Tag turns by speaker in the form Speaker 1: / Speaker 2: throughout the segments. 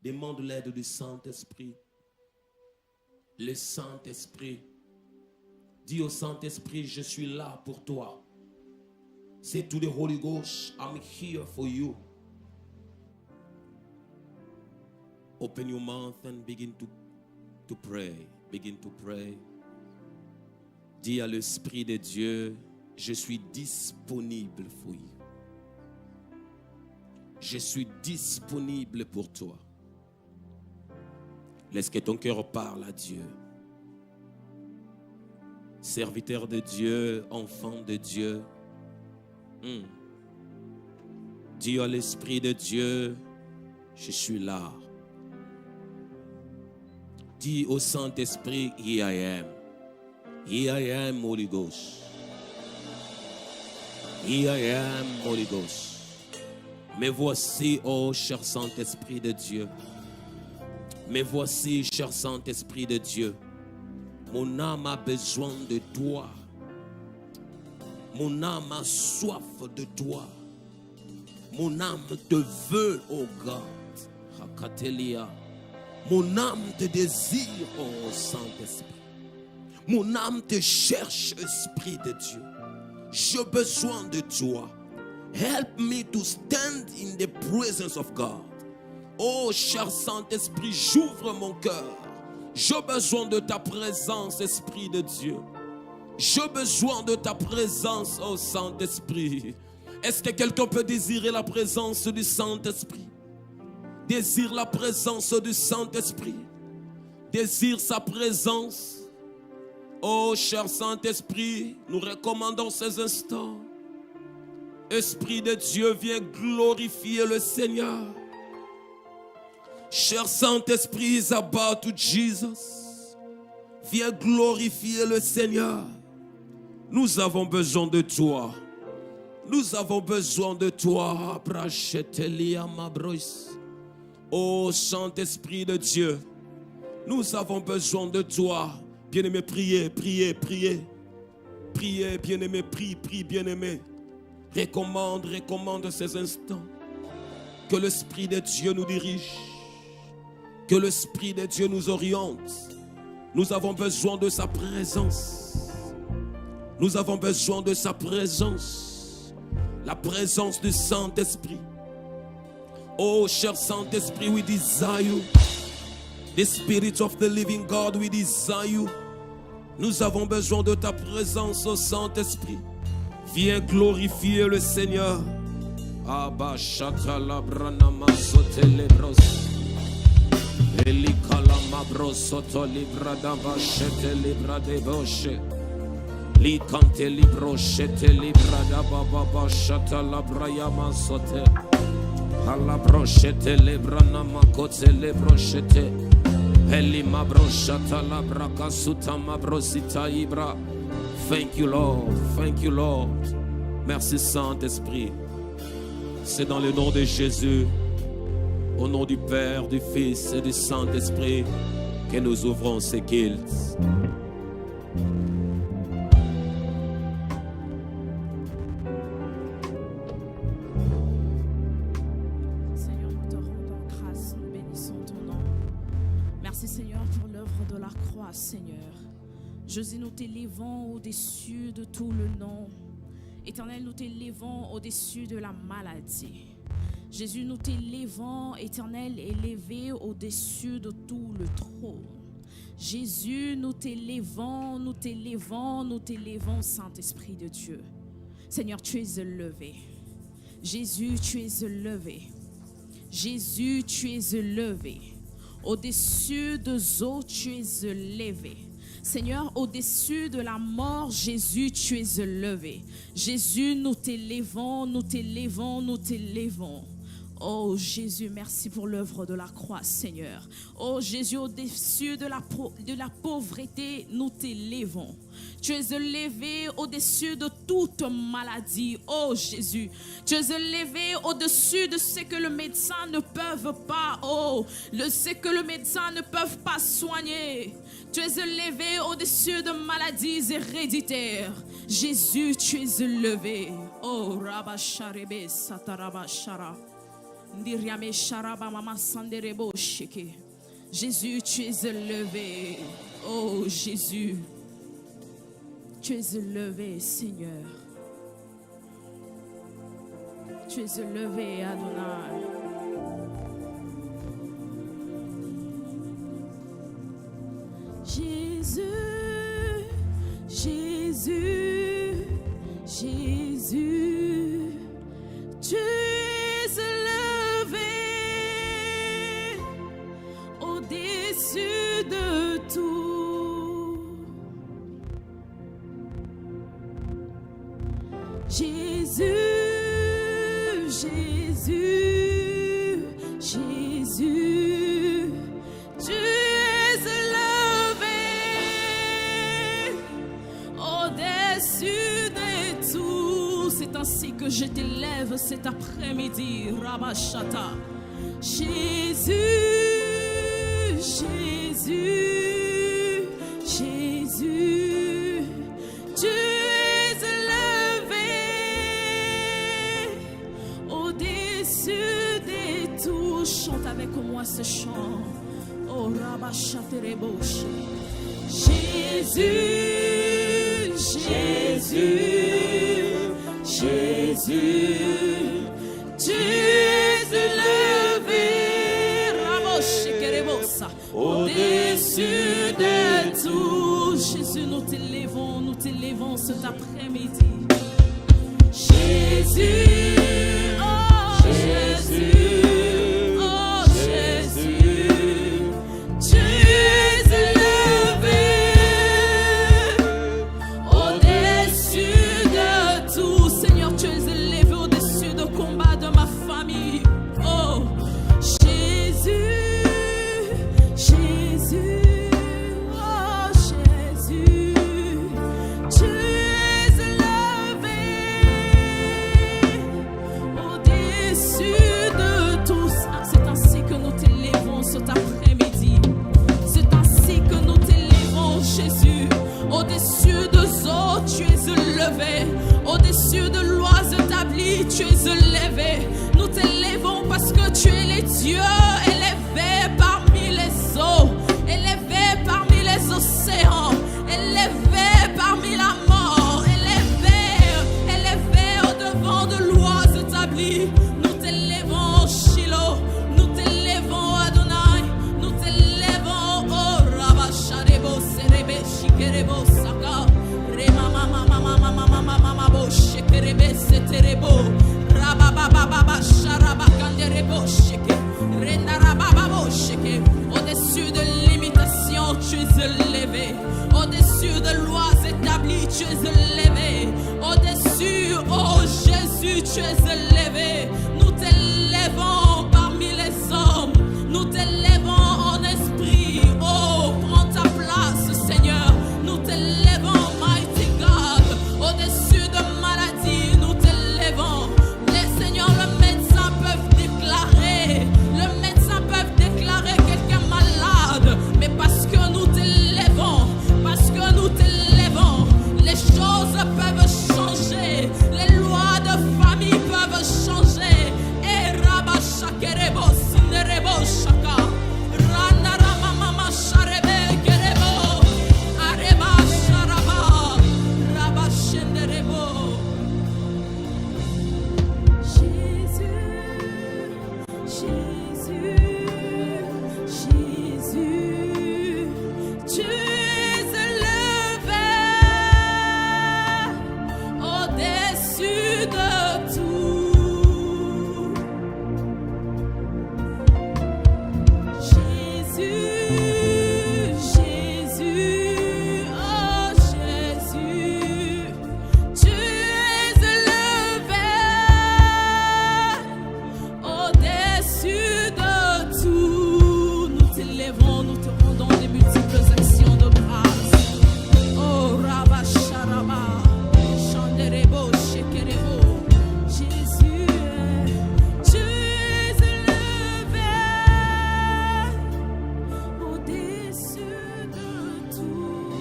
Speaker 1: Demande l'aide du Saint-Esprit. Le Saint-Esprit. Dis au Saint-Esprit, je suis là pour toi. Say to the Holy Ghost, I'm here for you. Open your mouth and begin to pray. Begin to pray. Dis à l'Esprit de Dieu, je suis disponible pour you. Je suis disponible pour toi. Laisse que ton cœur parle à Dieu. Serviteur de Dieu, enfant de Dieu. Dis à l'Esprit de Dieu, je suis là. Dis au Saint-Esprit, here I am. Here I am, Holy Ghost. Here I am, Holy Ghost. Me voici, oh cher Saint-Esprit de Dieu. Me voici, cher Saint-Esprit de Dieu. Mon âme a besoin de toi. Mon âme a soif de toi. Mon âme te veut, oh God. Hakatelia. Mon âme te désire, oh Saint-Esprit. Mon âme te cherche, Esprit de Dieu. J'ai besoin de toi. Help me to stand in the presence of God. Oh, cher Saint-Esprit, j'ouvre mon cœur. J'ai besoin de ta présence, Esprit de Dieu. J'ai besoin de ta présence, oh Saint-Esprit. Est-ce que quelqu'un peut désirer la présence du Saint-Esprit? Désire la présence du Saint-Esprit. Désire sa présence. Oh, cher Saint-Esprit, nous recommandons ces instants. Esprit de Dieu, viens glorifier le Seigneur. Cher Saint-Esprit, is about to Jesus. Viens glorifier le Seigneur. Nous avons besoin de toi. Nous avons besoin de toi. Oh, Saint-Esprit de Dieu, nous avons besoin de toi. Bien-aimé, priez, priez, priez. Priez, bien-aimé, prie, prie, bien-aimé. Recommande ces instants. Que l'Esprit de Dieu nous dirige. Que l'Esprit de Dieu nous oriente. Nous avons besoin de sa présence. Nous avons besoin de sa présence. La présence du Saint-Esprit. Oh, cher Saint-Esprit, we desire you. The Spirit of the living God, we desire you. Nous avons besoin de ta présence, oh Saint-Esprit. Viens glorifier le Seigneur. Abba shata la branama sote lebros. Elikala mabros soto libra dava shete libra de boshe. Li kante libro shete libra dava baba shata la brayama sote. Alla brochete libra nama kote libro shete. Eli mabro shata la braka suta mabrosita ibra. Thank you, Lord. Thank you, Lord. Merci, Saint-Esprit. C'est dans le nom de Jésus, au nom du Père, du Fils et du Saint-Esprit, que nous ouvrons ces guildes.
Speaker 2: Seigneur, nous te rendons grâce, nous bénissons ton nom. Merci, Seigneur, pour l'œuvre de la croix, Seigneur. Jésus, nous t'élevons au-dessus de tout le nom. Éternel, nous t'élevons au-dessus de la maladie. Jésus, nous t'élevons, Éternel, élevé au-dessus de tout le trône. Jésus, nous t'élevons, nous t'élevons, nous t'élevons, Saint-Esprit de Dieu. Seigneur, tu es élevé. Jésus, tu es élevé. Jésus, tu es élevé. Au-dessus des eaux, tu es élevé. Seigneur, au-dessus de la mort, Jésus, tu es élevé. Jésus, nous t'élevons, nous t'élevons, nous t'élevons. Oh Jésus, merci pour l'œuvre de la croix, Seigneur. Oh Jésus, au-dessus de la pauvreté, nous t'élevons. Tu es élevé au-dessus de toute maladie. Oh Jésus, tu es élevé au-dessus de ce que le médecin ne peut pas. Oh, ce que le médecin ne peut pas soigner. Tu es élevé au-dessus de maladies héréditaires. Jésus, tu es élevé. Oh Rabba Sharebe Sataraba Shara. Ndiriame sharaba mama sanderebo sheke. Jésus, tu es élevé. Oh Jésus, tu es élevé, Seigneur. Tu es élevé, Adonai. Jésus, Jésus, Jésus, tu es élevé au-dessus de tout. Jésus, Jésus, Jésus, tu es élevé au-dessus de tout. C'est ainsi que je t'élève cet après-midi, Rabashata. Jésus, Jésus, Jésus, tu es élevé au-dessus de tout. Chante avec moi ce chant. Oh, Rabashaterebosh. Jésus, Jésus, Jésus, tu es élevé, Raboshikerebosa, au-dessus de tout. Jésus, nous t'élèvons cet après-midi. Jésus, oh Jésus, oh Jésus, tu es élevé au-dessus de tout. Seigneur, tu es élevé au-dessus de combat de ma famille. Oh Jésus, Jésus, oh Jésus, tu es élevé au-dessus de tous. C'est ainsi que nous t'élèvons cet après-midi. C'est ainsi que nous t'élèvons, Jésus. Au-dessus de eaux, tu es élevé. Au-dessus de lois établies, tu es élevé. Nous t'élèvons parce que tu es les dieux élevés parmi les eaux, élevés parmi les océans, élevés parmi la mort, élevés au-devant de lois établies. Nous t'élèvons, Shiloh, nous t'élèvons, Adonai, nous t'élèvons, oh Rabasharebo, Serebe, Shikerebo, Saka, Rema, Mama, Bo, Shekerebe, Seterebo, Rabababa, Sharaba, Kanderebo, Sheke, Rendarababa, Sheke. Au-dessus de limitations, tu es élevé. Au-dessus de lois établies, tu es élevé. Au-dessus, oh Jésus, tu es élevé. Nous t'élèvons parmi les hommes. Nous t'élèvons en esprit. Oh, prends ta place, Seigneur. Nous t'élèvons, mighty God. Au-dessus de maladies, nous t'élèvons. Les seigneurs, le médecin peut déclarer quelqu'un malade. Mais parce que nous t'élèvons, les choses peuvent changer. Les lois de famille peuvent changer. Et Rabashakerebo, Sinerebo, Shaka, Randaramama, Sharebe, Kerebo, Areba, Sharaba, Rabashenderebo. Jésus, Jésus, tu es élevé au-dessus de tout. Jésus, Jésus, oh Jésus, tu es élevé au-dessus de tout. Nous t'élèvons, nous te rendons des multiples actions de grâce. Oh Rabasharaba, Chanderebo, Shekerebo. Jésus, tu es élevé au-dessus de tout.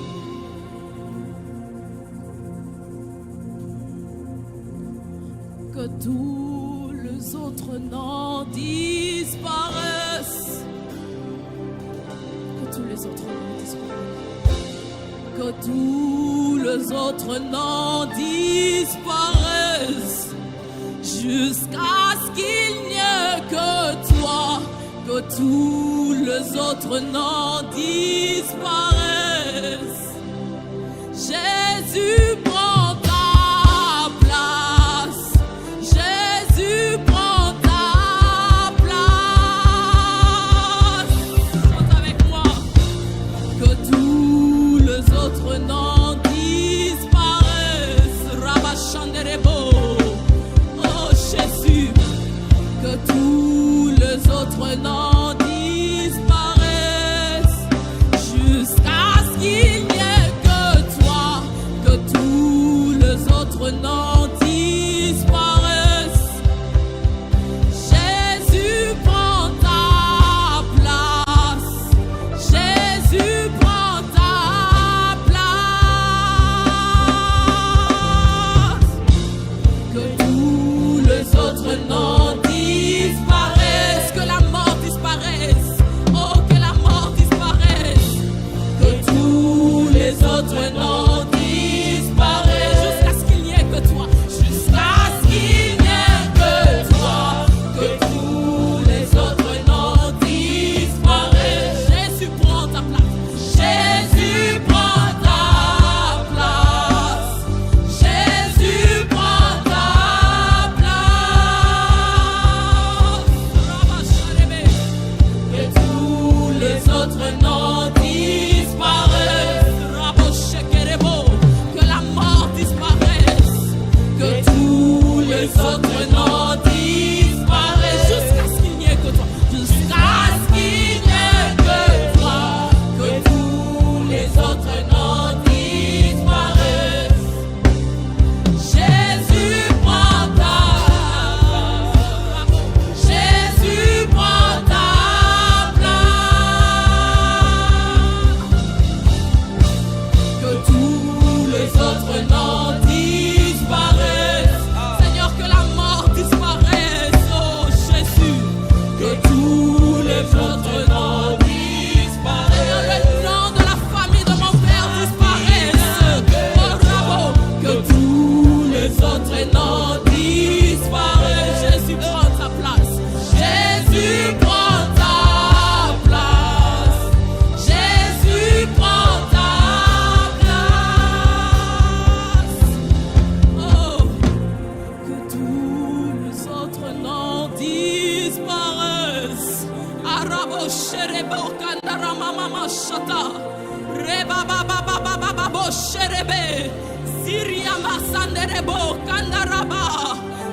Speaker 2: Que tous les autres noms disparaissent. Que tous les autres noms disparaissent. Que tous les autres noms disparaissent. Jusqu'à ce qu'il n'y ait que toi. Que tous les autres noms disparaissent. Jésus prend ta place. Jésus prend ta place. Chante avec moi. Que tous les autres noms disparaissent. Rabachanderebo. Oh Jésus. Que tous les autres noms disparaissent. Jusqu'à ce qu'il n'y ait noms disparaissent. Jésus prend ta place. Jésus prend ta place. Que tous les autres noms disparaissent. Que la mort disparaisse. Oh, que la mort disparaisse. Que tous les autres noms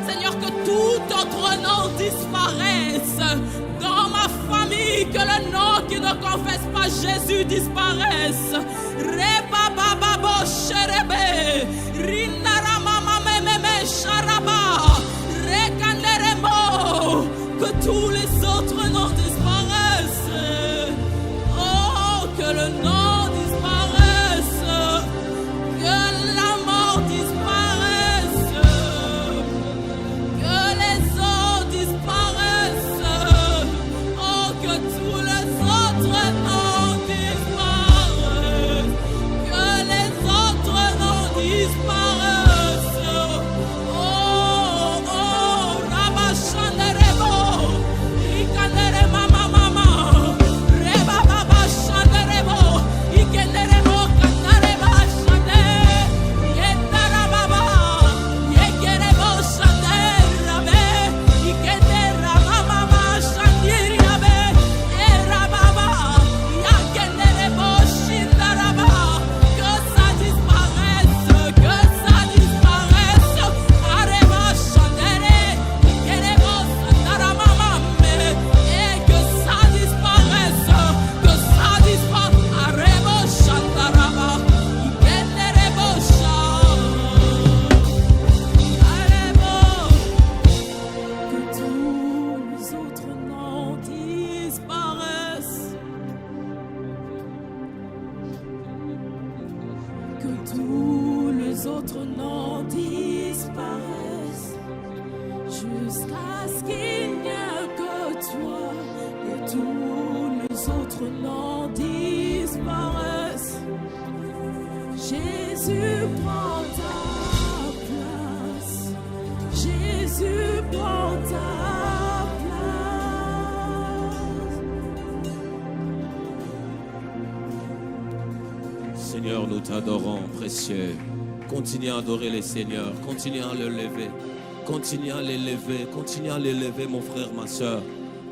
Speaker 2: Seigneur, que tout autre nom disparaisse dans ma famille, que le nom qui ne confesse pas Jésus disparaisse. Que tous les autres noms disparaissent. Oh, que le nom disparaisse. Que la mort disparaisse. Que les eaux disparaissent. Oh, que tous les autres noms disparaissent. Que les autres noms disparaissent. Oh, Rabachanderebo. Ikandere mama mama. Reba baba shanderebo. Ikenderebo kandareba shande. Yendara baba. Yekerebo shanderabe. Ikendera mama mama shandiriabe. Era baba. Yakenderebo shindaraba. Que ça disparaisse. Que ça disparaisse. Areba shandere. Ikerebo sandara mama me. Et que ça disparaisse. Que ça disparaisse. Areba shandaraba. Ikenderebo shan. Arebo. Que tous les autres noms disparaissent. Que tous les autres noms disparaissent. Jusqu'à ce qu'il n'y ait que tous les autres noms disparaissent. Jésus prend ta place. Jésus prend ta place.
Speaker 1: Seigneur, nous t'adorons, précieux. Continue à adorer les seigneurs. Continue à le lever. Continue à l'élever. Continue à l'élever, mon frère, ma soeur.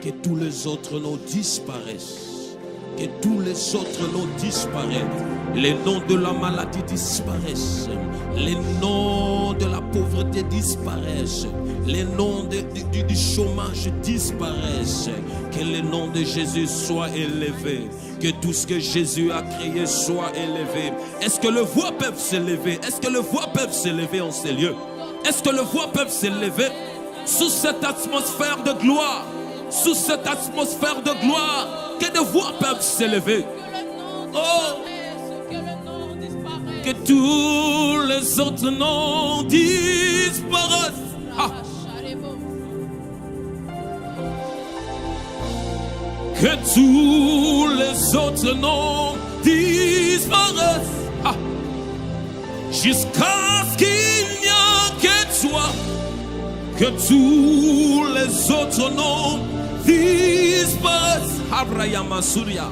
Speaker 1: Que tous les autres noms disparaissent. Que tous les autres noms disparaissent. Les noms de la maladie disparaissent. Les noms de la pauvreté disparaissent. Les noms du chômage disparaissent. Que le nom de Jésus soit élevé. Que tout ce que Jésus a créé soit élevé. Est-ce que les voix peuvent s'élever? Est-ce que les voix peuvent s'élever en ces lieux? Est-ce que les voix peuvent s'élever sous cette atmosphère de gloire? Sous cette atmosphère de gloire, que des voix peuvent s'élever. Oh! Que tous les autres noms disparaissent. Ah. Que tous les autres noms disparaissent. Ah. Jusqu'à ce qu'il n'y a que toi. Que tous les autres noms disparaissent. Abraham Surya.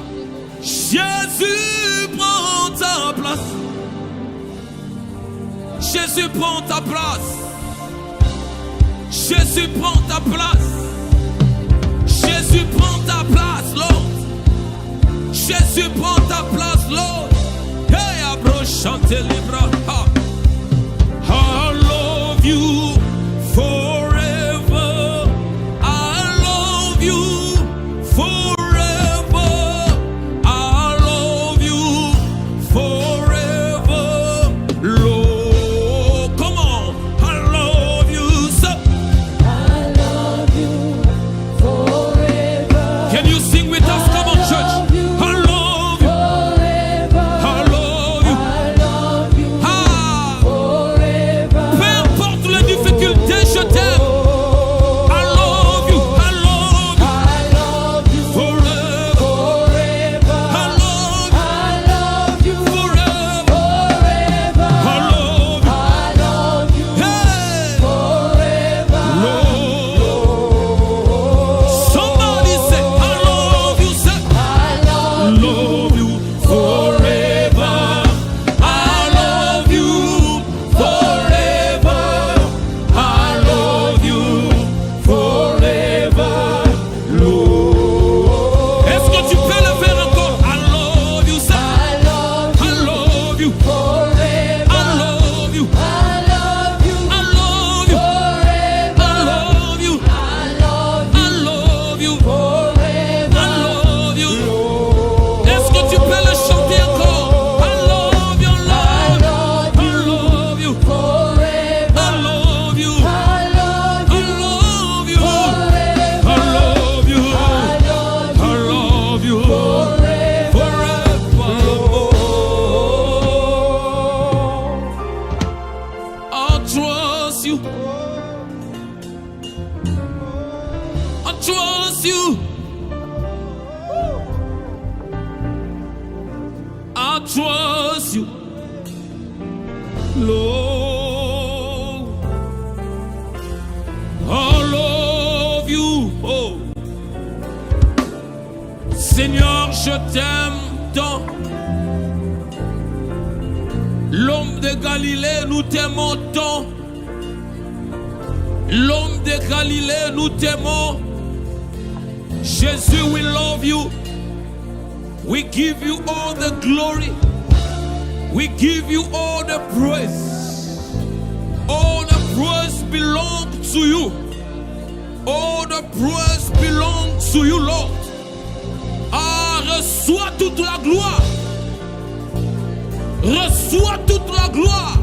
Speaker 1: Jésus prend ta place. Jésus prend ta place. Jésus prend ta place. Jésus prend ta place, Lord. Jésus prend ta place, Lord. Hey, abro, chantez les bras. I love you forever. I love you forever. I love you forever, Lord. Come on, I love you so.
Speaker 2: I love you forever.
Speaker 1: Can you sing with us? Come on, church. I love you
Speaker 2: Forever.
Speaker 1: I love you.
Speaker 2: I love you
Speaker 1: Ah.
Speaker 2: forever.
Speaker 1: Peu importe les difficultés, je t'aime. I love you. I love you
Speaker 2: I love you
Speaker 1: forever.
Speaker 2: forever.
Speaker 1: I love you
Speaker 2: I love you
Speaker 1: forever.
Speaker 2: forever.
Speaker 1: I love you.
Speaker 2: I love you
Speaker 1: Hey,
Speaker 2: forever.
Speaker 1: Lord. Somebody say, I love you. Say,
Speaker 2: I love
Speaker 1: love you forever. I love you forever. I love you forever, Lord. Est-ce que tu peux le faire encore? I love you, say,
Speaker 2: I love
Speaker 1: I love you.
Speaker 2: forever.
Speaker 1: I love you.
Speaker 2: I love you
Speaker 1: I love you.
Speaker 2: forever.
Speaker 1: I love you.
Speaker 2: I love
Speaker 1: I love you.
Speaker 2: forever.
Speaker 1: I love you. Est-ce que tu peux le chanter encore? I love you,
Speaker 2: I
Speaker 1: Lord. I love you.
Speaker 2: forever.
Speaker 1: I love you.
Speaker 2: I love
Speaker 1: I love you.
Speaker 2: forever.
Speaker 1: I love you.
Speaker 2: I love
Speaker 1: I love you forevermore. I trust you. I trust you. I trust you, Lord. I love you. Oh. Seigneur, je t'aime tant. L'homme de Galilée, nous t'aimons tant. L'homme de Galilée, nous t'aimons. Jésus, we love you. We give you all the glory. We give you all the praise. All the praise belongs to you. All the praise belongs to you, Lord. Ah, reçois toute la gloire. Reçois toute la gloire.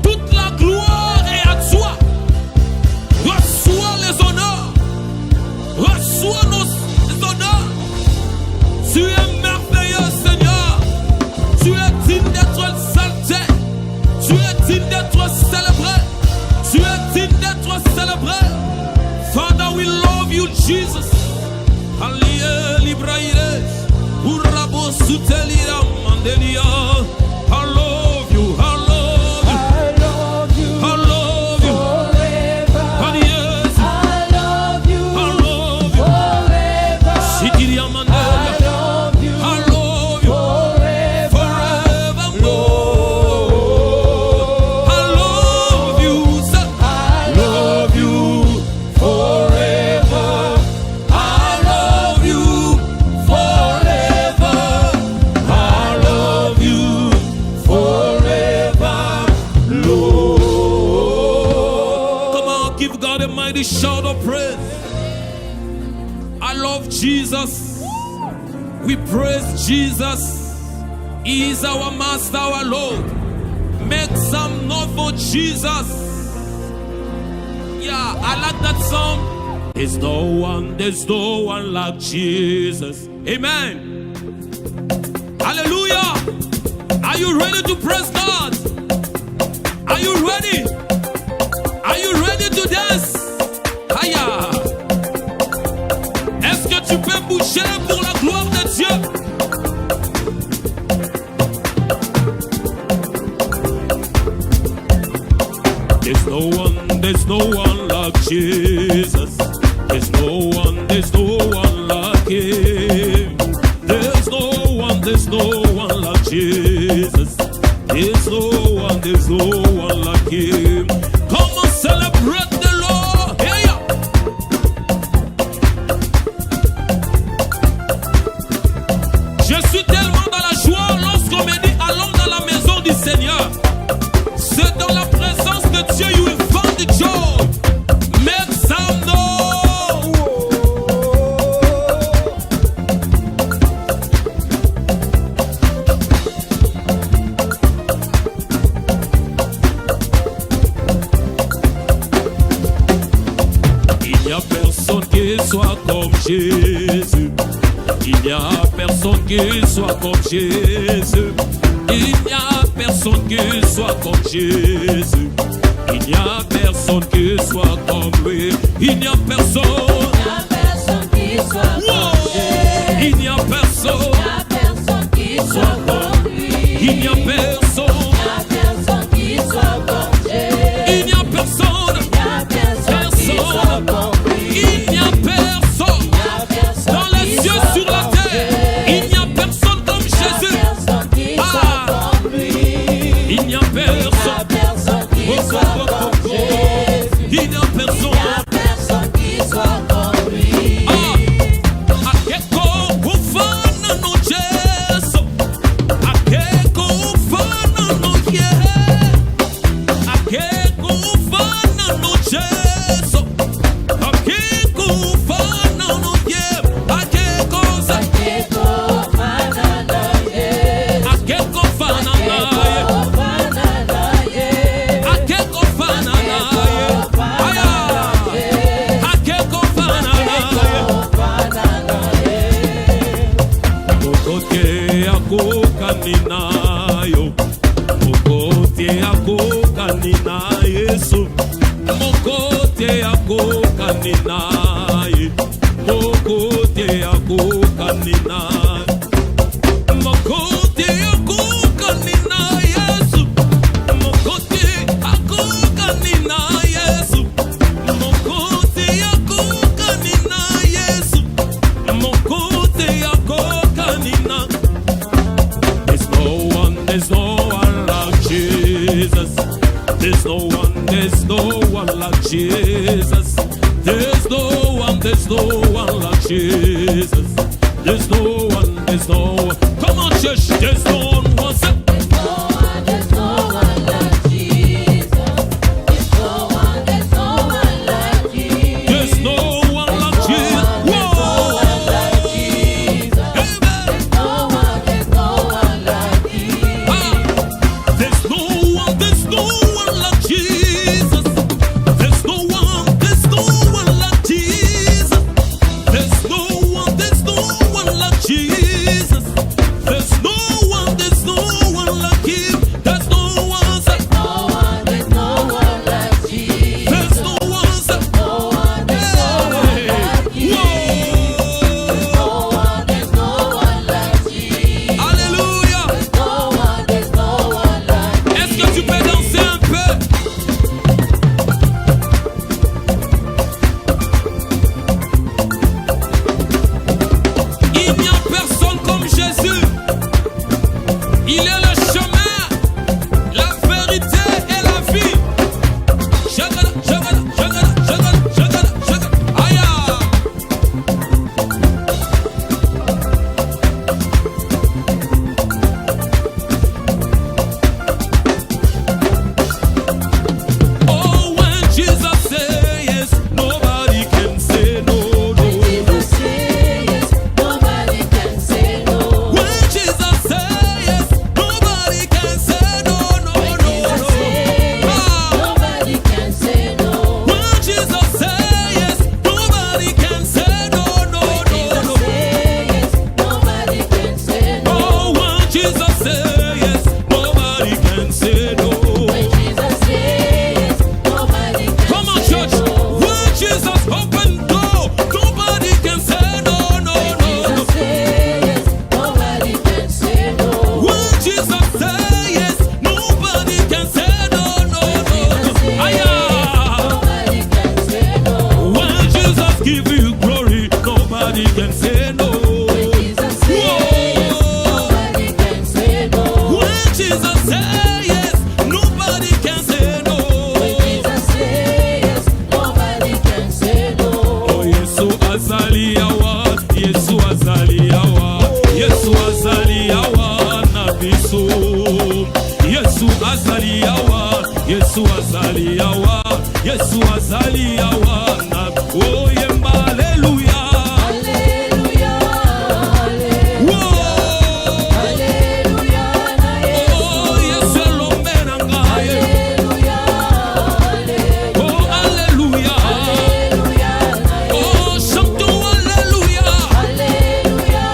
Speaker 1: Toute la gloire est à toi. Reçois les honneurs. Reçois nos honneurs. Tu es merveilleux, Seigneur. Tu es digne d'être exalté. Tu es digne d'être célébré. Tu es digne d'être célébré. Father, we love you, Jesus. Alie libraire, urabo sutelira mandelia. I love you, I love you,
Speaker 3: I love you
Speaker 1: I love you.
Speaker 3: forever.
Speaker 1: And yes,
Speaker 3: I love you
Speaker 1: I love you.
Speaker 3: forever.
Speaker 1: Sikiria
Speaker 3: I
Speaker 1: mandelia,
Speaker 3: love you
Speaker 1: I love you
Speaker 3: forever.
Speaker 1: forevermore. I love you, sir.
Speaker 3: I love you forever.
Speaker 1: I love you forever.
Speaker 3: I love you forever, Lord.
Speaker 1: Come on, give God a mighty shout of praise. I love Jesus. We praise Jesus. He is our Master, our Lord. Make some noise for Jesus. Yeah, I like that song. There's no one like Jesus. Amen. Hallelujah. Are you ready to praise God? Are you ready? Are you ready to dance? Aya. Est-ce que tu peux bouger pour la gloire de Dieu? There's no one like Jesus. There's no one like Him. There's no one like Jesus. There's no one like Him. Come on, celebrate the Lord. Hey, yeah. Je suis tellement dans la joie lorsqu'on me dit allons dans la maison du Seigneur. C'est dans la présence de Dieu you will find the joy. Make some noise. Il n'y a personne qui soit comme Jésus. Il n'y a personne qui soit comme Jésus. Il n'y a personne qui soit comme Jésus. Il n'y a personne qui soit comme lui. Il n'y a personne.
Speaker 3: Qui soit comme Jésus.
Speaker 1: Il n'y a personne.
Speaker 3: Qui soit comme lui.
Speaker 1: Il n'y a personne.
Speaker 3: Qui soit comme Jésus.
Speaker 1: Il n'y a personne.
Speaker 3: Qui soit comme lui.
Speaker 1: Il n'y a personne. Dans les cieux, sur la terre. Il n'y a personne comme Jésus. Ah. Il n'y a personne.
Speaker 3: Qui soit comme Jésus.
Speaker 1: Il n'y a personne.
Speaker 3: Qui soit comme lui.
Speaker 1: Akeko ufana no Yesu. Akeko ufana no Yesu. Akeko ufana no Yesu. Akeko ufana no Yesu. Akeko sa. Akeko ufana na ye. Akeko ufana na ye. Aya. Akeko ufana na ye. Mokote yako kaninayo. Mokote yako kanina Yesu. Mokote yako kaninaye. Mokote yako kanina. Mokote yako kanina Yesu. Mokote yako kanina Yesu. Mokote yako kanina Yesu. Mokote yako kanina. There's no one like Jesus. There's no one like Jesus. There's no one like Jesus. There's no one. Come on, church. There's no one. One sec.
Speaker 3: There's no one like Jesus. There's no one like Jesus.
Speaker 1: There's no one like Jesus. Whoa. Amen.
Speaker 3: No one like Jesus.
Speaker 1: There's no one like Jesus. There's no one like Jesus. There's no one like Jesus. There's no one Yesu azali awana. Oh yemba hallelujah.
Speaker 3: Hallelujah,
Speaker 1: Whoa.
Speaker 3: hallelujah, na
Speaker 1: Oh Yesu elombe na ngai.
Speaker 3: Hallelujah,
Speaker 1: Oh hallelujah.
Speaker 3: hallelujah, na
Speaker 1: Oh chantons hallelujah.
Speaker 3: Hallelujah,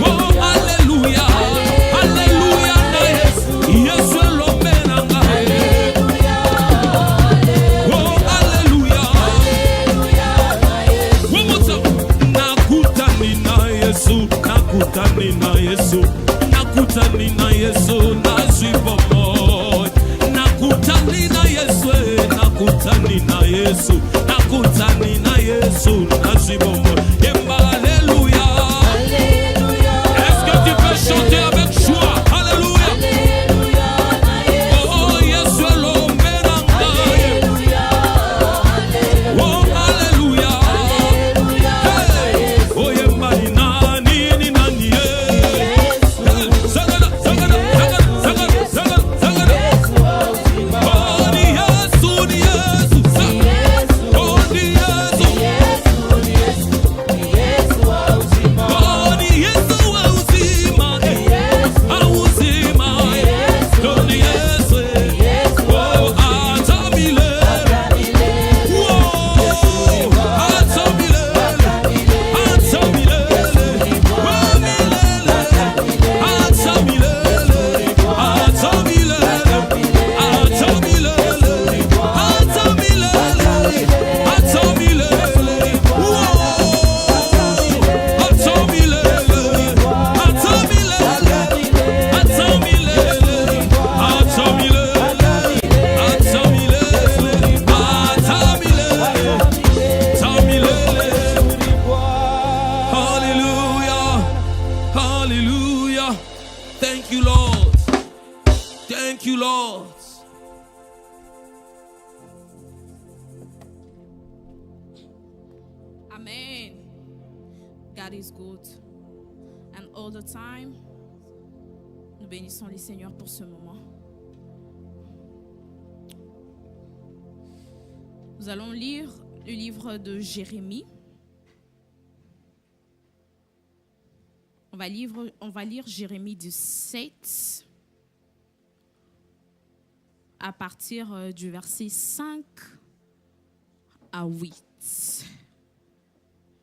Speaker 1: Oh hallelujah. Hallelujah na Yesu. Yesu elombe na ngai. Oh hallelujah. One more time. Nakutani na Yesu, nakutani na Yesu, nakutani na Yesu, nazwi pamoja. Nakutani na Yesu, nakutani na Yesu, nakutani na Yesu, nazwi pamoja. Yemba hallelujah. Est-ce que tu peux chanter avec joie? Hallelujah. Oh Yesu elombe na ngai. Oh hallelujah. Hey. Oh yemba ni nani ni nani eh. Zagada zagada zagada zagada zagada. Oh ni Yesu ni Yesu. Oh ni Yesu. Oh ni Yesu wa uzima. Auzima. Oh ni Yesu. Oh atamile. Hallelujah. Hallelujah. Thank you, Lord. Thank you, Lord.
Speaker 2: Amen. God is good. And all the time, nous bénissons les Seigneurs pour ce moment. Nous allons lire le livre de Jérémie. On va lire Jérémie 17 à partir du verset 5 à 8.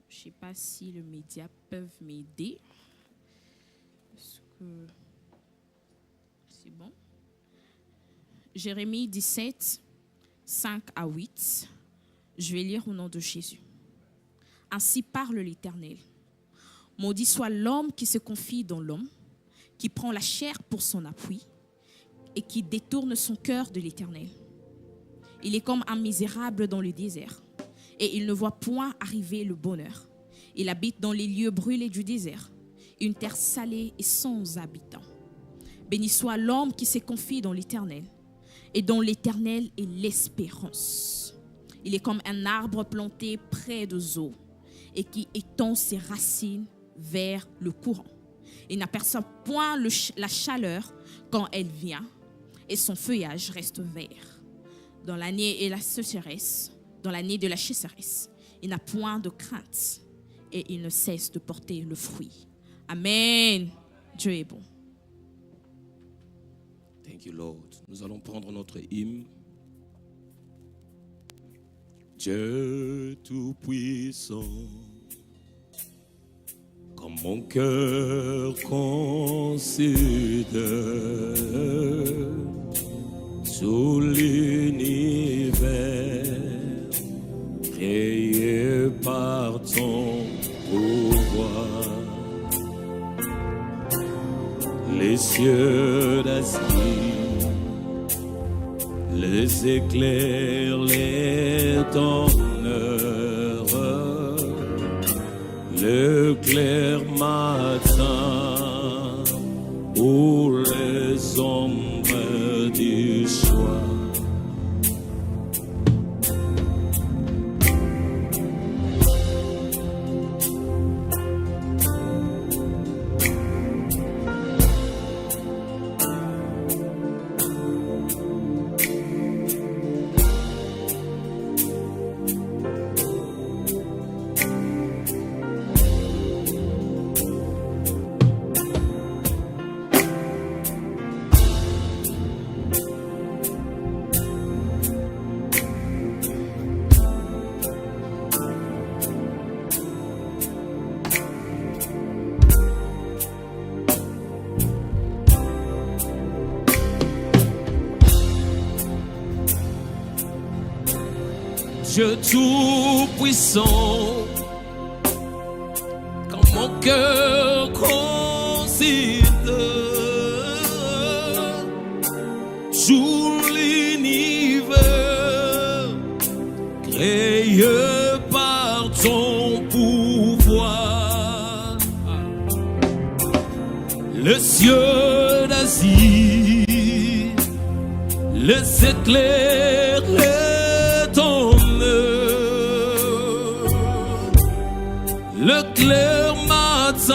Speaker 2: Je ne sais pas si les médias peuvent m'aider. Est-ce que c'est bon? Jérémie 17, 5 à 8. Je vais lire au nom de Jésus. Ainsi parle l'Éternel. Maudit soit l'homme qui se confie dans l'homme, qui prend la chair pour son appui et qui détourne son cœur de l'Éternel. Il est comme un misérable dans le désert et il ne voit point arriver le bonheur. Il habite dans les lieux brûlés du désert, une terre salée et sans habitants. Béni soit l'homme qui se confie dans l'Éternel et dont l'Éternel est l'espérance. Il est comme un arbre planté près des eaux et qui étend ses racines vers le courant. Il n'aperçoit point la chaleur quand elle vient et son feuillage reste vert. Dans l'année et la sécheresse, dans l'année de la sécheresse, il n'a point de crainte et il ne cesse de porter le fruit. Amen. Dieu est bon.
Speaker 1: Thank you, Lord. Nous allons prendre notre hymne. Dieu tout-puissant, comme mon cœur considère sous l'univers créé par ton pouvoir, les cieux d'Asie, les éclairs, les donneurs, le clair matin ou les ombres du soir. Dieu tout-puissant, quand mon cœur considère tout l'univers créé par ton pouvoir, le ciel d'Asie, les éclairs et ton œuvre, le clair matin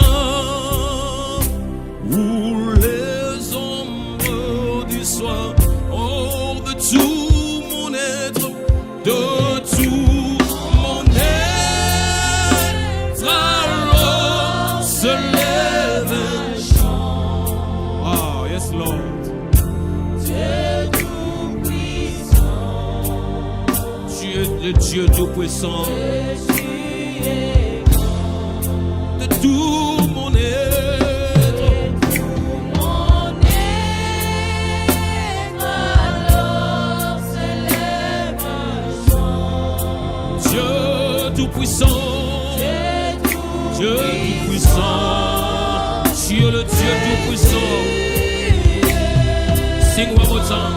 Speaker 1: ou les ombres du soir, hors de tout mon être, de tout mon être, alors se lève un chant. Oh, yes, Lord. Le Dieu tout-puissant, de tout mon être,
Speaker 3: alors s'élève un chant.
Speaker 1: Dieu tout-puissant, Dieu tout-puissant, Dieu le Dieu tout-puissant. Sing one more time.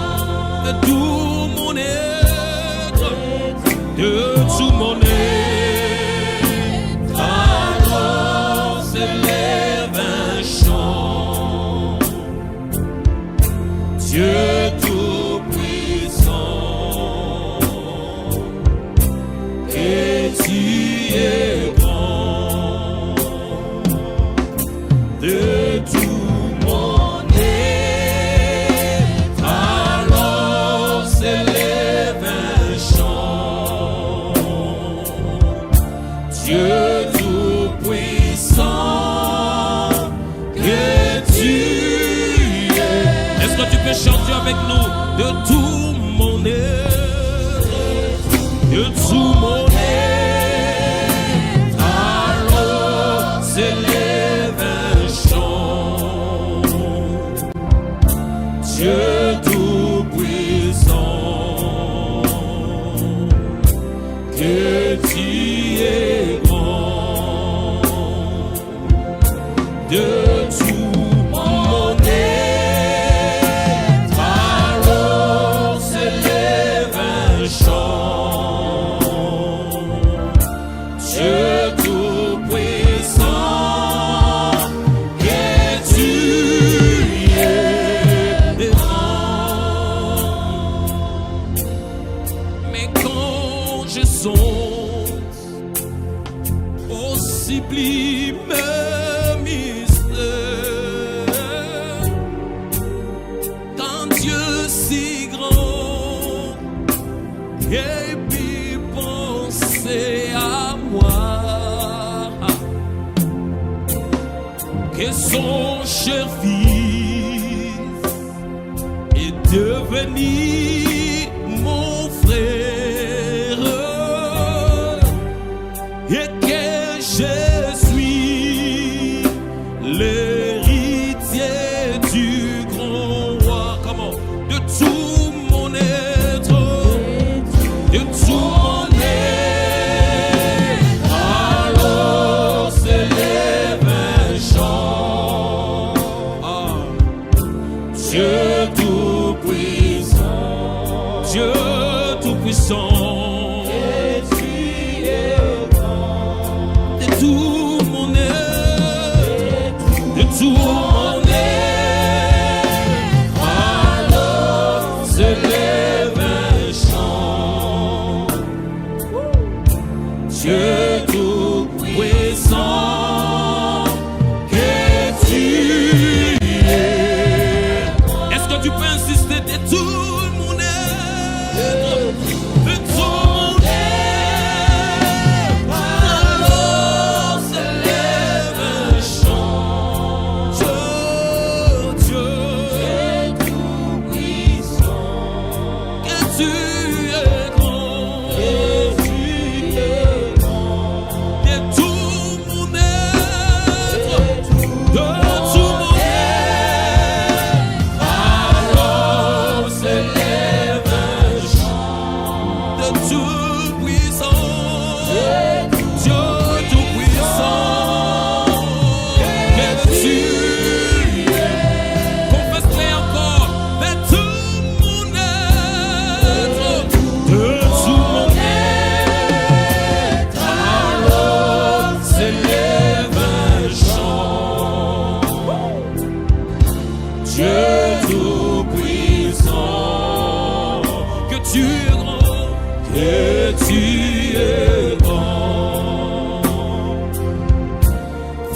Speaker 1: De tout mon être, de tout mon être, alors s'élève un chant. Dieu tout-puissant, et tu es grand. De tout mon être, alors s'élève un chant. Dieu tout-puissant, que tu es. Est-ce que tu peux chanter avec nous? De tout mon être, de tout mon être, alors s'élève un chant. Dieu tout-puissant, que tu es grand. De tout mon être, alors s'élève un chant. Dieu tout-puissant, que tu es grand. Mais quand je songe au sublime mystère, quand Dieu si grand et puis penser à moi, que son cher fils est devenu mon frère, et que je suis l'héritier du grand roi. Comment? De tout mon être, de tout mon être, alors s'élève un chant. Ah. Dieu tout-puissant, Dieu tout-puissant, de tout mon être, de tout mon être, alors s'élève un chant. Dieu tout-puissant, que tu es. Est-ce que tu peux insister? De tout mon être, de tout mon être, alors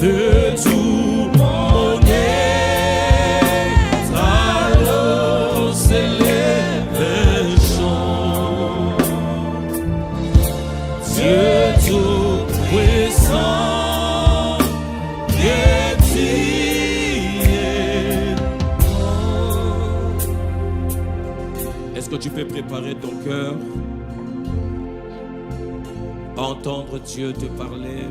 Speaker 1: de tout mon être, alors s'élève un chant. Dieu tout-puissant, Dieu est-ce que tu peux préparer ton cœur à entendre Dieu te parler?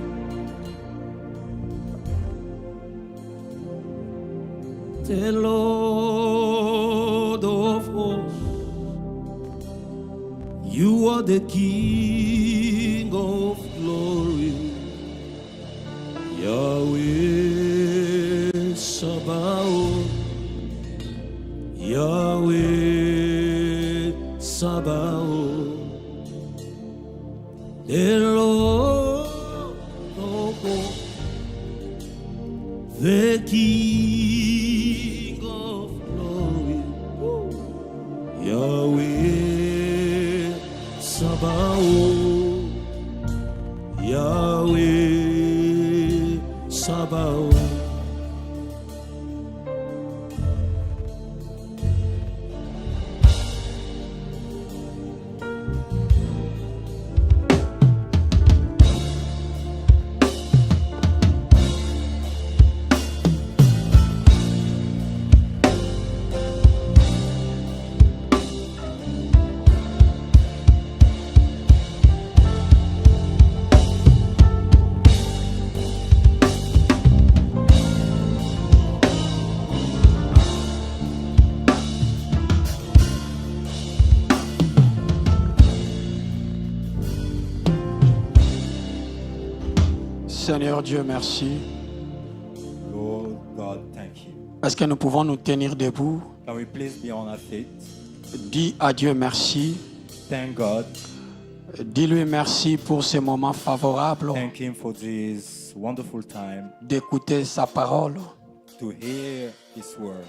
Speaker 1: The Lord of hosts, you are the King of glory, Yahweh Sabaoth, Yahweh Sabaoth, the Lord of hosts, the King of glory, Yahweh Sabaoth, Yahweh Sabaoth.
Speaker 4: Seigneur Dieu, merci.
Speaker 5: Lord God, thank you.
Speaker 4: Est-ce que nous pouvons nous tenir debout?
Speaker 5: Can we please be on our feet?
Speaker 4: Dis à Dieu merci.
Speaker 5: Thank God.
Speaker 4: Dis-lui merci pour ces moments favorables
Speaker 5: Thank Him for this wonderful time
Speaker 4: d'écouter sa parole.
Speaker 5: to hear His word.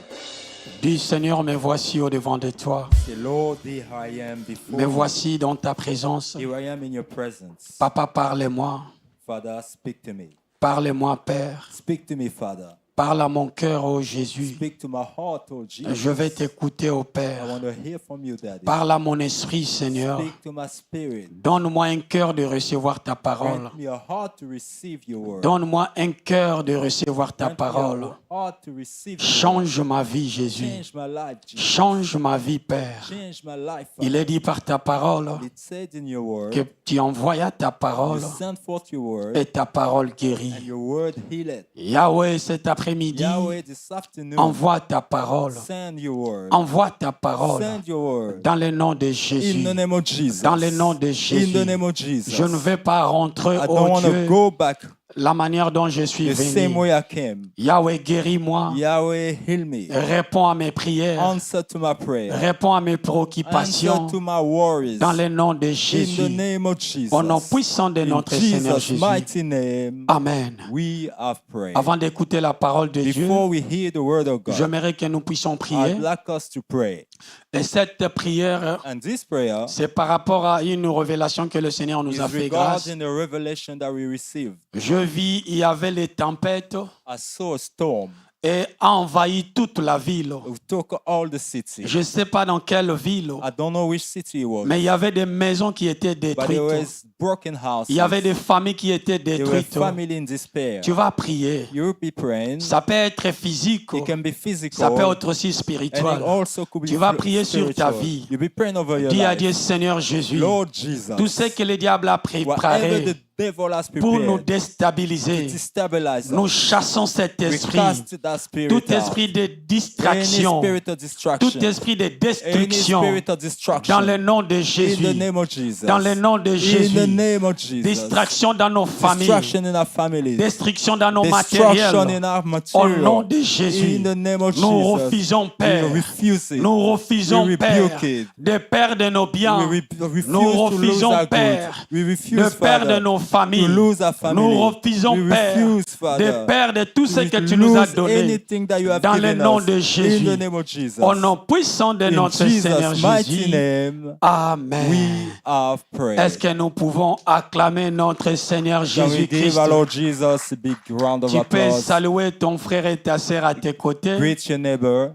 Speaker 4: Dis Seigneur, me voici au devant de toi.
Speaker 5: Say, Lord, here I am before
Speaker 4: Me
Speaker 5: you.
Speaker 4: voici dans ta présence.
Speaker 5: Here I am in your presence.
Speaker 4: Papa, parle-moi.
Speaker 5: Father, speak to me.
Speaker 4: Parle-moi, Père.
Speaker 5: Speak to me, Father.
Speaker 4: Parle à mon cœur, ô Jésus.
Speaker 5: Speak to my heart, oh Jesus.
Speaker 4: Je vais t'écouter, ô
Speaker 5: I
Speaker 4: Père.
Speaker 5: want to hear from you, Daddy.
Speaker 4: Parle à mon esprit, Seigneur.
Speaker 5: Speak to my spirit.
Speaker 4: Donne-moi un cœur de recevoir ta parole.
Speaker 5: Grant me a heart to receive your word.
Speaker 4: Donne-moi un cœur de recevoir ta
Speaker 5: Grant me
Speaker 4: parole.
Speaker 5: a heart to receive your word.
Speaker 4: Change ma vie, Jésus.
Speaker 5: Change my life, Jesus.
Speaker 4: Change ma vie, Père.
Speaker 5: Change my life,
Speaker 4: Il
Speaker 5: Father.
Speaker 4: est dit par ta parole
Speaker 5: It said in your word,
Speaker 4: que tu envoyas ta parole
Speaker 5: you send forth your word,
Speaker 4: et ta parole guérit.
Speaker 5: and your word healeth.
Speaker 4: Yahweh, cet après-midi,
Speaker 5: Yahweh, this afternoon,
Speaker 4: envoie ta parole.
Speaker 5: send your word.
Speaker 4: Envoie ta parole
Speaker 5: Send your word.
Speaker 4: dans le nom de
Speaker 5: In
Speaker 4: Jésus.
Speaker 5: the name of Jesus.
Speaker 4: Dans le nom de
Speaker 5: In
Speaker 4: Jésus.
Speaker 5: the name of Jesus.
Speaker 4: Je ne vais pas rentrer,
Speaker 5: I
Speaker 4: oh
Speaker 5: don't want to
Speaker 4: Dieu,
Speaker 5: go back
Speaker 4: la manière dont je suis
Speaker 5: the same
Speaker 4: venu.
Speaker 5: way I came.
Speaker 4: Yahweh, guéris-moi.
Speaker 5: Yahweh, heal me.
Speaker 4: Réponds à mes prières.
Speaker 5: Answer to my prayer.
Speaker 4: Réponds à mes
Speaker 5: Answer
Speaker 4: préoccupations.
Speaker 5: to my worries.
Speaker 4: Dans le nom de
Speaker 5: In the
Speaker 4: Jésus.
Speaker 5: name of Jesus.
Speaker 4: Au nom puissant de
Speaker 5: In
Speaker 4: notre Seigneur
Speaker 5: Jesus'
Speaker 4: Jésus.
Speaker 5: mighty name,
Speaker 4: Amen.
Speaker 5: we have prayed.
Speaker 4: Avant d'écouter la parole de Dieu,
Speaker 5: Before we hear the word of God,
Speaker 4: j'aimerais que nous puissions prier.
Speaker 5: I'd like us to pray.
Speaker 4: Et cette prière,
Speaker 5: And this prayer
Speaker 4: c'est par rapport à une révélation que le Seigneur nous
Speaker 5: is
Speaker 4: a fait grâce.
Speaker 5: regarding the revelation that we received.
Speaker 4: Je vis, il y avait les tempêtes
Speaker 5: I saw a storm.
Speaker 4: et a envahi toute la ville.
Speaker 5: It took all the city.
Speaker 4: Je ne sais pas dans quelle ville,
Speaker 5: I don't know which city it was,
Speaker 4: mais il y avait des maisons qui étaient
Speaker 5: but there
Speaker 4: détruites.
Speaker 5: was broken houses.
Speaker 4: Il y avait des familles qui étaient
Speaker 5: There were
Speaker 4: détruites.
Speaker 5: family in despair.
Speaker 4: Tu vas prier.
Speaker 5: You will be praying.
Speaker 4: Ça peut être physique,
Speaker 5: It can be
Speaker 4: ça
Speaker 5: physical,
Speaker 4: peut être aussi
Speaker 5: and
Speaker 4: spirituel.
Speaker 5: it also could be
Speaker 4: Tu vas prier sur ta
Speaker 5: spiritual.
Speaker 4: vie.
Speaker 5: You'll be praying over your
Speaker 4: Dis à
Speaker 5: life.
Speaker 4: Dieu, Seigneur Jésus,
Speaker 5: Lord Jesus,
Speaker 4: tout ce que le diable a
Speaker 5: whatever
Speaker 4: préparé
Speaker 5: the devil has
Speaker 4: pour nous
Speaker 5: prepared to
Speaker 4: déstabiliser,
Speaker 5: destabilize
Speaker 4: nous
Speaker 5: us,
Speaker 4: chassons cet
Speaker 5: we
Speaker 4: esprit.
Speaker 5: cast that spirit
Speaker 4: Tout
Speaker 5: out.
Speaker 4: esprit de
Speaker 5: Any
Speaker 4: distraction,
Speaker 5: spirit of distraction,
Speaker 4: tout esprit de
Speaker 5: any
Speaker 4: destruction,
Speaker 5: spirit of destruction,
Speaker 4: dans le nom de
Speaker 5: in the
Speaker 4: Jésus,
Speaker 5: name of Jesus,
Speaker 4: dans le nom de
Speaker 5: in the
Speaker 4: Jésus,
Speaker 5: name of Jesus,
Speaker 4: distraction dans nos familles,
Speaker 5: destruction in our families,
Speaker 4: destruction dans nos
Speaker 5: destruction in
Speaker 4: matériels.
Speaker 5: our
Speaker 4: Au nom
Speaker 5: material,
Speaker 4: de Jésus,
Speaker 5: in the name of
Speaker 4: nous
Speaker 5: Jesus,
Speaker 4: refusons, Père,
Speaker 5: we refuse it.
Speaker 4: nous refusons,
Speaker 5: We
Speaker 4: Père,
Speaker 5: rebuke it.
Speaker 4: de perdre nos biens,
Speaker 5: We refuse
Speaker 4: nous
Speaker 5: to lose
Speaker 4: refusons,
Speaker 5: our
Speaker 4: Père,
Speaker 5: goods. We
Speaker 4: de
Speaker 5: refuse,
Speaker 4: perdre
Speaker 5: Father,
Speaker 4: nos
Speaker 5: to
Speaker 4: famille.
Speaker 5: to lose our family.
Speaker 4: Nous refusons,
Speaker 5: We
Speaker 4: Père,
Speaker 5: refuse,
Speaker 4: de
Speaker 5: Father,
Speaker 4: perdre tout ce
Speaker 5: to
Speaker 4: que tu nous as
Speaker 5: lose
Speaker 4: donné.
Speaker 5: anything that you have
Speaker 4: Dans le
Speaker 5: given
Speaker 4: nom
Speaker 5: us.
Speaker 4: de
Speaker 5: In
Speaker 4: Jésus.
Speaker 5: the name of Jesus.
Speaker 4: Au nom puissant de
Speaker 5: In
Speaker 4: notre Seigneur
Speaker 5: Jesus' mighty
Speaker 4: Jésus.
Speaker 5: name,
Speaker 4: Amen.
Speaker 5: we have prayed.
Speaker 4: Est-ce que nous pouvons acclamer notre Seigneur
Speaker 5: Can we give
Speaker 4: Jésus-Christ?
Speaker 5: our Lord Jesus a big round of
Speaker 4: Tu peux
Speaker 5: applause?
Speaker 4: saluer ton frère et ta sœur à tes côtés.
Speaker 5: Greet your neighbor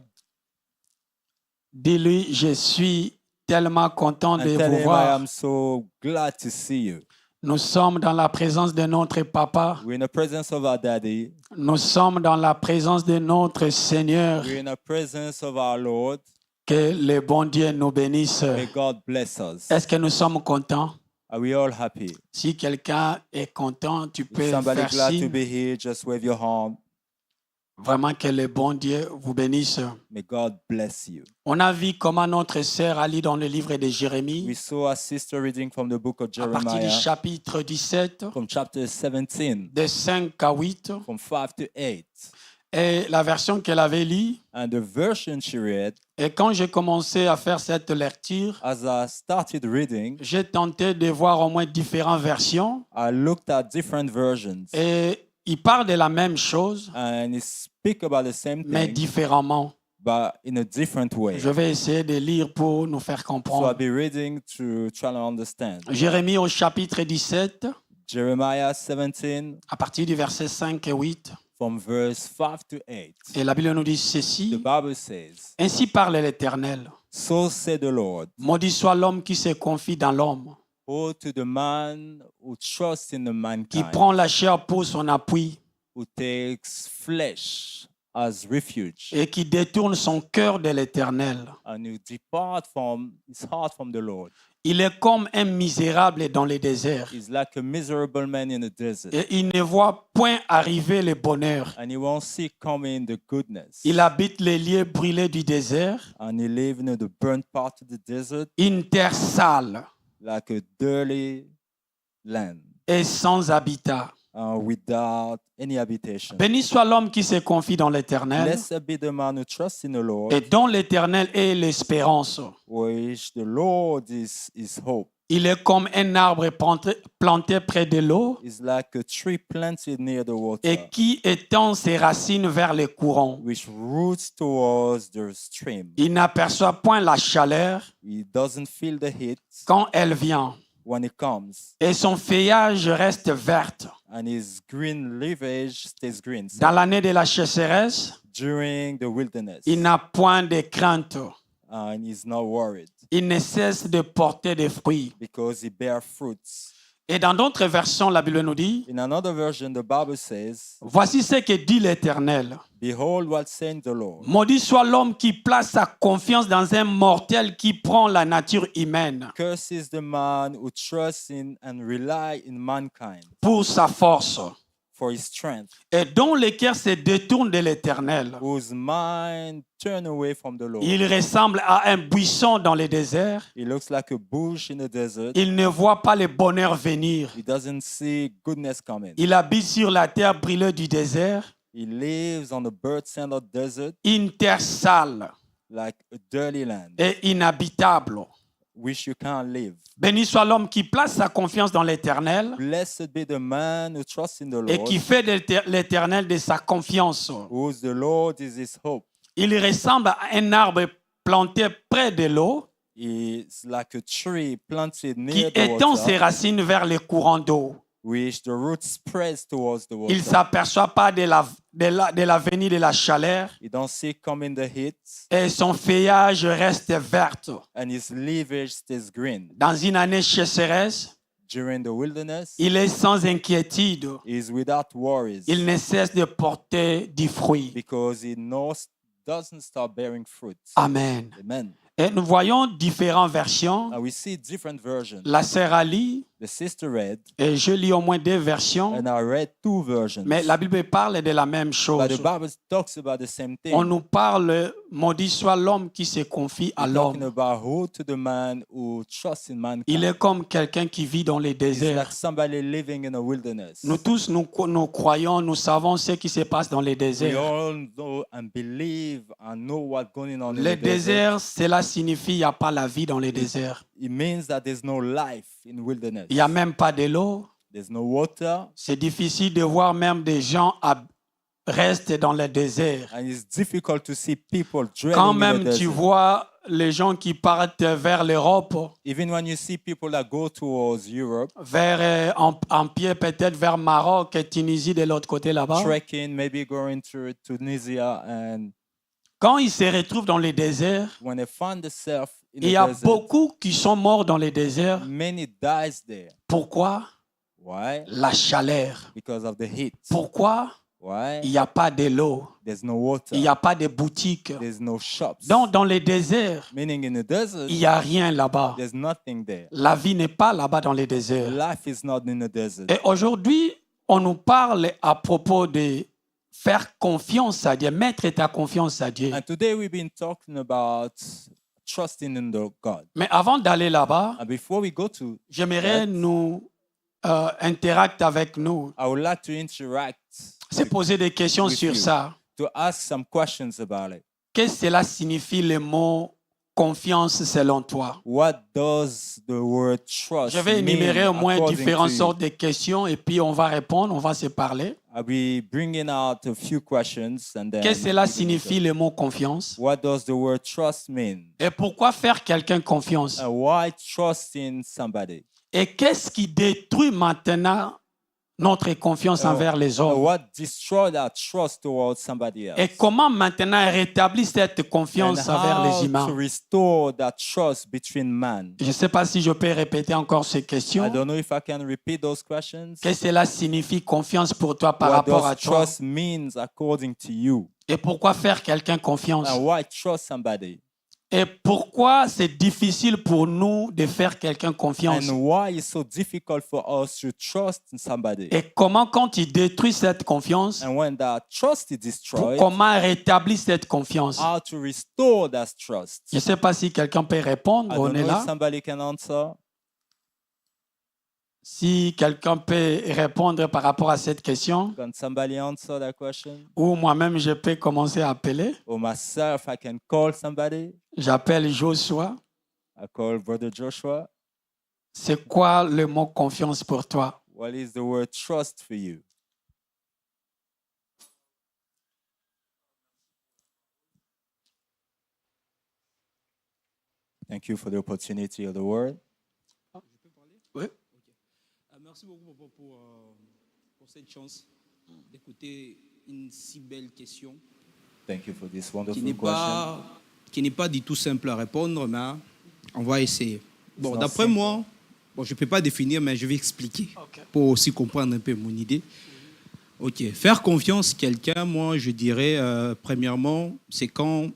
Speaker 4: Dis-lui, je suis tellement content
Speaker 5: and
Speaker 4: de
Speaker 5: tell
Speaker 4: vous
Speaker 5: him I
Speaker 4: voir.
Speaker 5: am so glad to see you.
Speaker 4: Nous sommes dans la présence de notre Papa.
Speaker 5: We're in the presence of our Daddy.
Speaker 4: Nous sommes dans la présence de notre Seigneur.
Speaker 5: We're in the presence of our Lord.
Speaker 4: Que le bon Dieu nous bénisse.
Speaker 5: May God bless us.
Speaker 4: Est-ce que nous sommes contents?
Speaker 5: Are we all happy?
Speaker 4: Si quelqu'un est content, tu peux
Speaker 5: Is somebody
Speaker 4: faire
Speaker 5: glad to
Speaker 4: signe.
Speaker 5: be here? Just wave your hand.
Speaker 4: Vraiment que le bon Dieu vous bénisse.
Speaker 5: May God bless you.
Speaker 4: On a vu comment notre sœur a lu dans le livre de
Speaker 5: We
Speaker 4: Jérémie,
Speaker 5: saw our sister reading from the book of
Speaker 4: à partir du
Speaker 5: Jeremiah,
Speaker 4: chapitre 17,
Speaker 5: from chapter 17,
Speaker 4: de 5 à 8.
Speaker 5: from 5 to 8.
Speaker 4: Et la version qu'elle avait lue,
Speaker 5: And the version she read,
Speaker 4: et quand j'ai commencé à faire cette lecture,
Speaker 5: as I started reading,
Speaker 4: j'ai tenté de voir au moins différentes versions.
Speaker 5: I looked at different versions.
Speaker 4: Et il parle de la même chose,
Speaker 5: And it speak about the same
Speaker 4: mais
Speaker 5: thing,
Speaker 4: différemment.
Speaker 5: but in a different way.
Speaker 4: Je vais essayer de lire pour nous faire
Speaker 5: So I'll
Speaker 4: comprendre.
Speaker 5: be reading to try to understand.
Speaker 4: Jérémie au chapitre 17,
Speaker 5: Jeremiah 17,
Speaker 4: à partir du verset 5 et 8.
Speaker 5: from verse 5 to 8.
Speaker 4: Et la Bible nous dit
Speaker 5: The
Speaker 4: ceci.
Speaker 5: Bible says,
Speaker 4: Ainsi parle l'Éternel.
Speaker 5: So said the Lord,
Speaker 4: Maudit soit l'homme qui se confie dans l'homme,
Speaker 5: woe to the man who trusts in the
Speaker 4: qui
Speaker 5: mankind,
Speaker 4: prend la chair pour son appui
Speaker 5: who takes flesh as refuge,
Speaker 4: et qui détourne son cœur de l'Éternel.
Speaker 5: and who depart from his heart from the Lord.
Speaker 4: Il est comme un misérable dans le désert
Speaker 5: He's like a miserable man in the desert,
Speaker 4: et il ne voit point arriver le bonheur.
Speaker 5: and he won't see coming the goodness.
Speaker 4: Il habite les lieux brûlés du désert,
Speaker 5: And he lives in the burnt part of the desert,
Speaker 4: une terre sale
Speaker 5: like a dirty land,
Speaker 4: et sans habitat.
Speaker 5: without any habitation.
Speaker 4: Béni soit l'homme qui se confie dans l'Éternel
Speaker 5: Blessed be the man who trusts in the Lord,
Speaker 4: et dont l'Éternel est l'espérance.
Speaker 5: which the Lord is his hope.
Speaker 4: Il est comme un arbre planté près de l'eau
Speaker 5: Is like a tree planted near the
Speaker 4: et
Speaker 5: water,
Speaker 4: qui étend ses racines vers les courants.
Speaker 5: which roots towards the stream.
Speaker 4: Il n'aperçoit point la chaleur
Speaker 5: He doesn't feel the heat
Speaker 4: quand elle vient
Speaker 5: when it comes,
Speaker 4: et son feuillage reste verte.
Speaker 5: and his green leafage stays green.
Speaker 4: Dans l'année de la sécheresse,
Speaker 5: During the wilderness,
Speaker 4: il n'a point de crainte.
Speaker 5: and he's not worried
Speaker 4: Il ne cesse de porter des fruits.
Speaker 5: because he bears fruits.
Speaker 4: Et dans d'autres versions, la Bible nous dit,
Speaker 5: In another version, the Bible says,
Speaker 4: voici ce que dit l'Éternel.
Speaker 5: Behold what saith the Lord.
Speaker 4: Maudit soit l'homme qui place sa confiance dans un mortel qui prend la nature humaine
Speaker 5: Curses the man who trusts in and rely in mankind
Speaker 4: pour sa force
Speaker 5: for his strength,
Speaker 4: et dont le cœur se détourne de l'Éternel.
Speaker 5: whose mind turn away from the Lord.
Speaker 4: Il ressemble à un buisson dans le désert.
Speaker 5: He looks like a bush in the desert.
Speaker 4: Il ne voit pas le bonheur venir.
Speaker 5: He doesn't see goodness coming.
Speaker 4: Il habite sur la terre brûlée du désert,
Speaker 5: He lives on the bird-sanded desert,
Speaker 4: une terre sale
Speaker 5: like a dirty land,
Speaker 4: et inhabitable.
Speaker 5: which you can't live.
Speaker 4: Béni soit l'homme qui place sa confiance dans l'Éternel
Speaker 5: Blessed be the man who trusts in the
Speaker 4: et
Speaker 5: Lord,
Speaker 4: qui fait de l'Éternel de sa confiance.
Speaker 5: whose the Lord is his hope.
Speaker 4: Il ressemble à un arbre planté près de l'eau
Speaker 5: He is like a tree planted
Speaker 4: qui
Speaker 5: near the
Speaker 4: étend ses
Speaker 5: water,
Speaker 4: racines vers les courants d'eau.
Speaker 5: which the roots spreads towards the
Speaker 4: Il ne
Speaker 5: water.
Speaker 4: s'aperçoit pas de la venue de la chaleur
Speaker 5: He don't see coming the heat,
Speaker 4: et son feuillage reste vert.
Speaker 5: and his leafage stays green.
Speaker 4: Dans une année sécheresse,
Speaker 5: During the wilderness,
Speaker 4: il est sans inquiétude.
Speaker 5: he is without worries
Speaker 4: Il ne cesse de porter du fruit.
Speaker 5: because he doesn't start bearing fruit.
Speaker 4: Amen.
Speaker 5: Amen.
Speaker 4: Et nous voyons différentes versions.
Speaker 5: And we see different versions.
Speaker 4: La sœur a lu,
Speaker 5: The sister read,
Speaker 4: et je lis au moins deux versions,
Speaker 5: and I read two versions.
Speaker 4: mais la Bible parle de la même
Speaker 5: But
Speaker 4: chose.
Speaker 5: the Bible talks about the same thing.
Speaker 4: On nous parle, maudit soit l'homme qui se confie à
Speaker 5: Talking
Speaker 4: l'homme.
Speaker 5: about who to the man who trusts in mankind.
Speaker 4: Il est comme quelqu'un qui vit dans les
Speaker 5: It's
Speaker 4: déserts.
Speaker 5: like somebody living in a wilderness.
Speaker 4: Nous tous, nous croyons, nous savons ce qui se passe dans les
Speaker 5: We
Speaker 4: déserts.
Speaker 5: all know and believe and know what's going on in
Speaker 4: Les
Speaker 5: the desert.
Speaker 4: déserts, cela signifie qu'il n'y a pas la vie dans les déserts.
Speaker 5: It means that there's no life in wilderness.
Speaker 4: Il n'y a même pas de l'eau.
Speaker 5: There's no water,
Speaker 4: C'est difficile de voir même des gens rester dans le désert.
Speaker 5: and it's difficult to see people
Speaker 4: Quand
Speaker 5: dwelling in
Speaker 4: même
Speaker 5: the
Speaker 4: tu
Speaker 5: desert.
Speaker 4: vois les gens qui partent vers l'Europe,
Speaker 5: Even when you see people that go towards Europe,
Speaker 4: vers en pied peut-être vers Maroc et Tunisie de l'autre côté là-bas,
Speaker 5: trekking, maybe going to Tunisia, and
Speaker 4: quand ils se retrouvent dans les déserts,
Speaker 5: when they find themselves in
Speaker 4: il y
Speaker 5: the
Speaker 4: a
Speaker 5: desert,
Speaker 4: beaucoup qui sont morts dans les déserts.
Speaker 5: many dies there.
Speaker 4: Pourquoi?
Speaker 5: Why?
Speaker 4: La chaleur.
Speaker 5: Because of the heat.
Speaker 4: Pourquoi? Il
Speaker 5: Why?
Speaker 4: n'y a pas de l'eau.
Speaker 5: There's no water.
Speaker 4: Il n'y a pas de boutique.
Speaker 5: There's no shops.
Speaker 4: Donc, dans les déserts,
Speaker 5: Meaning in the desert,
Speaker 4: il n'y a rien là-bas.
Speaker 5: there's nothing there.
Speaker 4: La vie n'est pas là-bas dans les déserts.
Speaker 5: Life is not in the desert.
Speaker 4: Et aujourd'hui, on nous parle à propos de faire confiance à Dieu, mettre ta confiance à Dieu.
Speaker 5: And today we've been talking about trusting in the God.
Speaker 4: Mais avant d'aller là-bas,
Speaker 5: And before we go to,
Speaker 4: j'aimerais nous interacter avec nous,
Speaker 5: I would like to interact,
Speaker 4: se poser des questions
Speaker 5: with
Speaker 4: sur
Speaker 5: you.
Speaker 4: ça.
Speaker 5: to ask some questions about it.
Speaker 4: Qu'est-ce que cela signifie le mot confiance selon toi?
Speaker 5: What does the word trust
Speaker 4: Je vais
Speaker 5: mean
Speaker 4: énumérer au moins
Speaker 5: according
Speaker 4: différentes
Speaker 5: to you?
Speaker 4: sortes de questions et puis on va répondre, on va se parler.
Speaker 5: I'll be bringing out a few questions and then.
Speaker 4: Qu'est-ce que cela signifie le mot confiance?
Speaker 5: What does the word trust mean?
Speaker 4: Et pourquoi faire quelqu'un confiance?
Speaker 5: And why trusting somebody?
Speaker 4: Et qu'est-ce qui détruit maintenant notre confiance envers les
Speaker 5: And
Speaker 4: autres?
Speaker 5: what destroyed our trust towards somebody else?
Speaker 4: Et comment maintenant rétablir cette confiance
Speaker 5: And
Speaker 4: envers
Speaker 5: how
Speaker 4: les
Speaker 5: to
Speaker 4: humains?
Speaker 5: restore that trust between man?
Speaker 4: Je ne sais pas si je peux répéter encore ces
Speaker 5: I
Speaker 4: questions.
Speaker 5: don't know if I can repeat those questions.
Speaker 4: Qu'est-ce que cela signifie confiance pour toi par
Speaker 5: What
Speaker 4: rapport à
Speaker 5: does
Speaker 4: toi?
Speaker 5: trust means according to you?
Speaker 4: Et pourquoi faire quelqu'un confiance?
Speaker 5: And why trust somebody?
Speaker 4: Et pourquoi c'est difficile pour nous de faire quelqu'un confiance?
Speaker 5: And why it's so difficult for us to trust in somebody?
Speaker 4: Et comment, quand tu détruis cette confiance,
Speaker 5: And when that trust is destroyed,
Speaker 4: comment rétablir cette confiance?
Speaker 5: how to restore that trust?
Speaker 4: Je ne sais pas si quelqu'un peut
Speaker 5: I
Speaker 4: répondre. On
Speaker 5: don't
Speaker 4: est
Speaker 5: know if
Speaker 4: là.
Speaker 5: somebody can answer.
Speaker 4: Si quelqu'un peut répondre par rapport à cette question,
Speaker 5: Can somebody answer that question?
Speaker 4: ou moi-même, je peux commencer à appeler.
Speaker 5: Or myself, I can call somebody.
Speaker 4: J'appelle Joshua.
Speaker 5: I call Brother Joshua.
Speaker 4: C'est quoi le mot confiance pour toi?
Speaker 5: What is the word trust for you? Thank you for the opportunity of the word.
Speaker 4: Oui.
Speaker 6: Merci beaucoup papa, pour cette chance d'écouter une si belle question
Speaker 5: Thank you for this
Speaker 6: qui
Speaker 5: wonderful
Speaker 6: n'est
Speaker 5: question.
Speaker 6: pas du tout simple à répondre, mais on va essayer. Bon,
Speaker 5: not
Speaker 6: d'après
Speaker 5: simple.
Speaker 6: moi, bon, je ne peux pas définir, mais je vais expliquer
Speaker 4: Ok.
Speaker 6: pour aussi comprendre un peu mon idée. Ok, faire confiance à quelqu'un, moi, je dirais, premièrement, c'est quand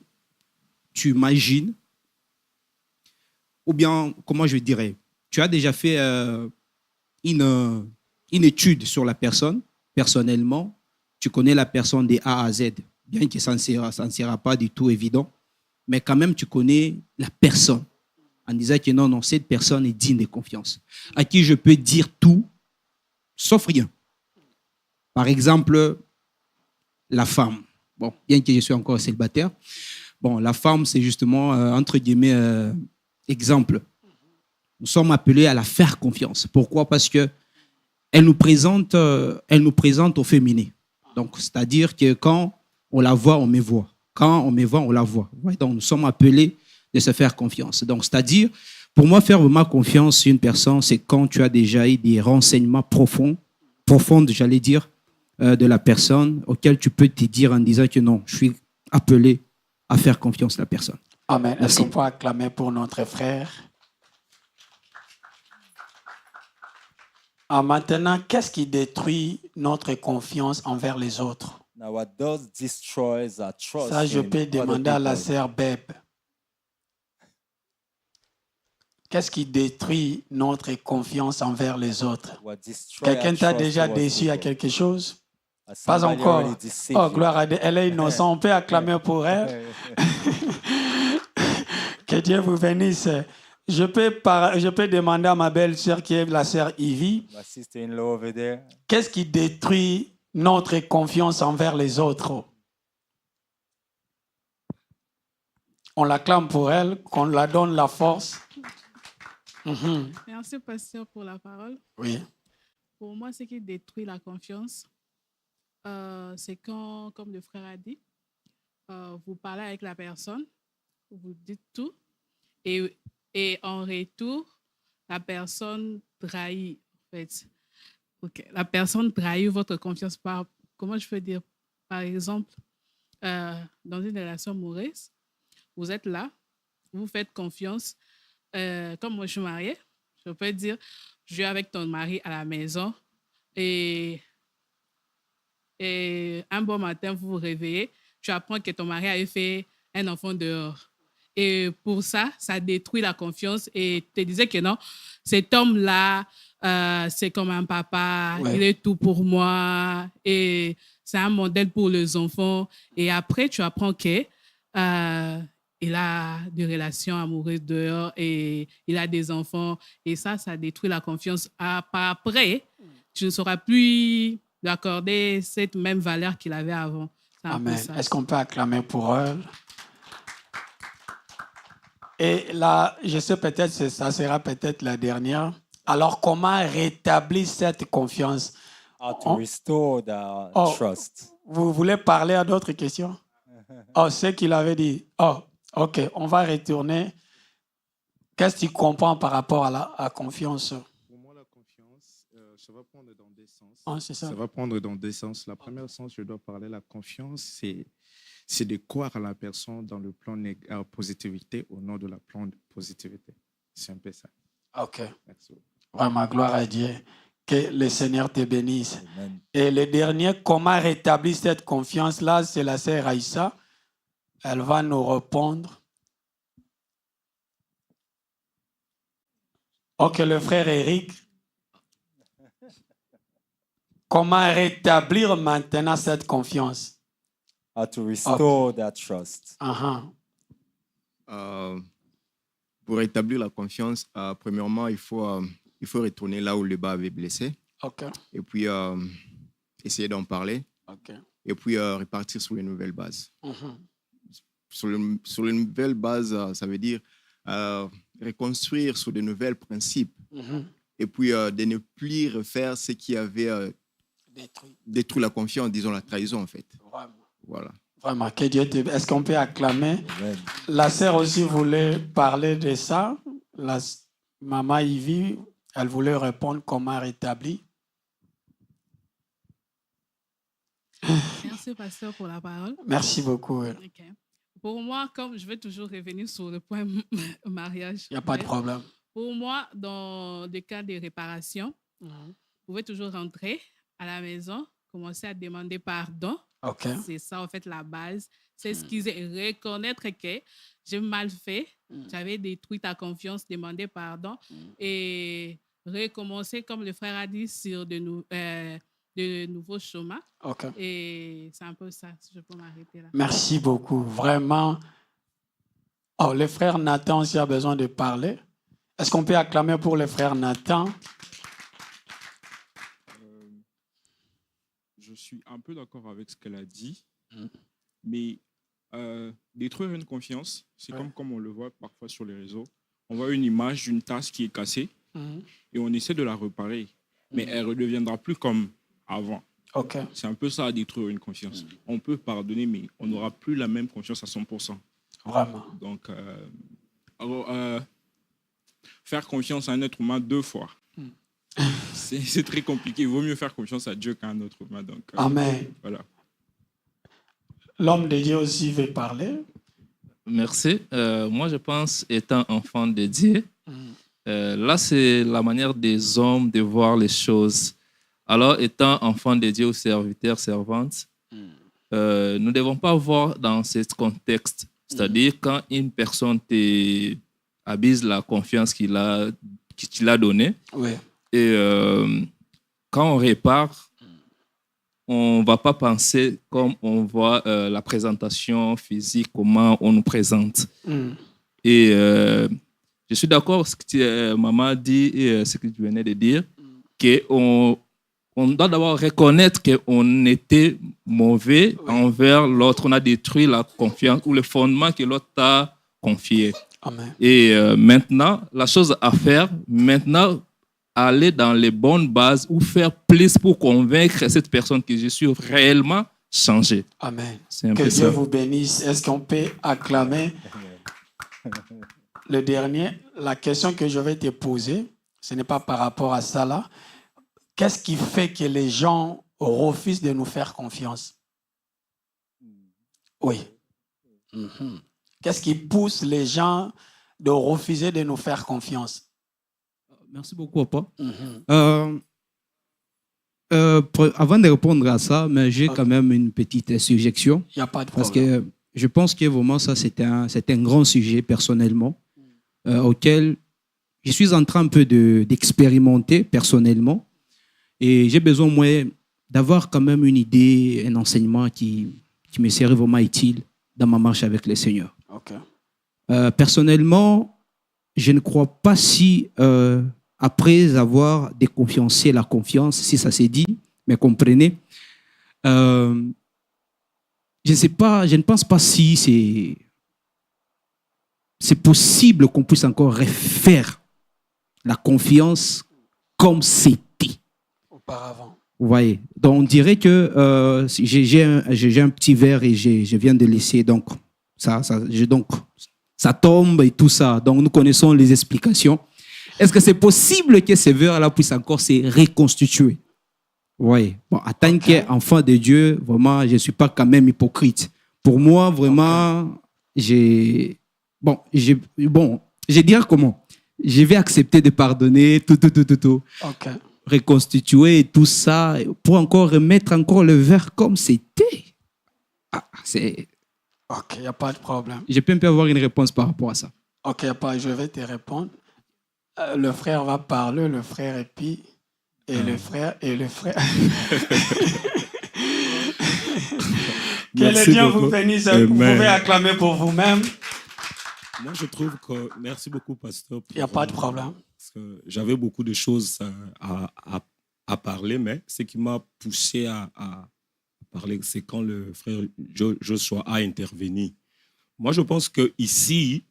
Speaker 6: tu imagines, ou bien, comment je dirais, tu as déjà fait une étude sur la personne, personnellement, tu connais la personne de A à Z, bien que ça ne sera pas du tout évident, mais quand même, tu connais la personne, en disant que non, cette personne est digne de confiance, à qui je peux dire tout, sauf rien. Par exemple, la femme. Bon, bien que je sois encore célibataire, bon, la femme, c'est justement, entre guillemets, exemple. Nous sommes appelés à la faire confiance. Pourquoi? Parce que elle nous présente au féminin. Donc, c'est-à-dire que quand on la voit, on me voit. Quand on me voit, on la voit. Ouais, donc, nous sommes appelés de se faire confiance. Donc, c'est-à-dire, pour moi, faire vraiment confiance sur une personne, c'est quand tu as déjà eu des renseignements profonds, j'allais dire, de la personne, auquel tu peux te dire en disant que non, je suis appelé à faire confiance à la personne.
Speaker 4: Amen. Est-ce
Speaker 6: Merci.
Speaker 4: qu'on peut acclamer pour notre frère? Ah, maintenant, qu'est-ce qui détruit notre confiance envers les autres?
Speaker 5: Now, what does destroys our trust?
Speaker 4: Ça, je
Speaker 5: in
Speaker 4: peux
Speaker 5: other
Speaker 4: demander à la
Speaker 5: people?
Speaker 4: sœur Beb. Qu'est-ce qui détruit notre confiance envers les autres?
Speaker 5: What destroys our
Speaker 4: Quelqu'un t'a
Speaker 5: trust
Speaker 4: déjà
Speaker 5: towards
Speaker 4: déçu à
Speaker 5: people?
Speaker 4: quelque chose?
Speaker 5: Has
Speaker 4: Pas
Speaker 5: somebody
Speaker 4: encore.
Speaker 5: already deceived
Speaker 4: Oh,
Speaker 5: you?
Speaker 4: gloire à Dieu. Elle est innocente. On peut acclamer pour elle. Que Dieu vous bénisse. Je peux demander à ma belle-sœur qui est la sœur Ivy,
Speaker 5: My sister-in-law over there.
Speaker 4: qu'est-ce qui détruit notre confiance envers les autres? On l'acclame pour elle, qu'on la donne la force. Mhm.
Speaker 7: Merci, pasteur, pour la parole.
Speaker 4: Oui.
Speaker 7: Pour moi, ce qui détruit la confiance, c'est quand, comme le frère a dit, vous parlez avec la personne, vous dites tout, et en retour, la personne trahit, en fait. Ok, la personne trahit votre confiance par, comment je peux dire, par exemple, dans une relation amoureuse, vous êtes là, vous faites confiance. Comme moi, je suis mariée, je peux dire, je suis avec ton mari à la maison et un bon matin, vous vous réveillez, tu apprends que ton mari avait fait un enfant dehors. Et pour ça, ça détruit la confiance et tu te disais que non, cet homme-là, c'est comme un papa,
Speaker 4: Ouais.
Speaker 7: il est tout pour moi et c'est un modèle pour les enfants. Et après, tu apprends que il a des relations amoureuses dehors et il a des enfants. Et ça détruit la confiance. Après, tu ne sauras plus lui accorder cette même valeur qu'il avait avant. C'est un peu
Speaker 4: Amen.
Speaker 7: ça.
Speaker 4: Est-ce qu'on peut acclamer pour elle? Et là, je sais peut-être, ça sera peut-être la dernière. Alors, comment rétablir cette confiance?
Speaker 5: How to
Speaker 4: Oh.
Speaker 5: restore the
Speaker 4: Oh.
Speaker 5: trust.
Speaker 4: Vous voulez parler à d'autres questions? Oh, ce qu'il avait dit. Oh, ok, on va retourner. Qu'est-ce que tu comprends par rapport à la confiance?
Speaker 8: Pour moi, la confiance, ça va prendre dans deux sens.
Speaker 4: Oh, c'est ça.
Speaker 8: Ça va prendre dans deux sens. La première sens, je dois parler, la confiance, c'est de croire à la personne dans le plan positivité au nom de la plan de positivité. C'est un peu ça.
Speaker 4: Ok.
Speaker 8: Merci.
Speaker 4: Vraiment, gloire à Dieu. Que le Seigneur te bénisse.
Speaker 5: Amen.
Speaker 4: Et le dernier, comment rétablir cette confiance-là, c'est la sœur Aïssa. Elle va nous répondre. Ok, le frère Eric. Comment rétablir maintenant cette confiance?
Speaker 5: How to restore that trust.
Speaker 4: Uh-huh.
Speaker 9: Pour rétablir la confiance, premièrement, il faut retourner là où le bas avait blessé
Speaker 4: Ok.
Speaker 9: et puis essayer d'en parler
Speaker 4: Ok.
Speaker 9: et puis repartir sur les nouvelles bases.
Speaker 4: Mhm.
Speaker 9: Sur les nouvelles bases, ça veut dire reconstruire sur de nouvelles principes
Speaker 4: Mhm.
Speaker 9: et puis de ne plus refaire ce qui avait détruit la confiance, disons la trahison en fait.
Speaker 4: Vraiment.
Speaker 9: Voilà.
Speaker 4: Vraiment, que Dieu te... Est-ce qu'on peut acclamer?
Speaker 5: Amen.
Speaker 4: La sœur aussi voulait parler de ça. La maman Ivy, elle voulait répondre comment rétablir.
Speaker 7: Merci, pasteur, pour la parole.
Speaker 4: Merci beaucoup. Il
Speaker 7: Ok. Pour moi, comme je vais toujours revenir sur le point mariage.
Speaker 4: n'y a pas de
Speaker 7: ouais.
Speaker 4: problème.
Speaker 7: Pour moi, dans le cas de réparation, vous pouvez toujours rentrer à la maison, commencer à demander pardon.
Speaker 4: OK.
Speaker 7: C'est ça, en fait, la base. C'est s'excuser et reconnaître que j'ai mal fait, j'avais détruit ta confiance, demander pardon et recommencer, comme le frère a dit, sur de nouveaux chemins.
Speaker 4: OK.
Speaker 7: Et c'est un peu ça, si je peux m'arrêter là.
Speaker 4: Merci beaucoup. Vraiment. Oh, le frère Nathan aussi a besoin de parler. Est-ce qu'on peut acclamer pour le frère Nathan?
Speaker 10: Je suis un peu d'accord avec ce qu'elle a dit, mais détruire une confiance, c'est comme on le voit parfois sur les réseaux. On voit une image d'une tasse qui est cassée et on essaie de la réparer, mais elle ne redeviendra plus comme avant.
Speaker 4: OK.
Speaker 10: C'est un peu ça, détruire une confiance. On peut pardonner, mais on n'aura plus la même confiance à 100%.
Speaker 4: Vraiment.
Speaker 10: Donc, faire confiance à un être humain 2 fois, c'est très compliqué. Il vaut mieux faire confiance à Dieu qu'à un autre humain. Donc,
Speaker 4: Amen.
Speaker 10: Voilà.
Speaker 4: L'homme de Dieu aussi veut parler.
Speaker 11: Merci. Moi, je pense, étant enfant de Dieu, là, c'est la manière des hommes de voir les choses. Alors, étant enfant de Dieu ou serviteur, servante, nous ne devons pas voir dans ce contexte. C'est-à-dire, quand une personne abuse la confiance qu'il a donnée, et quand on répare, on ne va pas penser comme on voit la présentation physique, comment on nous présente. Et je suis d'accord avec ce que maman a dit et ce que tu venais de dire, qu'on doit d'abord reconnaître qu'on était mauvais envers l'autre. On a détruit la confiance ou le fondement que l'autre t'a confié.
Speaker 4: Amen.
Speaker 11: Et maintenant, la chose à faire, maintenant, aller dans les bonnes bases ou faire plus pour convaincre cette personne que je suis réellement changé.
Speaker 4: Amen.
Speaker 11: C'est un
Speaker 4: Que
Speaker 11: peu
Speaker 4: Dieu
Speaker 11: ça.
Speaker 4: vous bénisse. Est-ce qu'on peut acclamer le dernier? La question que je vais te poser, ce n'est pas par rapport à ça là. Qu'est-ce qui fait que les gens refusent de nous faire confiance? Oui. Mhm. Qu'est-ce qui pousse les gens de refuser de nous faire confiance?
Speaker 6: Merci beaucoup, papa.
Speaker 4: Mhm.
Speaker 6: Avant de répondre à ça, mais j'ai quand même une petite suggestion.
Speaker 4: Il n'y a pas de
Speaker 6: Parce
Speaker 4: problème.
Speaker 6: que je pense que vraiment ça, c'est un grand sujet personnellement auquel je suis en train un peu d'expérimenter personnellement. Et j'ai besoin, moi, d'avoir quand même une idée, un enseignement qui me serait vraiment utile dans ma marche avec le Seigneur.
Speaker 4: Ok.
Speaker 6: Personnellement, je ne crois pas si, après avoir déconfiancé la confiance, si ça s'est dit, mais comprenez, je ne sais pas, je ne pense pas si c'est possible qu'on puisse encore refaire la confiance comme c'était.
Speaker 4: Auparavant.
Speaker 6: Vous voyez, donc on dirait que j'ai un petit verre et je viens de laisser, donc ça tombe et tout ça. Donc nous connaissons les explications. Est-ce que c'est possible que ce verre-là puisse encore se reconstituer? Oui. Bon, en tant qu'enfant de Dieu, vraiment, je ne suis pas quand même hypocrite. Pour moi, vraiment, je dirais comment? Je vais accepter de pardonner, tout.
Speaker 4: Ok.
Speaker 6: Reconstituer tout ça pour encore remettre encore le verre comme c'était.
Speaker 4: Ok, il n'y a pas de problème.
Speaker 6: Je peux un peu avoir une réponse par rapport à ça.
Speaker 4: Ok, je vais te répondre. Le frère va parler, le frère Epi, et le frère. Que
Speaker 1: Merci
Speaker 4: le Dieu vous
Speaker 1: beaucoup.
Speaker 4: bénisse. Vous
Speaker 1: Amen.
Speaker 4: pouvez acclamer pour vous-même.
Speaker 1: Moi, je trouve que... Merci beaucoup, pasteur.
Speaker 4: Il n'y a pas de problème.
Speaker 1: Parce que j'avais beaucoup de choses à parler, mais ce qui m'a poussé à parler, c'est quand le frère Joshua a intervenu. Moi, je pense qu'ici,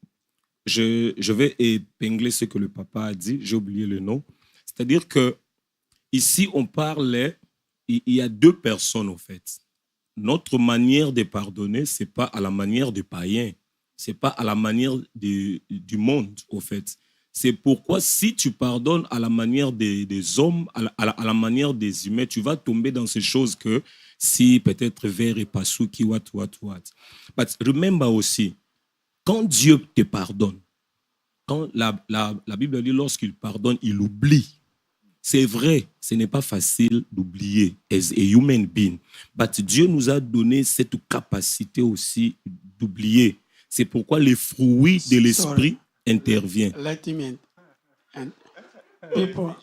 Speaker 1: je vais épingler ce que le papa a dit, j'ai oublié le nom. C'est-à-dire que ici, on parlait, il y a deux personnes, en fait. Notre manière de pardonner, ce n'est pas à la manière des païens. Ce n'est pas à la manière du monde, au fait. C'est pourquoi si tu pardonnes à la manière des hommes, à la manière des humains, tu vas tomber dans ces choses que si peut-être vers et pasuki, what. But remember aussi, quand Dieu te pardonne, quand la Bible dit lorsqu'il pardonne, il oublie. C'est vrai, ce n'est pas facile d'oublier as a human being. But Dieu nous a donné cette capacité aussi d'oublier. C'est pourquoi les fruits de l'esprit interviennent.
Speaker 4: Let him in. People.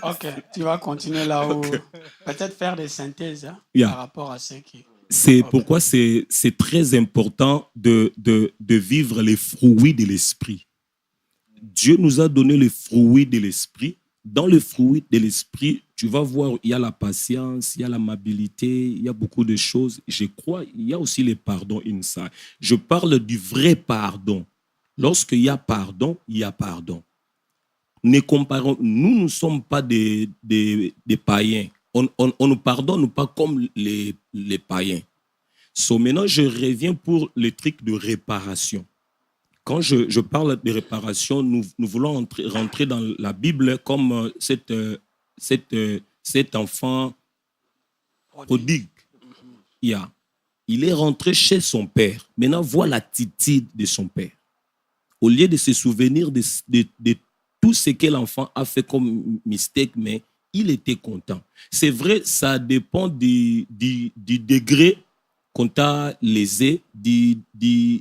Speaker 4: Ok, tu vas continuer là où.
Speaker 1: Okay.
Speaker 4: Peut-être faire des synthèses
Speaker 1: Yeah.
Speaker 4: par rapport à ce qui.
Speaker 1: C'est pourquoi c'est très important de vivre les fruits de l'esprit. Dieu nous a donné les fruits de l'esprit. Dans les fruits de l'esprit, tu vas voir, il y a la patience, il y a l'amabilité, il y a beaucoup de choses. Je crois, il y a aussi les pardons inside. Je parle du vrai pardon. Lorsqu'il y a pardon, il y a pardon. Ne comparons, nous ne sommes pas des païens. On ne pardonne pas comme les païens. So, maintenant, je reviens pour le truc de réparation. Quand je parle de réparation, nous voulons rentrer dans la Bible comme cet enfant prodigue. Yeah. Il est rentré chez son père. Maintenant, vois l'attitude de son père. Au lieu de se souvenir de tout ce que l'enfant a fait comme mistake, mais il était content. C'est vrai, ça dépend du degré qu'on t'a lésé, du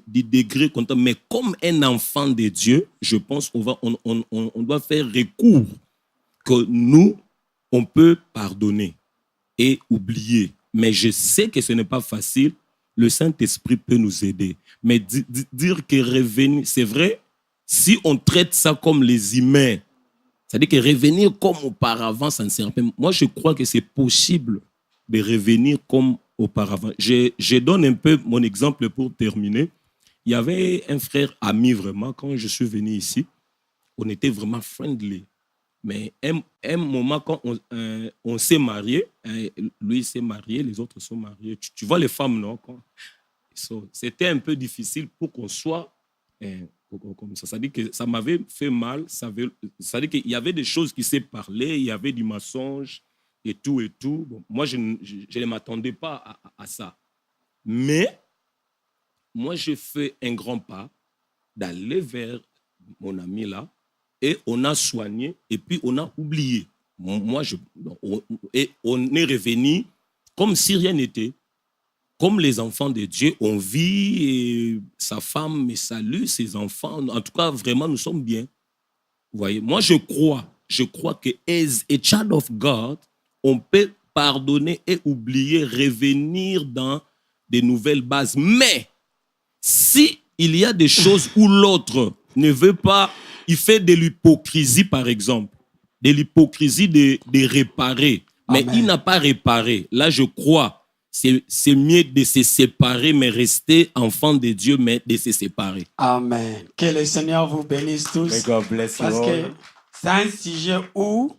Speaker 1: degré qu'on t'a... Mais comme un enfant de Dieu, je pense qu'on doit faire recours que nous, on peut pardonner et oublier. Mais je sais que ce n'est pas facile. Le Saint-Esprit peut nous aider. Mais dire que revenir, c'est vrai, si on traite ça comme les humains, c'est-à-dire que revenir comme auparavant, ça ne sert pas. Moi, je crois que c'est possible de revenir comme auparavant. Je donne un peu mon exemple pour terminer. Il y avait un frère ami vraiment, quand je suis venu ici, on était vraiment friendly.
Speaker 12: Mais un moment, quand on s'est marié, lui s'est marié, les autres sont mariés. Tu vois les femmes, non? C'était un peu difficile pour qu'on soit comme ça. Ça dit que ça m'avait fait mal. Ça dit qu'il y avait des choses qui s'est parlé, il y avait du mensonge et tout et tout. Bon, moi, je ne m'attendais pas à ça. Mais moi, j'ai fait un grand pas d'aller vers mon ami là et on a soigné et puis on a oublié. Et on est revenu comme si rien n'était. Comme les enfants de Dieu, on vit et sa femme me salue, ses enfants. En tout cas, vraiment, nous sommes bien. Vous voyez, moi, je crois que as a child of God, on peut pardonner et oublier, revenir dans des nouvelles bases. Mais si il y a des choses où l'autre ne veut pas, il fait de l'hypocrisie, par exemple, de l'hypocrisie de réparer, mais
Speaker 4: Amen.
Speaker 12: il n'a pas réparé. Là, je crois. C'est mieux de se séparer, mais rester enfant de Dieu, mais de se séparer.
Speaker 4: Amen. Que le Seigneur vous bénisse tous.
Speaker 5: May God bless you
Speaker 4: Parce que
Speaker 5: all.
Speaker 4: c'est un sujet où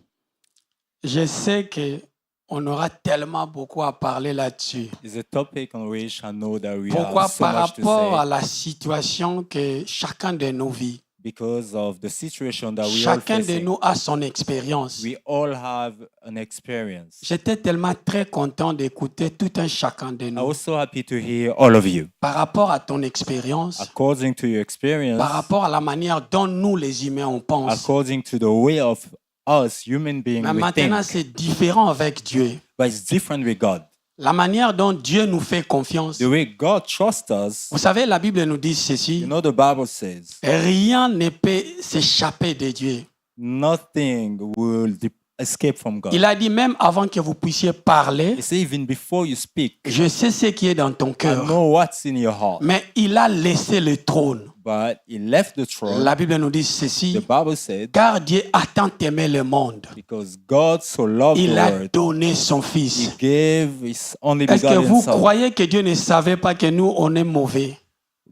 Speaker 4: je sais qu'on aura tellement beaucoup à parler là-dessus.
Speaker 5: It's a topic on which I know that we
Speaker 4: Pourquoi?
Speaker 5: have so
Speaker 4: Par
Speaker 5: much to
Speaker 4: rapport à
Speaker 5: say
Speaker 4: la situation que chacun de nous vit.
Speaker 5: because of the situation that we all
Speaker 4: Chacun de
Speaker 5: facing.
Speaker 4: nous a son expérience.
Speaker 5: We all have an experience.
Speaker 4: J'étais tellement très content d'écouter tout un chacun de
Speaker 5: I
Speaker 4: nous.
Speaker 5: was so happy to hear all of you.
Speaker 4: Par rapport à ton expérience,
Speaker 5: According to your experience,
Speaker 4: par rapport à la manière dont nous les humains on pense.
Speaker 5: according to the way of us human beings
Speaker 4: Mais
Speaker 5: we
Speaker 4: maintenant
Speaker 5: think,
Speaker 4: c'est différent avec Dieu.
Speaker 5: but it's different with God.
Speaker 4: La manière dont Dieu nous fait confiance.
Speaker 5: The way God trusts us,
Speaker 4: Vous savez, la Bible nous dit ceci.
Speaker 5: you know, the Bible says
Speaker 4: Rien ne peut s'échapper de Dieu.
Speaker 5: nothing will escape from God.
Speaker 4: Il a dit même avant que vous puissiez parler,
Speaker 5: He said, even before you speak,
Speaker 4: je sais ce qui est dans ton
Speaker 5: I
Speaker 4: cœur.
Speaker 5: know what's in your heart.
Speaker 4: Mais il a laissé le trône.
Speaker 5: But he left the throne.
Speaker 4: La Bible nous dit ceci.
Speaker 5: The Bible said,
Speaker 4: Car Dieu a tant aimé le monde.
Speaker 5: because God so loved
Speaker 4: Il
Speaker 5: the
Speaker 4: a
Speaker 5: world,
Speaker 4: donné son
Speaker 5: he
Speaker 4: Fils.
Speaker 5: gave his only
Speaker 4: Est-ce que
Speaker 5: begotten
Speaker 4: vous
Speaker 5: Son.
Speaker 4: croyez que Dieu ne savait pas que nous, on est mauvais?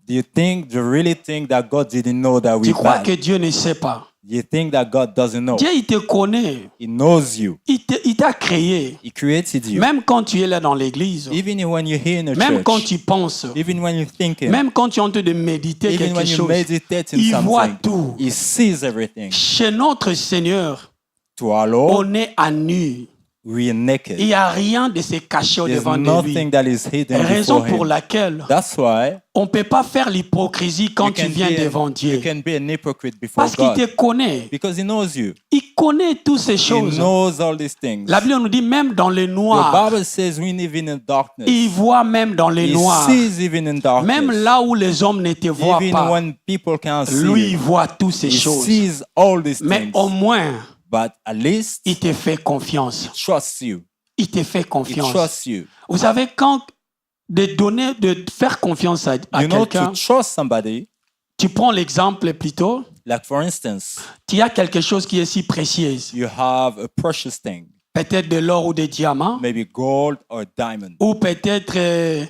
Speaker 5: Do you really think that God didn't know that
Speaker 4: Tu
Speaker 5: we
Speaker 4: crois
Speaker 5: bad?
Speaker 4: que Dieu ne sait pas?
Speaker 5: Do you think that God doesn't know?
Speaker 4: Dieu, il te connaît.
Speaker 5: He knows you.
Speaker 4: Il t'a créé.
Speaker 5: He created you.
Speaker 4: Même quand tu es là dans l'église.
Speaker 5: Even when you're here in the
Speaker 4: Même quand
Speaker 5: church,
Speaker 4: tu penses.
Speaker 5: even when you're thinking,
Speaker 4: Même quand tu es en train de méditer
Speaker 5: even
Speaker 4: quelque
Speaker 5: when you
Speaker 4: chose.
Speaker 5: meditate in
Speaker 4: Il voit
Speaker 5: something,
Speaker 4: tout.
Speaker 5: he sees everything.
Speaker 4: Chez notre Seigneur,
Speaker 5: To our Lord,
Speaker 4: on est à nu.
Speaker 5: we are naked.
Speaker 4: Il n'y a rien de se cacher au
Speaker 5: There's
Speaker 4: devant de
Speaker 5: nothing
Speaker 4: lui.
Speaker 5: that is hidden
Speaker 4: Raison
Speaker 5: before
Speaker 4: pour
Speaker 5: him.
Speaker 4: laquelle
Speaker 5: That's why
Speaker 4: on ne peut pas faire l'hypocrisie quand
Speaker 5: you
Speaker 4: tu
Speaker 5: can
Speaker 4: viens
Speaker 5: be
Speaker 4: devant
Speaker 5: you
Speaker 4: Dieu.
Speaker 5: can be an hypocrite before
Speaker 4: Parce qu'il
Speaker 5: God
Speaker 4: te connaît.
Speaker 5: because he knows you.
Speaker 4: Il connaît toutes ces
Speaker 5: He
Speaker 4: choses.
Speaker 5: knows all these things.
Speaker 4: La Bible nous dit même dans le
Speaker 5: The
Speaker 4: noir.
Speaker 5: Bible says we live in darkness.
Speaker 4: Il voit même dans le
Speaker 5: He
Speaker 4: noir.
Speaker 5: sees even in darkness.
Speaker 4: Même là où les hommes ne te voient
Speaker 5: Even
Speaker 4: pas.
Speaker 5: when people can't see
Speaker 4: Lui, il
Speaker 5: you,
Speaker 4: voit toutes ces
Speaker 5: he
Speaker 4: choses.
Speaker 5: sees all these
Speaker 4: Mais
Speaker 5: things.
Speaker 4: au moins,
Speaker 5: But at least
Speaker 4: il te fait confiance.
Speaker 5: he trusts you.
Speaker 4: Il te fait
Speaker 5: He
Speaker 4: confiance.
Speaker 5: trusts you.
Speaker 4: Vous savez, quand de faire confiance à
Speaker 5: You know,
Speaker 4: quelqu'un,
Speaker 5: to trust somebody,
Speaker 4: tu prends l'exemple plutôt,
Speaker 5: like for instance,
Speaker 4: tu as quelque chose qui est si précieux,
Speaker 5: you have a precious thing,
Speaker 4: peut-être de l'or ou des diamants,
Speaker 5: maybe gold or diamond,
Speaker 4: ou peut-être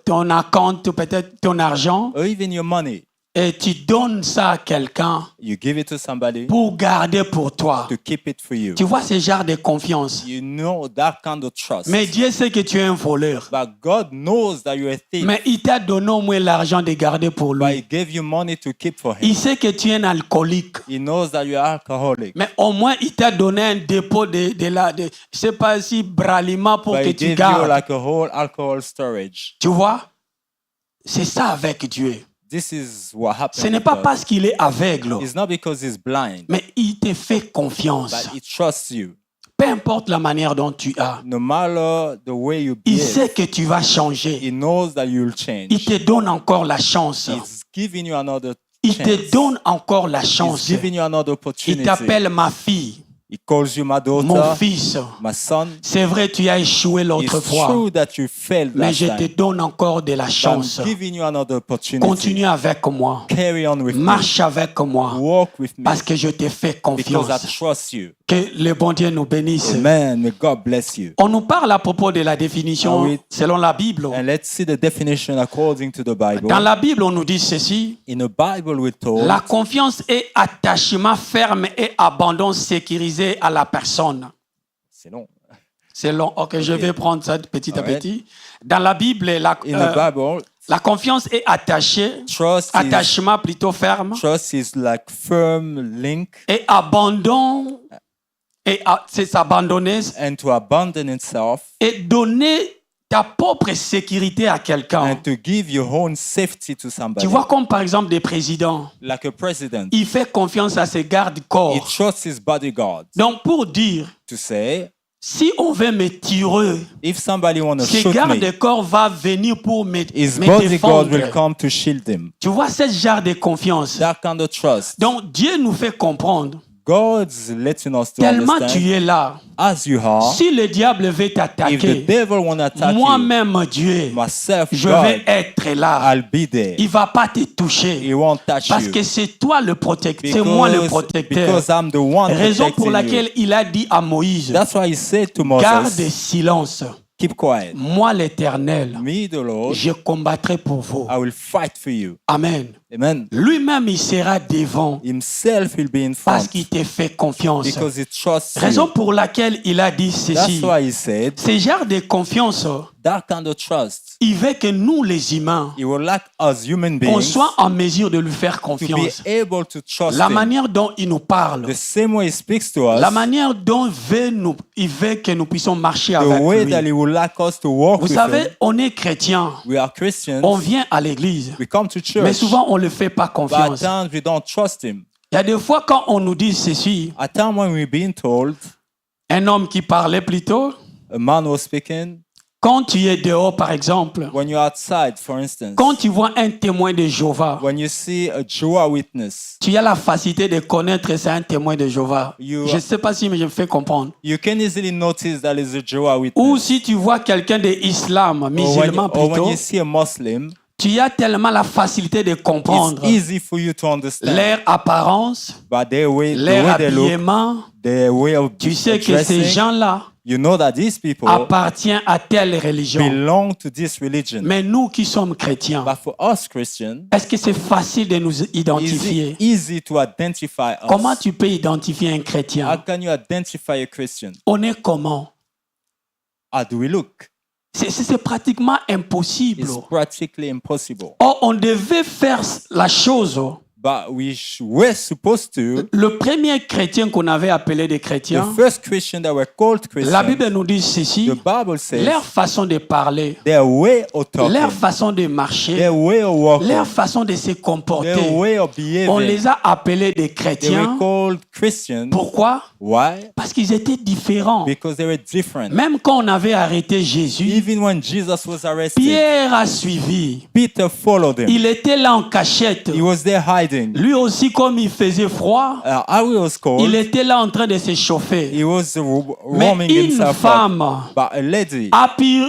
Speaker 4: ton compte, ou peut-être ton argent,
Speaker 5: or even your money.
Speaker 4: et tu donnes ça à quelqu'un
Speaker 5: You give it to somebody
Speaker 4: pour garder pour toi.
Speaker 5: to keep it for you.
Speaker 4: Tu vois ce genre de confiance.
Speaker 5: You know that kind of trust.
Speaker 4: Mais Dieu sait que tu es un voleur.
Speaker 5: But God knows that you're a thief.
Speaker 4: Mais il t'a donné au moins l'argent de garder pour
Speaker 5: But
Speaker 4: lui.
Speaker 5: He gave you money to keep for Him.
Speaker 4: Il sait que tu es un alcoolique.
Speaker 5: He knows that you're alcoholic.
Speaker 4: Mais au moins, il t'a donné un dépôt de je sais pas si bralima pour
Speaker 5: But
Speaker 4: que
Speaker 5: He
Speaker 4: tu
Speaker 5: gave you
Speaker 4: gardes.
Speaker 5: like a whole alcohol storage.
Speaker 4: Tu vois? C'est ça avec Dieu.
Speaker 5: This is what happens.
Speaker 4: Ce n'est
Speaker 5: with
Speaker 4: pas
Speaker 5: God.
Speaker 4: parce qu'il est aveugle,
Speaker 5: It's not because He's blind,
Speaker 4: mais il te fait confiance.
Speaker 5: but He trusts you.
Speaker 4: Peu importe la manière dont tu as.
Speaker 5: No matter the way you
Speaker 4: Il
Speaker 5: behave,
Speaker 4: sait que tu vas changer.
Speaker 5: He knows that you'll change.
Speaker 4: Il te donne encore la chance.
Speaker 5: He's giving you another
Speaker 4: Il
Speaker 5: chance.
Speaker 4: te donne encore la
Speaker 5: He's
Speaker 4: chance.
Speaker 5: giving you another
Speaker 4: Il
Speaker 5: opportunity.
Speaker 4: t'appelle ma fille.
Speaker 5: He calls you my daughter,
Speaker 4: mon fils.
Speaker 5: my son.
Speaker 4: C'est vrai, tu as échoué l'autre
Speaker 5: It's
Speaker 4: fois,
Speaker 5: true that you failed
Speaker 4: mais
Speaker 5: last
Speaker 4: je te
Speaker 5: time.
Speaker 4: donne encore de la chance.
Speaker 5: I'm giving you another opportunity.
Speaker 4: Continue avec moi.
Speaker 5: Carry on with
Speaker 4: Marche avec moi.
Speaker 5: me. Walk with me.
Speaker 4: Parce que je te fais
Speaker 5: Because I
Speaker 4: confiance.
Speaker 5: trust you.
Speaker 4: Que le bon Dieu nous bénisse.
Speaker 5: Amen. May God bless you.
Speaker 4: On nous parle à propos de la définition
Speaker 5: Ah oui.
Speaker 4: selon la Bible.
Speaker 5: And let's see the definition according to the Bible.
Speaker 4: Dans la Bible, on nous dit ceci.
Speaker 5: In the Bible, we're told
Speaker 4: La confiance est attachement ferme et abandon sécurisé à la personne.
Speaker 5: c'est long.
Speaker 4: C'est long. Ok, je vais prendre ça petit à
Speaker 5: Alright.
Speaker 4: petit. Dans la Bible,
Speaker 5: In the Bible,
Speaker 4: la confiance est attachée, attachement plutôt ferme,
Speaker 5: trust is like firm link,
Speaker 4: et abandon, c'est s'abandonner
Speaker 5: and to abandon itself,
Speaker 4: et donner ta propre sécurité à quelqu'un.
Speaker 5: and to give your own safety to somebody.
Speaker 4: Tu vois, comme par exemple des présidents,
Speaker 5: Like a president,
Speaker 4: il fait confiance à ses gardes-corps.
Speaker 5: he trusts his bodyguard
Speaker 4: Donc, pour dire,
Speaker 5: to say,
Speaker 4: si on veut me tirer,
Speaker 5: if somebody want to
Speaker 4: ce
Speaker 5: shoot me,
Speaker 4: garde-corps va venir pour me
Speaker 5: his
Speaker 4: me
Speaker 5: bodyguard will
Speaker 4: défendre.
Speaker 5: come to shield him.
Speaker 4: Tu vois, ce genre de confiance.
Speaker 5: That kind of trust.
Speaker 4: Donc, Dieu nous fait comprendre,
Speaker 5: God's letting us to
Speaker 4: tellement
Speaker 5: understand,
Speaker 4: tu es là,
Speaker 5: as you are,
Speaker 4: si le diable veut
Speaker 5: if the
Speaker 4: t'attaquer,
Speaker 5: devil want to attack you,
Speaker 4: moi-même, Dieu,
Speaker 5: myself,
Speaker 4: je
Speaker 5: God,
Speaker 4: vais être là.
Speaker 5: I'll be there.
Speaker 4: Il ne va pas te toucher.
Speaker 5: He won't touch
Speaker 4: Parce
Speaker 5: you.
Speaker 4: que c'est toi le protecteur, c'est moi le protecteur.
Speaker 5: Because I'm the one
Speaker 4: Raison pour
Speaker 5: protecting
Speaker 4: laquelle
Speaker 5: you.
Speaker 4: il a dit à Moïse,
Speaker 5: That's why he said to
Speaker 4: garde
Speaker 5: Moses,
Speaker 4: silence.
Speaker 5: keep quiet.
Speaker 4: Moi, l'Éternel,
Speaker 5: Me, the Lord,
Speaker 4: je combattrai pour vous.
Speaker 5: I will fight for you.
Speaker 4: Amen.
Speaker 5: Amen.
Speaker 4: Lui-même, il sera devant
Speaker 5: Himself will be in
Speaker 4: parce
Speaker 5: front
Speaker 4: qu'il te fait confiance.
Speaker 5: because he trusts
Speaker 4: Raison
Speaker 5: you.
Speaker 4: pour laquelle il a dit
Speaker 5: That's
Speaker 4: ceci.
Speaker 5: why he said,
Speaker 4: Ce genre de confiance,
Speaker 5: that kind of trust,
Speaker 4: il veut que nous, les humains,
Speaker 5: he will like us human
Speaker 4: on
Speaker 5: beings
Speaker 4: soit en mesure de lui faire
Speaker 5: to be
Speaker 4: confiance.
Speaker 5: able to trust
Speaker 4: La
Speaker 5: him.
Speaker 4: manière dont il nous parle,
Speaker 5: The same way he speaks to us,
Speaker 4: la manière dont il veut que nous puissions marcher
Speaker 5: the
Speaker 4: avec
Speaker 5: way
Speaker 4: lui.
Speaker 5: that he would like us to walk
Speaker 4: Vous
Speaker 5: with
Speaker 4: savez,
Speaker 5: him.
Speaker 4: on est chrétien,
Speaker 5: We are Christians.
Speaker 4: on vient à l'église,
Speaker 5: We come to church.
Speaker 4: mais souvent on ne le fait pas
Speaker 5: But at
Speaker 4: confiance.
Speaker 5: times we don't trust him.
Speaker 4: Il y a des fois quand on nous dit ceci,
Speaker 5: At times when we're being told,
Speaker 4: un homme qui parlait plutôt,
Speaker 5: a man was speaking,
Speaker 4: quand tu es dehors par exemple,
Speaker 5: when you're outside, for instance,
Speaker 4: quand tu vois un témoin de Jéhovah,
Speaker 5: when you see a Jehovah Witness,
Speaker 4: tu as la facilité de connaître que c'est un témoin de Jéhovah.
Speaker 5: You-
Speaker 4: Je ne sais pas si je me fais comprendre.
Speaker 5: you can easily notice that is a Jehovah Witness.
Speaker 4: Ou si tu vois quelqu'un de islam,
Speaker 5: Or
Speaker 4: musulman
Speaker 5: when
Speaker 4: plutôt,
Speaker 5: you see a Muslim,
Speaker 4: tu as tellement la facilité de comprendre
Speaker 5: it's easy for you to understand.
Speaker 4: leur apparence,
Speaker 5: But the way
Speaker 4: leur
Speaker 5: they look,
Speaker 4: habillement.
Speaker 5: the way of
Speaker 4: Tu sais que ces
Speaker 5: dressing,
Speaker 4: gens-là
Speaker 5: you know that these people
Speaker 4: appartiennent à telle religion.
Speaker 5: belong to this religion.
Speaker 4: Mais nous qui sommes chrétiens,
Speaker 5: But for us Christians,
Speaker 4: est-ce que c'est facile de nous
Speaker 5: it's
Speaker 4: identifier?
Speaker 5: easy to identify us.
Speaker 4: Comment tu peux identifier un
Speaker 5: How
Speaker 4: chrétien?
Speaker 5: can you identify a Christian?
Speaker 4: On est comment?
Speaker 5: How do we look?
Speaker 4: C'est pratiquement impossible.
Speaker 5: It's practically impossible.
Speaker 4: Or, on devait faire la chose.
Speaker 5: But we're supposed to.
Speaker 4: Le premier chrétien qu'on avait appelé des
Speaker 5: The
Speaker 4: chrétiens,
Speaker 5: first Christian that were called
Speaker 4: la Bible
Speaker 5: Christians,
Speaker 4: nous dit ceci,
Speaker 5: the Bible says
Speaker 4: leur façon de parler,
Speaker 5: their way of talking,
Speaker 4: leur façon de marcher,
Speaker 5: their way of walking,
Speaker 4: leur façon de se
Speaker 5: their
Speaker 4: comporter,
Speaker 5: way of
Speaker 4: on
Speaker 5: behaving,
Speaker 4: les a appelés des
Speaker 5: they were
Speaker 4: chrétiens.
Speaker 5: called Christians.
Speaker 4: Pourquoi?
Speaker 5: Why?
Speaker 4: Parce qu'ils étaient différents.
Speaker 5: Because they were different.
Speaker 4: Même quand on avait arrêté Jésus,
Speaker 5: Even when Jesus was arrested,
Speaker 4: Pierre a suivi.
Speaker 5: Peter followed him.
Speaker 4: Il était là en cachette.
Speaker 5: He was there hiding.
Speaker 4: Lui aussi, comme il faisait froid,
Speaker 5: How he was called,
Speaker 4: il était là en train de se chauffer.
Speaker 5: he was
Speaker 4: Mais
Speaker 5: warming
Speaker 4: une
Speaker 5: himself up.
Speaker 4: femme
Speaker 5: But a lady
Speaker 4: a pu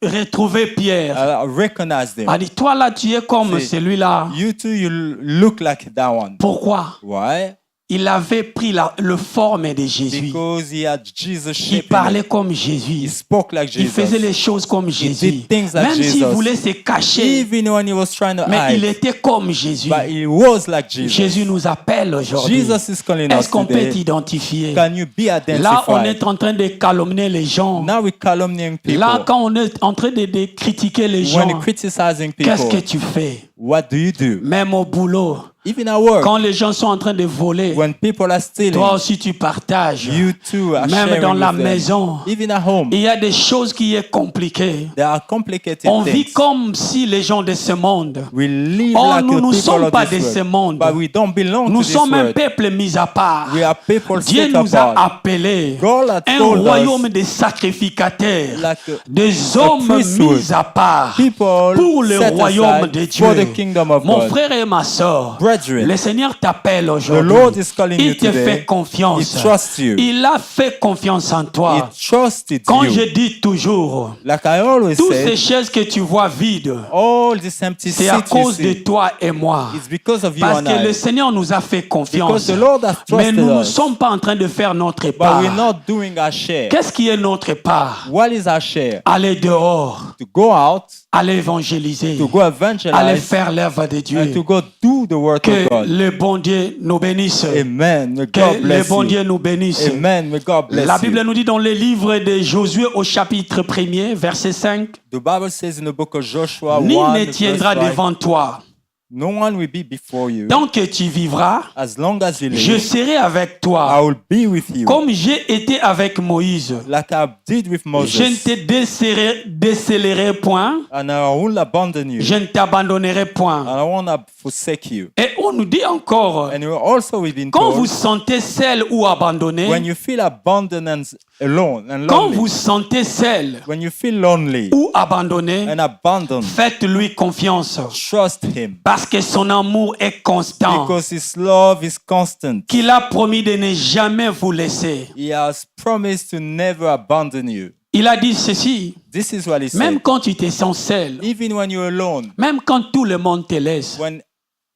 Speaker 4: retrouver Pierre.
Speaker 5: recognized him.
Speaker 4: A dit, toi là, tu es comme
Speaker 5: See,
Speaker 4: celui-là.
Speaker 5: You too, you look like that one.
Speaker 4: Pourquoi?
Speaker 5: Why?
Speaker 4: Il avait pris le forme de Jésus.
Speaker 5: Because he had Jesus
Speaker 4: Il
Speaker 5: shape in
Speaker 4: parlait
Speaker 5: him.
Speaker 4: comme
Speaker 5: He
Speaker 4: Jésus.
Speaker 5: spoke like
Speaker 4: Il faisait
Speaker 5: Jesus.
Speaker 4: les choses comme Jésus.
Speaker 5: did things like
Speaker 4: Même s'il
Speaker 5: Jesus.
Speaker 4: voulait se cacher,
Speaker 5: Even when he was trying to
Speaker 4: mais il
Speaker 5: hide,
Speaker 4: était comme Jésus.
Speaker 5: but he was like Jesus.
Speaker 4: Jésus nous appelle aujourd'hui.
Speaker 5: Jesus is calling us
Speaker 4: Est-ce qu'on peut
Speaker 5: today.
Speaker 4: t'identifier?
Speaker 5: Can you be
Speaker 4: Là, on
Speaker 5: identified?
Speaker 4: est en train de calomnier les gens.
Speaker 5: Now we're calumniating people.
Speaker 4: Là, quand on est en train de critiquer les
Speaker 5: When
Speaker 4: gens,
Speaker 5: you're criticizing
Speaker 4: qu'est-ce que
Speaker 5: people,
Speaker 4: tu fais?
Speaker 5: what do you do?
Speaker 4: Même au boulot,
Speaker 5: Even at work,
Speaker 4: quand les gens sont en train de voler,
Speaker 5: when people are stealing,
Speaker 4: toi aussi tu partages.
Speaker 5: you too are
Speaker 4: Même
Speaker 5: sharing
Speaker 4: dans la
Speaker 5: with them.
Speaker 4: maison,
Speaker 5: Even at home,
Speaker 4: il y a des choses qui sont compliquées.
Speaker 5: there are complicated
Speaker 4: On vit
Speaker 5: things.
Speaker 4: comme si les gens de ce monde.
Speaker 5: We live
Speaker 4: Oh,
Speaker 5: like
Speaker 4: nous
Speaker 5: the
Speaker 4: ne
Speaker 5: people
Speaker 4: sommes
Speaker 5: of
Speaker 4: pas
Speaker 5: this
Speaker 4: de ce
Speaker 5: world,
Speaker 4: monde.
Speaker 5: but we don't belong
Speaker 4: Nous
Speaker 5: to this
Speaker 4: sommes un
Speaker 5: world.
Speaker 4: peuple mis à part.
Speaker 5: We are people
Speaker 4: Dieu
Speaker 5: set
Speaker 4: nous a
Speaker 5: apart.
Speaker 4: appelés
Speaker 5: God has
Speaker 4: un
Speaker 5: told us
Speaker 4: royaume de sacrificateurs,
Speaker 5: like
Speaker 4: des hommes
Speaker 5: priesthood.
Speaker 4: mis à part
Speaker 5: people
Speaker 4: pour le
Speaker 5: set
Speaker 4: royaume
Speaker 5: aside
Speaker 4: de Dieu.
Speaker 5: for the kingdom of
Speaker 4: Mon
Speaker 5: God.
Speaker 4: frère et ma soeur,
Speaker 5: Brothers brethren,
Speaker 4: Le Seigneur t'appelle
Speaker 5: the
Speaker 4: aujourd'hui.
Speaker 5: Lord is calling you
Speaker 4: Il te
Speaker 5: today.
Speaker 4: fait confiance.
Speaker 5: He trusts you.
Speaker 4: Il a fait confiance en
Speaker 5: He
Speaker 4: toi.
Speaker 5: trusted
Speaker 4: Quand
Speaker 5: you.
Speaker 4: je dis toujours,
Speaker 5: Like I always
Speaker 4: toutes ces
Speaker 5: say,
Speaker 4: chaises que tu vois vides,
Speaker 5: all this empty
Speaker 4: c'est à
Speaker 5: seats you
Speaker 4: cause de
Speaker 5: see,
Speaker 4: toi et moi.
Speaker 5: it's because of you
Speaker 4: Parce
Speaker 5: and
Speaker 4: que le
Speaker 5: I.
Speaker 4: Seigneur nous a fait
Speaker 5: Because
Speaker 4: confiance.
Speaker 5: the Lord has
Speaker 4: Mais
Speaker 5: trusted
Speaker 4: nous ne
Speaker 5: us.
Speaker 4: sommes pas en train de faire notre
Speaker 5: But
Speaker 4: part.
Speaker 5: we're not doing our share.
Speaker 4: Qu'est-ce qui est notre part?
Speaker 5: What is our share?
Speaker 4: Aller dehors,
Speaker 5: To go out,
Speaker 4: aller évangéliser,
Speaker 5: to go
Speaker 4: aller
Speaker 5: evangelize,
Speaker 4: faire l'œuvre de
Speaker 5: and
Speaker 4: Dieu.
Speaker 5: to go do the work of
Speaker 4: Que
Speaker 5: God.
Speaker 4: le bon Dieu nous bénisse.
Speaker 5: Amen. May
Speaker 4: Que
Speaker 5: God
Speaker 4: le
Speaker 5: bless
Speaker 4: bon
Speaker 5: you.
Speaker 4: Dieu nous bénisse.
Speaker 5: Amen. May God bless
Speaker 4: La Bible
Speaker 5: you.
Speaker 4: nous dit dans le livre de Josué au chapitre 1er, verset 5,
Speaker 5: The Bible says in the book of Joshua
Speaker 4: nul
Speaker 5: 1,
Speaker 4: ne
Speaker 5: verse
Speaker 4: tiendra
Speaker 5: 5,
Speaker 4: devant toi.
Speaker 5: no one will be before you.
Speaker 4: Tant que tu vivras,
Speaker 5: As long as you
Speaker 4: je
Speaker 5: live,
Speaker 4: serai avec
Speaker 5: I
Speaker 4: toi.
Speaker 5: will be with you.
Speaker 4: Comme j'ai été avec Moïse.
Speaker 5: Like I did with
Speaker 4: Je ne
Speaker 5: Moses.
Speaker 4: te décélérerai point.
Speaker 5: And I will abandon you.
Speaker 4: Je ne t'abandonnerai point.
Speaker 5: And I won't forsake you.
Speaker 4: Et on nous dit encore,
Speaker 5: And also we've been
Speaker 4: quand
Speaker 5: told,
Speaker 4: vous sentez seul ou abandonné,
Speaker 5: when you feel abandoned and alone and
Speaker 4: quand
Speaker 5: lonely,
Speaker 4: vous sentez seul
Speaker 5: when you feel lonely
Speaker 4: ou abandonné,
Speaker 5: and abandoned,
Speaker 4: faites-lui confiance.
Speaker 5: trust him.
Speaker 4: Parce que son amour est constant.
Speaker 5: Because his love is constant.
Speaker 4: Qu'il a promis de ne jamais vous laisser.
Speaker 5: He has promised to never abandon you.
Speaker 4: Il a dit ceci.
Speaker 5: This is what he said.
Speaker 4: Même quand tu te sens seul,
Speaker 5: Even when you're alone,
Speaker 4: même quand tout le monde te laisse,
Speaker 5: when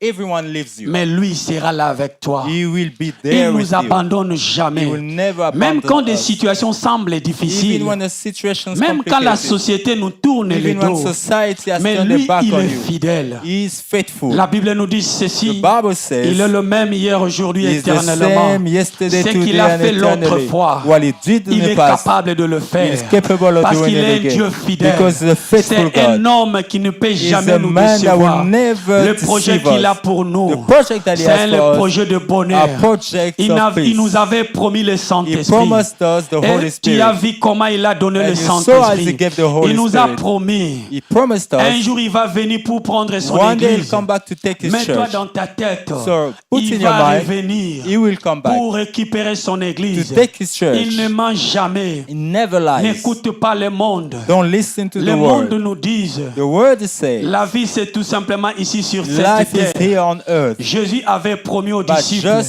Speaker 5: everyone leaves you,
Speaker 4: mais lui sera là avec toi.
Speaker 5: he will be
Speaker 4: Il
Speaker 5: there
Speaker 4: ne
Speaker 5: with
Speaker 4: nous
Speaker 5: you.
Speaker 4: abandonne
Speaker 5: He
Speaker 4: jamais.
Speaker 5: will never
Speaker 4: Même quand
Speaker 5: abandon
Speaker 4: des
Speaker 5: us.
Speaker 4: situations semblent difficiles,
Speaker 5: Even when the situation is
Speaker 4: même quand la
Speaker 5: complicated,
Speaker 4: société nous tourne le
Speaker 5: even when
Speaker 4: dos,
Speaker 5: society has
Speaker 4: mais
Speaker 5: turned
Speaker 4: lui,
Speaker 5: their back
Speaker 4: il
Speaker 5: on
Speaker 4: est
Speaker 5: you,
Speaker 4: fidèle.
Speaker 5: he is faithful.
Speaker 4: La Bible nous dit
Speaker 5: The
Speaker 4: ceci.
Speaker 5: Bible says
Speaker 4: Il est le même hier, aujourd'hui,
Speaker 5: he is the
Speaker 4: éternellement.
Speaker 5: same yesterday,
Speaker 4: Ce
Speaker 5: today,
Speaker 4: qu'il a
Speaker 5: and
Speaker 4: fait l'autre
Speaker 5: eternally.
Speaker 4: fois,
Speaker 5: What he did in
Speaker 4: il
Speaker 5: the
Speaker 4: est
Speaker 5: past,
Speaker 4: capable de le
Speaker 5: he
Speaker 4: faire.
Speaker 5: is capable of
Speaker 4: Parce
Speaker 5: doing
Speaker 4: qu'il
Speaker 5: it
Speaker 4: est un
Speaker 5: again.
Speaker 4: Dieu fidèle.
Speaker 5: Because he's a faithful
Speaker 4: C'est un
Speaker 5: God.
Speaker 4: homme qui ne peut
Speaker 5: He is
Speaker 4: jamais
Speaker 5: a
Speaker 4: nous
Speaker 5: man that
Speaker 4: décevoir.
Speaker 5: will never
Speaker 4: Le projet
Speaker 5: deceive
Speaker 4: qu'il a
Speaker 5: us.
Speaker 4: pour nous,
Speaker 5: The project that he
Speaker 4: c'est
Speaker 5: has
Speaker 4: le
Speaker 5: for us,
Speaker 4: projet de bonheur.
Speaker 5: a project
Speaker 4: Il
Speaker 5: of peace.
Speaker 4: nous avait promis le
Speaker 5: He
Speaker 4: Saint-Esprit.
Speaker 5: promised us the Holy
Speaker 4: Et tu as
Speaker 5: Spirit.
Speaker 4: vu comment il a donné
Speaker 5: And
Speaker 4: le
Speaker 5: you saw as he
Speaker 4: Saint-Esprit.
Speaker 5: gave the Holy
Speaker 4: Il nous a
Speaker 5: Spirit.
Speaker 4: promis.
Speaker 5: He promised
Speaker 4: Un
Speaker 5: us
Speaker 4: jour, il va venir pour prendre son
Speaker 5: one day he'll
Speaker 4: église.
Speaker 5: come back to take his
Speaker 4: Mets-toi
Speaker 5: church.
Speaker 4: dans ta tête.
Speaker 5: So put
Speaker 4: Il
Speaker 5: in your
Speaker 4: va
Speaker 5: mind,
Speaker 4: revenir
Speaker 5: he will come back
Speaker 4: pour récupérer son église.
Speaker 5: to take his church.
Speaker 4: Il ne ment jamais.
Speaker 5: He never lies.
Speaker 4: N'écoute pas le monde.
Speaker 5: Don't listen to
Speaker 4: Le
Speaker 5: the
Speaker 4: monde
Speaker 5: word.
Speaker 4: nous dit,
Speaker 5: The word is saying,
Speaker 4: la vie c'est tout simplement ici sur cette
Speaker 5: life is
Speaker 4: terre.
Speaker 5: here on earth.
Speaker 4: Jésus avait promis aux
Speaker 5: But
Speaker 4: disciples.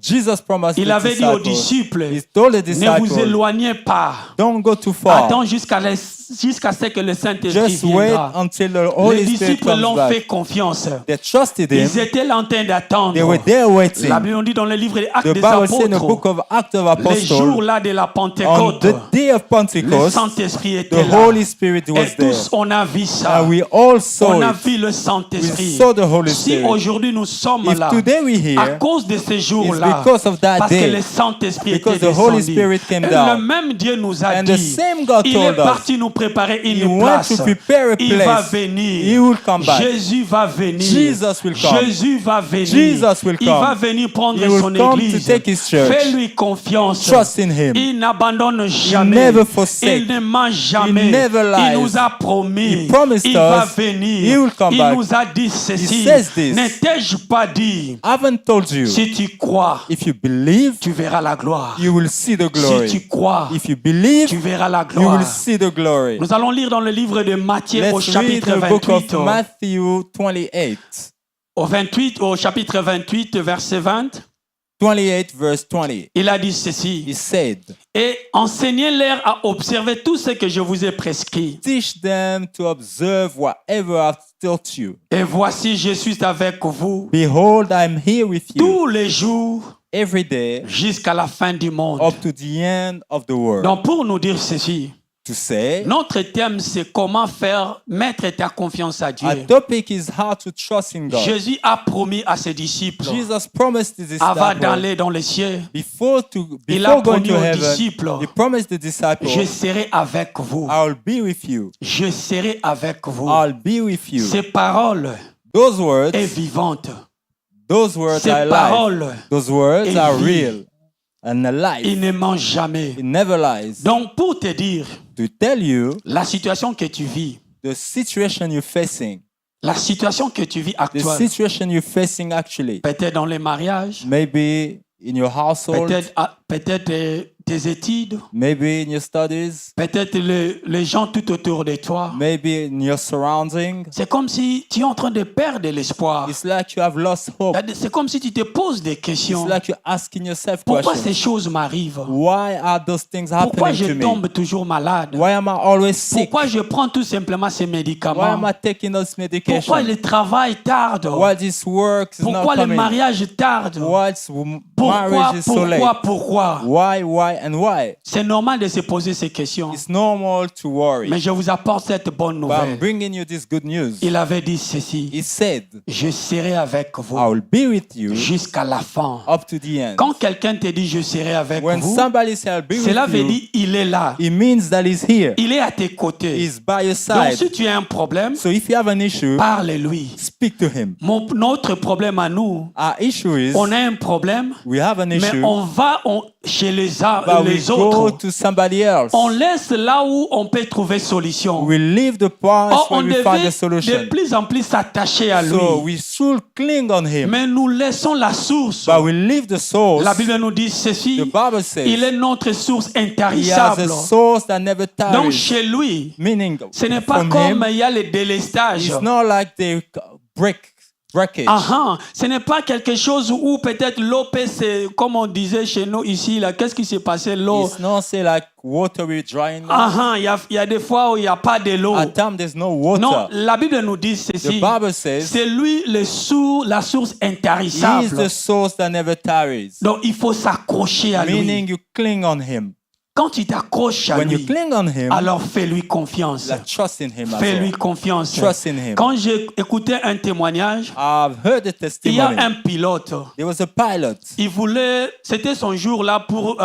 Speaker 5: Jesus promised
Speaker 4: Il
Speaker 5: the
Speaker 4: avait dit aux
Speaker 5: disciples,
Speaker 4: disciples,
Speaker 5: he told the
Speaker 4: ne vous
Speaker 5: disciples,
Speaker 4: éloignez pas.
Speaker 5: don't go too far.
Speaker 4: Attends jusqu'à ce que le Saint-Esprit
Speaker 5: Just wait
Speaker 4: viendra.
Speaker 5: until the
Speaker 4: Les
Speaker 5: Holy Spirit
Speaker 4: disciples
Speaker 5: comes
Speaker 4: l'ont
Speaker 5: back.
Speaker 4: fait confiance.
Speaker 5: They trusted him.
Speaker 4: Ils étaient là en train d'attendre.
Speaker 5: They were there waiting.
Speaker 4: La Bible nous dit dans le livre des Actes
Speaker 5: The
Speaker 4: des
Speaker 5: Bible says in the
Speaker 4: Apôtres,
Speaker 5: book of Acts of
Speaker 4: les
Speaker 5: Apostles,
Speaker 4: jours-là de la
Speaker 5: on
Speaker 4: Pentecôte,
Speaker 5: the day of
Speaker 4: le
Speaker 5: Pentecost,
Speaker 4: Saint-Esprit
Speaker 5: the
Speaker 4: était là.
Speaker 5: Holy Spirit was
Speaker 4: Et tous,
Speaker 5: there.
Speaker 4: on a vu ça.
Speaker 5: And we all saw
Speaker 4: On a
Speaker 5: it.
Speaker 4: vu le
Speaker 5: We
Speaker 4: Saint-Esprit.
Speaker 5: saw the Holy
Speaker 4: Si
Speaker 5: Spirit.
Speaker 4: aujourd'hui nous sommes
Speaker 5: If
Speaker 4: là,
Speaker 5: today we're
Speaker 4: à
Speaker 5: here,
Speaker 4: cause de ces
Speaker 5: it's
Speaker 4: jours-là,
Speaker 5: because of that
Speaker 4: parce que
Speaker 5: day.
Speaker 4: le Saint-Esprit
Speaker 5: Because
Speaker 4: était
Speaker 5: the Holy
Speaker 4: descendu.
Speaker 5: Spirit came
Speaker 4: Et
Speaker 5: down.
Speaker 4: le même Dieu nous a
Speaker 5: And the
Speaker 4: dit,
Speaker 5: same God
Speaker 4: il est
Speaker 5: told us,
Speaker 4: parti nous préparer
Speaker 5: He
Speaker 4: une
Speaker 5: went
Speaker 4: place.
Speaker 5: to prepare a
Speaker 4: Il va
Speaker 5: place.
Speaker 4: venir.
Speaker 5: He will come back.
Speaker 4: Jésus va venir.
Speaker 5: Jesus will come.
Speaker 4: Jésus va venir.
Speaker 5: Jesus will
Speaker 4: Il
Speaker 5: come.
Speaker 4: va venir prendre
Speaker 5: He will
Speaker 4: son
Speaker 5: come
Speaker 4: église.
Speaker 5: to take his church.
Speaker 4: Fais-lui confiance.
Speaker 5: Trust in him.
Speaker 4: Il n'abandonne
Speaker 5: He
Speaker 4: jamais.
Speaker 5: never forsake.
Speaker 4: Il ne ment jamais.
Speaker 5: He never
Speaker 4: Il
Speaker 5: lies.
Speaker 4: nous a promis.
Speaker 5: He promised
Speaker 4: Il va
Speaker 5: us
Speaker 4: venir.
Speaker 5: he will come
Speaker 4: Il
Speaker 5: back.
Speaker 4: nous a dit ceci.
Speaker 5: He says this.
Speaker 4: Ne t'ai-je pas dit,
Speaker 5: I haven't told you.
Speaker 4: si tu crois,
Speaker 5: If you believe,
Speaker 4: tu verras la gloire.
Speaker 5: you will see the glory.
Speaker 4: Si tu crois,
Speaker 5: If you believe,
Speaker 4: tu verras la
Speaker 5: you
Speaker 4: gloire.
Speaker 5: will see the glory.
Speaker 4: Nous allons lire dans le livre de Matthieu au
Speaker 5: Let's read
Speaker 4: chapitre
Speaker 5: the book
Speaker 4: 28.
Speaker 5: of Matthew 28.
Speaker 4: Au chapitre 28, verset 20.
Speaker 5: 28 verse 20.
Speaker 4: Il a dit ceci.
Speaker 5: He said,
Speaker 4: Et enseignez-leur à observer tout ce que je vous ai prescrit.
Speaker 5: teach them to observe whatever I've taught you.
Speaker 4: Et voici, je suis avec vous
Speaker 5: Behold, I'm here with you
Speaker 4: tous les jours
Speaker 5: every day
Speaker 4: jusqu'à la fin du monde.
Speaker 5: up to the end of the world.
Speaker 4: Donc pour nous dire ceci,
Speaker 5: To say,
Speaker 4: notre thème c'est comment faire mettre ta confiance à Dieu.
Speaker 5: our topic is how to trust in God.
Speaker 4: Jésus a promis à ses disciples
Speaker 5: Jesus promised the
Speaker 4: avant
Speaker 5: disciples
Speaker 4: d'aller dans les cieux,
Speaker 5: before
Speaker 4: il a
Speaker 5: going
Speaker 4: promis
Speaker 5: to
Speaker 4: aux
Speaker 5: heaven,
Speaker 4: disciples,
Speaker 5: he promised the disciples,
Speaker 4: je serai avec vous.
Speaker 5: I'll be with you.
Speaker 4: Je serai avec vous.
Speaker 5: I'll be with you.
Speaker 4: Ces paroles
Speaker 5: Those words,
Speaker 4: est vivante.
Speaker 5: those words
Speaker 4: Ces
Speaker 5: are alive.
Speaker 4: paroles,
Speaker 5: Those words
Speaker 4: est
Speaker 5: are
Speaker 4: vie.
Speaker 5: real and alive.
Speaker 4: il ne ment jamais.
Speaker 5: It never lies.
Speaker 4: Donc pour te dire,
Speaker 5: To tell you
Speaker 4: la situation que tu vis,
Speaker 5: the situation you're facing,
Speaker 4: la situation que tu vis
Speaker 5: the
Speaker 4: actuelle,
Speaker 5: situation you're facing actually,
Speaker 4: peut-être dans les mariages,
Speaker 5: maybe in your household,
Speaker 4: peut-être tes études,
Speaker 5: maybe in your studies,
Speaker 4: peut-être les gens tout autour de toi.
Speaker 5: maybe in your surrounding.
Speaker 4: C'est comme si tu es en train de perdre l'espoir.
Speaker 5: It's like you have lost hope.
Speaker 4: C'est comme si tu te poses des questions.
Speaker 5: It's like you're asking yourself
Speaker 4: Pourquoi
Speaker 5: questions.
Speaker 4: ces choses m'arrivent?
Speaker 5: Why are those things
Speaker 4: Pourquoi
Speaker 5: happening
Speaker 4: je
Speaker 5: to me?
Speaker 4: tombe toujours malade?
Speaker 5: Why am I always sick?
Speaker 4: Pourquoi je prends tout simplement ces
Speaker 5: Why
Speaker 4: médicaments?
Speaker 5: am I taking those medications?
Speaker 4: Pourquoi le travail tarde?
Speaker 5: Why this work is
Speaker 4: Pourquoi
Speaker 5: not
Speaker 4: le
Speaker 5: coming?
Speaker 4: mariage tarde?
Speaker 5: Why
Speaker 4: Pourquoi,
Speaker 5: marriage is so late?
Speaker 4: pourquoi?
Speaker 5: Why, and why?
Speaker 4: C'est normal de se poser ces questions.
Speaker 5: It's normal to worry.
Speaker 4: Mais je vous apporte cette bonne
Speaker 5: But I'm
Speaker 4: nouvelle.
Speaker 5: bringing you this good news.
Speaker 4: Il avait dit ceci.
Speaker 5: He said,
Speaker 4: Je serai avec vous
Speaker 5: I will be with you
Speaker 4: jusqu'à la fin.
Speaker 5: up to the end.
Speaker 4: Quand quelqu'un te dit je serai avec
Speaker 5: When
Speaker 4: vous,
Speaker 5: somebody says, I'll be
Speaker 4: cela
Speaker 5: with
Speaker 4: veut
Speaker 5: you,
Speaker 4: dire il est là.
Speaker 5: it means that he's here.
Speaker 4: Il est à tes côtés.
Speaker 5: He's by your
Speaker 4: Donc
Speaker 5: side.
Speaker 4: si tu as un problème,
Speaker 5: So if you have an issue,
Speaker 4: parle-lui.
Speaker 5: speak to him.
Speaker 4: Notre problème à nous,
Speaker 5: Our issue is,
Speaker 4: on a un problème,
Speaker 5: we have an
Speaker 4: mais
Speaker 5: issue,
Speaker 4: on va chez les
Speaker 5: but we go
Speaker 4: autres.
Speaker 5: to somebody else.
Speaker 4: On laisse là où on peut trouver solution.
Speaker 5: We leave the place
Speaker 4: Or, on
Speaker 5: where we find
Speaker 4: devait
Speaker 5: the solution.
Speaker 4: de plus en plus s'attacher à lui.
Speaker 5: So we should cling on him.
Speaker 4: Mais nous laissons la source.
Speaker 5: But we leave the source.
Speaker 4: La Bible nous dit ceci.
Speaker 5: The Bible says,
Speaker 4: Il est notre source
Speaker 5: he has
Speaker 4: intarissable.
Speaker 5: a source that never
Speaker 4: Donc
Speaker 5: tarries.
Speaker 4: chez lui,
Speaker 5: Meaning,
Speaker 4: ce n'est pas
Speaker 5: from
Speaker 4: comme
Speaker 5: him,
Speaker 4: il y a les délestages.
Speaker 5: it's not like the breakage.
Speaker 4: Ce n'est pas quelque chose où peut-être l'eau peut se, comme on disait chez nous ici, là, qu'est-ce qui s'est passé l'eau?
Speaker 5: It's not say like water will dry now.
Speaker 4: Il y a des fois où il n'y a pas de l'eau.
Speaker 5: At times there's no water.
Speaker 4: Non, la Bible nous dit
Speaker 5: The
Speaker 4: ceci.
Speaker 5: Bible says,
Speaker 4: C'est lui la source
Speaker 5: he is
Speaker 4: intarissable.
Speaker 5: the source that never tarries.
Speaker 4: Donc il faut s'accrocher à
Speaker 5: Meaning
Speaker 4: lui.
Speaker 5: you cling on him.
Speaker 4: Quand tu t'accroches à
Speaker 5: When you
Speaker 4: lui,
Speaker 5: cling on him,
Speaker 4: alors fais-lui confiance.
Speaker 5: like trust in him as
Speaker 4: Fais-lui
Speaker 5: well.
Speaker 4: confiance.
Speaker 5: Trust in him.
Speaker 4: Quand j'ai écouté un témoignage,
Speaker 5: I've heard the
Speaker 4: il y a
Speaker 5: testimony.
Speaker 4: un pilote.
Speaker 5: There was a pilot.
Speaker 4: Il voulait, c'était son jour là pour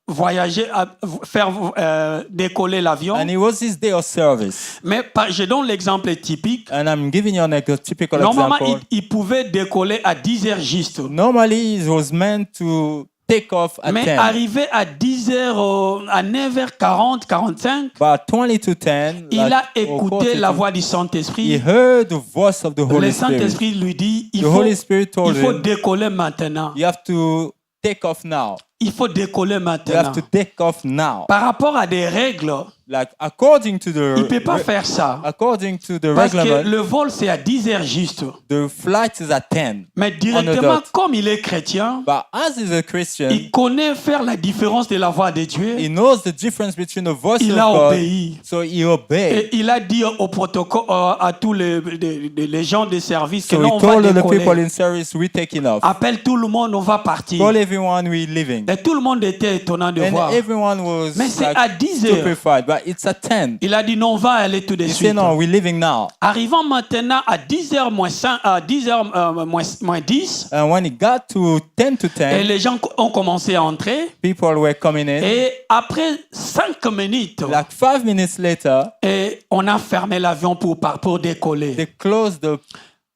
Speaker 4: voyager, faire décoller l'avion.
Speaker 5: And it was his day of service.
Speaker 4: Mais je donne l'exemple typique.
Speaker 5: And I'm giving you a typical
Speaker 4: Normalement,
Speaker 5: example.
Speaker 4: il pouvait décoller à 10 heures juste.
Speaker 5: Normally, it was meant to take off at
Speaker 4: Mais
Speaker 5: 10.
Speaker 4: arrivé à 10 heures, à 9h40, 45,
Speaker 5: But 20 to 10,
Speaker 4: il
Speaker 5: like,
Speaker 4: a
Speaker 5: or
Speaker 4: écouté
Speaker 5: quarter
Speaker 4: la
Speaker 5: to-
Speaker 4: voix du
Speaker 5: he
Speaker 4: Saint-Esprit.
Speaker 5: heard the voice of the
Speaker 4: Le
Speaker 5: Holy Spirit.
Speaker 4: Saint-Esprit lui dit,
Speaker 5: The Holy Spirit told
Speaker 4: il faut
Speaker 5: him,
Speaker 4: décoller maintenant.
Speaker 5: you have to take off now.
Speaker 4: Il faut décoller
Speaker 5: You
Speaker 4: maintenant.
Speaker 5: have to take off now.
Speaker 4: Par rapport à des règles,
Speaker 5: Like according to the
Speaker 4: il ne peut pas faire ça.
Speaker 5: according to the
Speaker 4: Parce que
Speaker 5: reglement,
Speaker 4: le vol, c'est à 10 heures juste.
Speaker 5: the flight is at 10.
Speaker 4: Mais
Speaker 5: On the
Speaker 4: directement,
Speaker 5: dot.
Speaker 4: comme il est chrétien,
Speaker 5: But as he's a Christian,
Speaker 4: il connaît faire la différence de la voix de Dieu.
Speaker 5: he knows the difference between the voice
Speaker 4: Il
Speaker 5: of
Speaker 4: a
Speaker 5: God.
Speaker 4: obéi.
Speaker 5: So he obeyed.
Speaker 4: Et il a dit au protocole, à tous les gens de service que
Speaker 5: So
Speaker 4: non,
Speaker 5: he
Speaker 4: on va
Speaker 5: told the people
Speaker 4: décoller.
Speaker 5: in service, we're taking off.
Speaker 4: Appelle tout le monde, on va partir.
Speaker 5: Call everyone, we're leaving.
Speaker 4: Et tout le monde était étonnant de
Speaker 5: And
Speaker 4: voir.
Speaker 5: everyone was
Speaker 4: Mais c'est
Speaker 5: like
Speaker 4: à 10 heures.
Speaker 5: stupefied, but it's at 10.
Speaker 4: Il a dit non, on va aller tout de
Speaker 5: He
Speaker 4: suite.
Speaker 5: said, no, we're leaving now.
Speaker 4: Arrivant maintenant à 10h moins 5, à 10h moins 10,
Speaker 5: And when it got to 10 to
Speaker 4: et
Speaker 5: 10,
Speaker 4: les gens ont commencé à entrer.
Speaker 5: people were coming in.
Speaker 4: Et après 5 minutes,
Speaker 5: Like 5 minutes later,
Speaker 4: et on a fermé l'avion pour décoller.
Speaker 5: they closed the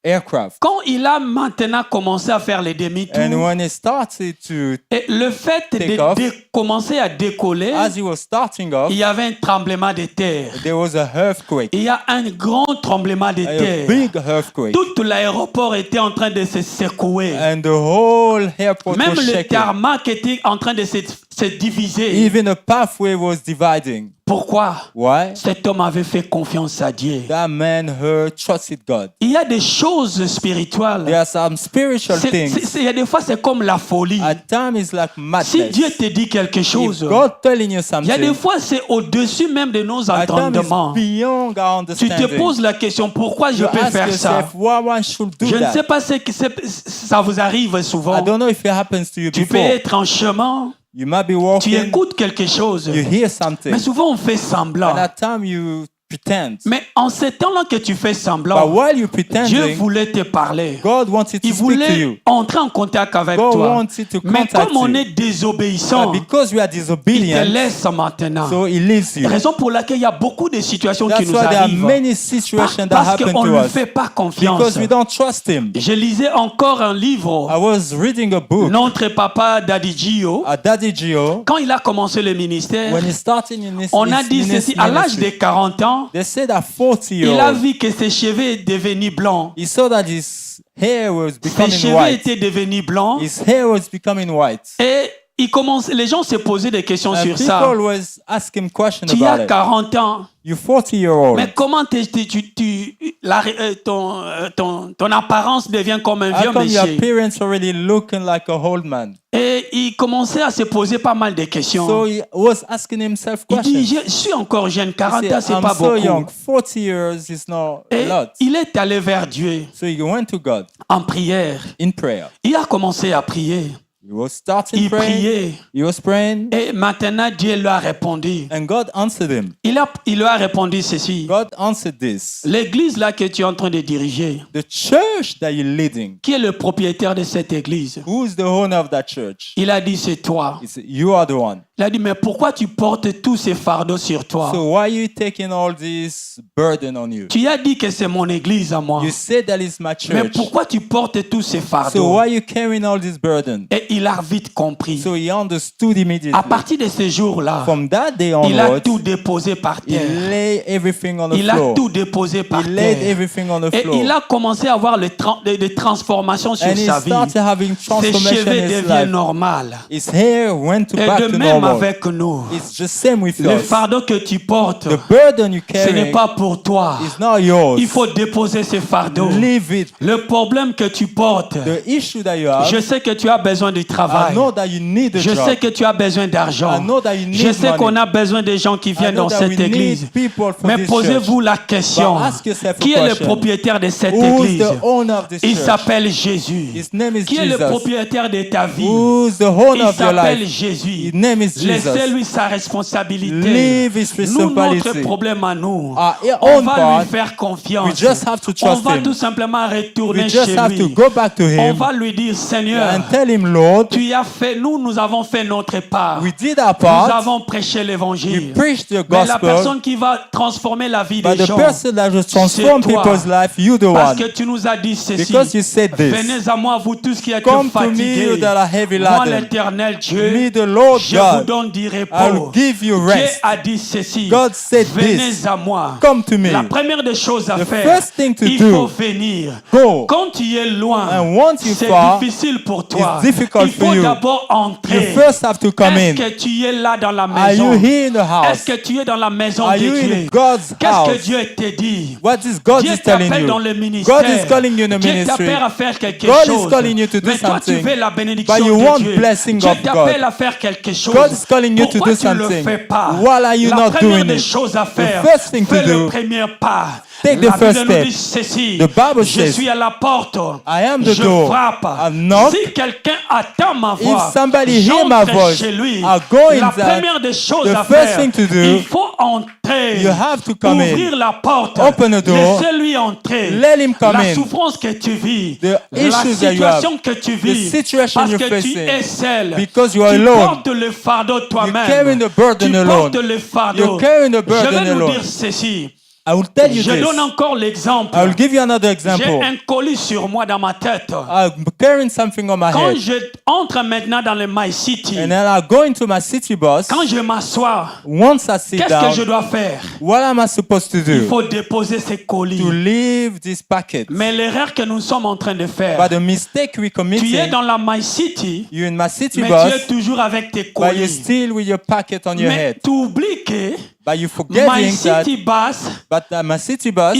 Speaker 5: aircraft.
Speaker 4: Quand il a maintenant commencé à faire les demi-tours,
Speaker 5: And when it started to,
Speaker 4: et le fait
Speaker 5: Take off.
Speaker 4: de commencer à décoller,
Speaker 5: as he was starting off,
Speaker 4: il y avait un tremblement de terre.
Speaker 5: there was a earthquake,
Speaker 4: Il y a un grand tremblement de
Speaker 5: a
Speaker 4: terre.
Speaker 5: big earthquake.
Speaker 4: Tout l'aéroport était en train de se secouer.
Speaker 5: And the whole airport
Speaker 4: Même
Speaker 5: was
Speaker 4: le
Speaker 5: shaking.
Speaker 4: tarmac était en train de se diviser.
Speaker 5: Even the pathway was dividing.
Speaker 4: Pourquoi?
Speaker 5: Why?
Speaker 4: Cet homme avait fait confiance à Dieu.
Speaker 5: That man trusted God.
Speaker 4: Il y a des choses spirituelles.
Speaker 5: There are some spiritual things.
Speaker 4: Il y a des fois, c'est comme la folie.
Speaker 5: At times it's like
Speaker 4: Si
Speaker 5: madness.
Speaker 4: Dieu te dit quelque
Speaker 5: If
Speaker 4: chose,
Speaker 5: God telling you
Speaker 4: il y a des
Speaker 5: something,
Speaker 4: fois, c'est au-dessus même de nos
Speaker 5: at times
Speaker 4: entendements.
Speaker 5: it's beyond our
Speaker 4: Tu te
Speaker 5: understanding.
Speaker 4: poses la question, pourquoi je
Speaker 5: You
Speaker 4: peux
Speaker 5: ask
Speaker 4: faire ça?
Speaker 5: yourself, why one should do
Speaker 4: Je ne sais
Speaker 5: that?
Speaker 4: pas si ça vous arrive
Speaker 5: I
Speaker 4: souvent.
Speaker 5: don't know if it happens to you
Speaker 4: Tu peux
Speaker 5: before.
Speaker 4: être en chemin,
Speaker 5: You might be
Speaker 4: tu
Speaker 5: walking,
Speaker 4: écoutes quelque chose,
Speaker 5: you hear something,
Speaker 4: mais souvent on fait
Speaker 5: and
Speaker 4: semblant.
Speaker 5: at time you pretend.
Speaker 4: Mais en ce temps-là que tu fais
Speaker 5: But
Speaker 4: semblant,
Speaker 5: while you're
Speaker 4: Dieu
Speaker 5: pretending,
Speaker 4: voulait te parler.
Speaker 5: God wanted to
Speaker 4: Il
Speaker 5: speak to you.
Speaker 4: voulait entrer en contact avec
Speaker 5: God
Speaker 4: toi.
Speaker 5: wanted to
Speaker 4: Mais
Speaker 5: contact
Speaker 4: comme on
Speaker 5: you.
Speaker 4: est désobéissant,
Speaker 5: But because we are
Speaker 4: il te
Speaker 5: disobedient,
Speaker 4: laisse maintenant.
Speaker 5: so He leaves you.
Speaker 4: Raison pour laquelle il y a beaucoup de situations qui
Speaker 5: That's
Speaker 4: nous
Speaker 5: why there are
Speaker 4: arrivent.
Speaker 5: many situations that
Speaker 4: Parce
Speaker 5: happen
Speaker 4: qu'on
Speaker 5: to
Speaker 4: ne lui
Speaker 5: us
Speaker 4: fait pas confiance.
Speaker 5: because we don't trust Him.
Speaker 4: Je lisais encore un livre,
Speaker 5: I was reading a book.
Speaker 4: Notre papa Daddy Gio.
Speaker 5: Daddy Gio,
Speaker 4: Quand il a commencé le ministère,
Speaker 5: when he started in his,
Speaker 4: on a
Speaker 5: his
Speaker 4: dit ceci, à l'âge de
Speaker 5: ministry,
Speaker 4: 40 ans,
Speaker 5: they said at 40
Speaker 4: il a
Speaker 5: years old,
Speaker 4: vu que ses cheveux étaient devenus blancs.
Speaker 5: he saw that his hair was
Speaker 4: Ses
Speaker 5: becoming
Speaker 4: cheveux
Speaker 5: white.
Speaker 4: étaient devenus blancs.
Speaker 5: His hair was becoming white.
Speaker 4: Et les gens se posaient des questions
Speaker 5: And
Speaker 4: sur
Speaker 5: people
Speaker 4: ça.
Speaker 5: was asking questions
Speaker 4: Tu as
Speaker 5: about it.
Speaker 4: 40 ans,
Speaker 5: You're 40-year-old.
Speaker 4: mais comment ton apparence devient comme un vieux
Speaker 5: How come your
Speaker 4: monsieur?
Speaker 5: appearance already looking like a old man?
Speaker 4: Et il commençait à se poser pas mal de questions.
Speaker 5: So he was asking himself
Speaker 4: Il dit,
Speaker 5: questions.
Speaker 4: je suis encore jeune, 40
Speaker 5: He
Speaker 4: ans,
Speaker 5: said,
Speaker 4: c'est
Speaker 5: I'm
Speaker 4: pas
Speaker 5: so young.
Speaker 4: beaucoup.
Speaker 5: 40 years is not a
Speaker 4: Et
Speaker 5: lot.
Speaker 4: il est allé vers Dieu
Speaker 5: So he went to God
Speaker 4: en prière.
Speaker 5: in prayer.
Speaker 4: Il a commencé à prier.
Speaker 5: He was starting
Speaker 4: Il
Speaker 5: praying.
Speaker 4: priait.
Speaker 5: He was praying.
Speaker 4: Et maintenant, Dieu lui a répondu.
Speaker 5: And God answered him.
Speaker 4: Il lui a répondu ceci.
Speaker 5: God answered this.
Speaker 4: L'église là que tu es en train de diriger,
Speaker 5: The church that you're leading,
Speaker 4: qui est le propriétaire de cette église?
Speaker 5: who is the owner of that church?
Speaker 4: Il a dit, c'est toi.
Speaker 5: He said, you are the one.
Speaker 4: Il a dit, mais pourquoi tu portes tous ces fardeaux sur toi?
Speaker 5: So why are you taking all this burden on you?
Speaker 4: Tu as dit que c'est mon église à moi.
Speaker 5: You said that is my
Speaker 4: Mais
Speaker 5: church.
Speaker 4: pourquoi tu portes tous ces
Speaker 5: So
Speaker 4: fardeaux?
Speaker 5: why are you carrying all this burden?
Speaker 4: Et il a vite compris.
Speaker 5: So he understood immediately.
Speaker 4: À partir de ce jour-là,
Speaker 5: From that day
Speaker 4: il a
Speaker 5: onwards,
Speaker 4: tout déposé par
Speaker 5: he
Speaker 4: terre.
Speaker 5: laid everything on the
Speaker 4: Il a
Speaker 5: floor.
Speaker 4: tout déposé par
Speaker 5: He laid
Speaker 4: terre.
Speaker 5: everything on the
Speaker 4: Et
Speaker 5: floor.
Speaker 4: il a commencé à avoir des transformations sur
Speaker 5: And he
Speaker 4: sa vie.
Speaker 5: started having
Speaker 4: Ses
Speaker 5: transformation
Speaker 4: cheveux
Speaker 5: in his
Speaker 4: deviennent
Speaker 5: life.
Speaker 4: normaux.
Speaker 5: His hair went to
Speaker 4: Et
Speaker 5: back
Speaker 4: de
Speaker 5: to
Speaker 4: même
Speaker 5: normal.
Speaker 4: avec nous.
Speaker 5: It's just same with
Speaker 4: Le
Speaker 5: us.
Speaker 4: fardeau que tu portes,
Speaker 5: The burden you
Speaker 4: ce
Speaker 5: carry
Speaker 4: n'est pas pour toi.
Speaker 5: is not yours.
Speaker 4: Il faut déposer ce fardeau.
Speaker 5: Leave it.
Speaker 4: Le problème que tu portes,
Speaker 5: The issue that you have,
Speaker 4: je sais que tu as besoin du
Speaker 5: I
Speaker 4: travail.
Speaker 5: know that you need a
Speaker 4: Je
Speaker 5: job.
Speaker 4: sais que tu as besoin d'argent.
Speaker 5: I know that you need
Speaker 4: Je sais
Speaker 5: money.
Speaker 4: qu'on a besoin de gens qui
Speaker 5: I
Speaker 4: viennent
Speaker 5: know
Speaker 4: dans
Speaker 5: that
Speaker 4: cette
Speaker 5: we need
Speaker 4: église.
Speaker 5: people for
Speaker 4: Mais
Speaker 5: this
Speaker 4: posez-vous
Speaker 5: church.
Speaker 4: la question.
Speaker 5: But ask yourself a
Speaker 4: Qui est le
Speaker 5: question.
Speaker 4: propriétaire de cette
Speaker 5: Who's
Speaker 4: église?
Speaker 5: the owner of this
Speaker 4: Il
Speaker 5: church?
Speaker 4: s'appelle Jésus.
Speaker 5: His name is
Speaker 4: Qui est le
Speaker 5: Jesus.
Speaker 4: propriétaire de ta vie?
Speaker 5: Who's the owner
Speaker 4: Il
Speaker 5: of your
Speaker 4: s'appelle
Speaker 5: life?
Speaker 4: Jésus.
Speaker 5: His name is Jesus.
Speaker 4: Laissez-lui sa responsabilité.
Speaker 5: Leave his
Speaker 4: Nous, notre
Speaker 5: responsibility.
Speaker 4: problème à nous,
Speaker 5: Our
Speaker 4: on
Speaker 5: own
Speaker 4: va
Speaker 5: part,
Speaker 4: lui faire confiance.
Speaker 5: we just have to
Speaker 4: On
Speaker 5: trust
Speaker 4: va
Speaker 5: him.
Speaker 4: tout simplement retourner
Speaker 5: We just
Speaker 4: chez
Speaker 5: have to
Speaker 4: lui.
Speaker 5: go back to
Speaker 4: On
Speaker 5: him
Speaker 4: va lui dire, Seigneur,
Speaker 5: and tell him, Lord,
Speaker 4: tu as fait, nous avons fait notre part.
Speaker 5: we did our
Speaker 4: Nous
Speaker 5: part.
Speaker 4: avons prêché l'évangile.
Speaker 5: We preached the
Speaker 4: Mais la
Speaker 5: gospel.
Speaker 4: personne qui va transformer la vie
Speaker 5: But
Speaker 4: des
Speaker 5: the
Speaker 4: gens,
Speaker 5: person that will transform
Speaker 4: c'est toi.
Speaker 5: people's life, you the
Speaker 4: Parce
Speaker 5: one.
Speaker 4: que tu nous as dit ceci.
Speaker 5: Because you said this.
Speaker 4: Venez à moi, vous tous qui êtes
Speaker 5: Come to me,
Speaker 4: fatigués.
Speaker 5: you that are heavy
Speaker 4: Moi,
Speaker 5: laden.
Speaker 4: l'Éternel Dieu,
Speaker 5: Me, the Lord
Speaker 4: je vous
Speaker 5: God,
Speaker 4: donne du
Speaker 5: I will
Speaker 4: repos.
Speaker 5: give you
Speaker 4: Dieu
Speaker 5: rest.
Speaker 4: a dit ceci.
Speaker 5: God said
Speaker 4: Venez
Speaker 5: this.
Speaker 4: à moi.
Speaker 5: Come to me.
Speaker 4: La première des choses à
Speaker 5: The
Speaker 4: faire,
Speaker 5: first thing to
Speaker 4: il
Speaker 5: do,
Speaker 4: faut venir.
Speaker 5: Go.
Speaker 4: Quand tu es loin,
Speaker 5: And once you're
Speaker 4: c'est
Speaker 5: far,
Speaker 4: difficile pour toi.
Speaker 5: it's difficult
Speaker 4: Il faut
Speaker 5: for you.
Speaker 4: d'abord entrer.
Speaker 5: You first have to come
Speaker 4: Est-ce
Speaker 5: in.
Speaker 4: que tu es là dans la
Speaker 5: Are
Speaker 4: maison?
Speaker 5: you here in the house?
Speaker 4: Est-ce que tu es dans la maison
Speaker 5: Are
Speaker 4: de
Speaker 5: you
Speaker 4: Dieu?
Speaker 5: in God's
Speaker 4: Qu'est-ce que
Speaker 5: house?
Speaker 4: Dieu te dit?
Speaker 5: What is God
Speaker 4: Dieu
Speaker 5: is telling
Speaker 4: t'appelle dans
Speaker 5: you?
Speaker 4: le ministère.
Speaker 5: God is calling you in the
Speaker 4: Dieu
Speaker 5: ministry.
Speaker 4: t'appelle à faire quelque
Speaker 5: God
Speaker 4: chose.
Speaker 5: is calling you to do
Speaker 4: Mais toi, tu
Speaker 5: something.
Speaker 4: veux la bénédiction
Speaker 5: But you
Speaker 4: de
Speaker 5: want
Speaker 4: Dieu.
Speaker 5: blessing
Speaker 4: Dieu
Speaker 5: of
Speaker 4: t'appelle
Speaker 5: God.
Speaker 4: à faire quelque chose.
Speaker 5: God is calling you to
Speaker 4: Pourquoi
Speaker 5: do
Speaker 4: tu ne le
Speaker 5: something.
Speaker 4: fais pas?
Speaker 5: Why are you
Speaker 4: La
Speaker 5: not
Speaker 4: première
Speaker 5: doing
Speaker 4: des
Speaker 5: it?
Speaker 4: choses à faire,
Speaker 5: The first thing to
Speaker 4: fais le
Speaker 5: do,
Speaker 4: premier pas.
Speaker 5: take the
Speaker 4: La
Speaker 5: first
Speaker 4: Bible nous
Speaker 5: step.
Speaker 4: dit ceci.
Speaker 5: The Bible
Speaker 4: Je
Speaker 5: says,
Speaker 4: suis à la porte.
Speaker 5: I am the
Speaker 4: Je
Speaker 5: door.
Speaker 4: frappe.
Speaker 5: I knock.
Speaker 4: Si quelqu'un attend ma voix,
Speaker 5: If somebody hear my
Speaker 4: j'entre
Speaker 5: voice,
Speaker 4: chez lui.
Speaker 5: I'll go
Speaker 4: La
Speaker 5: inside.
Speaker 4: première des choses
Speaker 5: The
Speaker 4: à
Speaker 5: first
Speaker 4: faire,
Speaker 5: thing to do,
Speaker 4: il faut entrer.
Speaker 5: you have to come in.
Speaker 4: Ouvrir la porte.
Speaker 5: Open the door.
Speaker 4: Laissez-lui entrer.
Speaker 5: Let him come
Speaker 4: la
Speaker 5: in.
Speaker 4: souffrance que tu vis.
Speaker 5: The
Speaker 4: La
Speaker 5: issues that you have.
Speaker 4: situation que tu vis.
Speaker 5: The situation
Speaker 4: parce
Speaker 5: you're
Speaker 4: que tu
Speaker 5: facing.
Speaker 4: es seul.
Speaker 5: Because you are
Speaker 4: tu
Speaker 5: alone.
Speaker 4: portes le fardeau toi-même.
Speaker 5: You're carrying the burden
Speaker 4: tu
Speaker 5: alone.
Speaker 4: portes le fardeau.
Speaker 5: You're carrying the burden
Speaker 4: Je vais nous
Speaker 5: alone.
Speaker 4: dire ceci.
Speaker 5: I will tell you
Speaker 4: Je
Speaker 5: this.
Speaker 4: donne encore l'exemple.
Speaker 5: I will give you another
Speaker 4: J'ai
Speaker 5: example.
Speaker 4: un colis sur moi dans ma tête.
Speaker 5: I'm carrying something on my
Speaker 4: Quand
Speaker 5: head.
Speaker 4: je entre maintenant dans le My City,
Speaker 5: And then I go into my city bus.
Speaker 4: quand je m'assois,
Speaker 5: Once I sit
Speaker 4: qu'est-ce que je
Speaker 5: down,
Speaker 4: dois faire?
Speaker 5: what am I supposed to
Speaker 4: Il
Speaker 5: do?
Speaker 4: faut déposer ces colis.
Speaker 5: To leave this packet.
Speaker 4: Mais l'erreur que nous sommes en train de faire,
Speaker 5: But the mistake we
Speaker 4: tu es
Speaker 5: committing,
Speaker 4: dans la My City,
Speaker 5: you're in my city
Speaker 4: mais tu es
Speaker 5: bus,
Speaker 4: toujours avec tes
Speaker 5: but you're
Speaker 4: colis.
Speaker 5: still with your packet on your
Speaker 4: Mais
Speaker 5: head.
Speaker 4: tu oublies que
Speaker 5: But you're
Speaker 4: My
Speaker 5: forgetting that,
Speaker 4: City Bus,
Speaker 5: but my city bus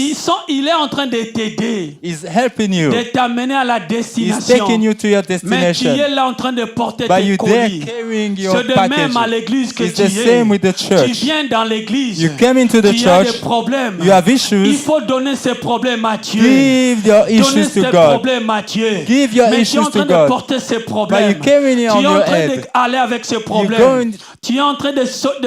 Speaker 4: il est en train de t'aider,
Speaker 5: is helping you.
Speaker 4: de t'amener à la
Speaker 5: He's
Speaker 4: destination.
Speaker 5: taking you to your
Speaker 4: Mais tu
Speaker 5: destination.
Speaker 4: es là en train de porter
Speaker 5: But
Speaker 4: tes
Speaker 5: you're there
Speaker 4: colis.
Speaker 5: carrying your
Speaker 4: C'est de
Speaker 5: package.
Speaker 4: même à l'église que
Speaker 5: It's
Speaker 4: tu
Speaker 5: the
Speaker 4: es.
Speaker 5: same with the
Speaker 4: Tu
Speaker 5: church.
Speaker 4: viens dans l'église.
Speaker 5: You came into the
Speaker 4: Tu as des
Speaker 5: church.
Speaker 4: problèmes.
Speaker 5: You have
Speaker 4: Il
Speaker 5: issues.
Speaker 4: faut donner ces problèmes à Dieu.
Speaker 5: Give your
Speaker 4: Donner
Speaker 5: issues
Speaker 4: ces
Speaker 5: to God.
Speaker 4: problèmes à Dieu.
Speaker 5: Give your
Speaker 4: Mais tu es
Speaker 5: issues
Speaker 4: en train
Speaker 5: to
Speaker 4: de
Speaker 5: God.
Speaker 4: porter ces
Speaker 5: But
Speaker 4: problèmes.
Speaker 5: you're carrying it
Speaker 4: Tu
Speaker 5: on
Speaker 4: es en
Speaker 5: your
Speaker 4: train
Speaker 5: head.
Speaker 4: d'aller avec ces problèmes.
Speaker 5: going-
Speaker 4: Tu es en train de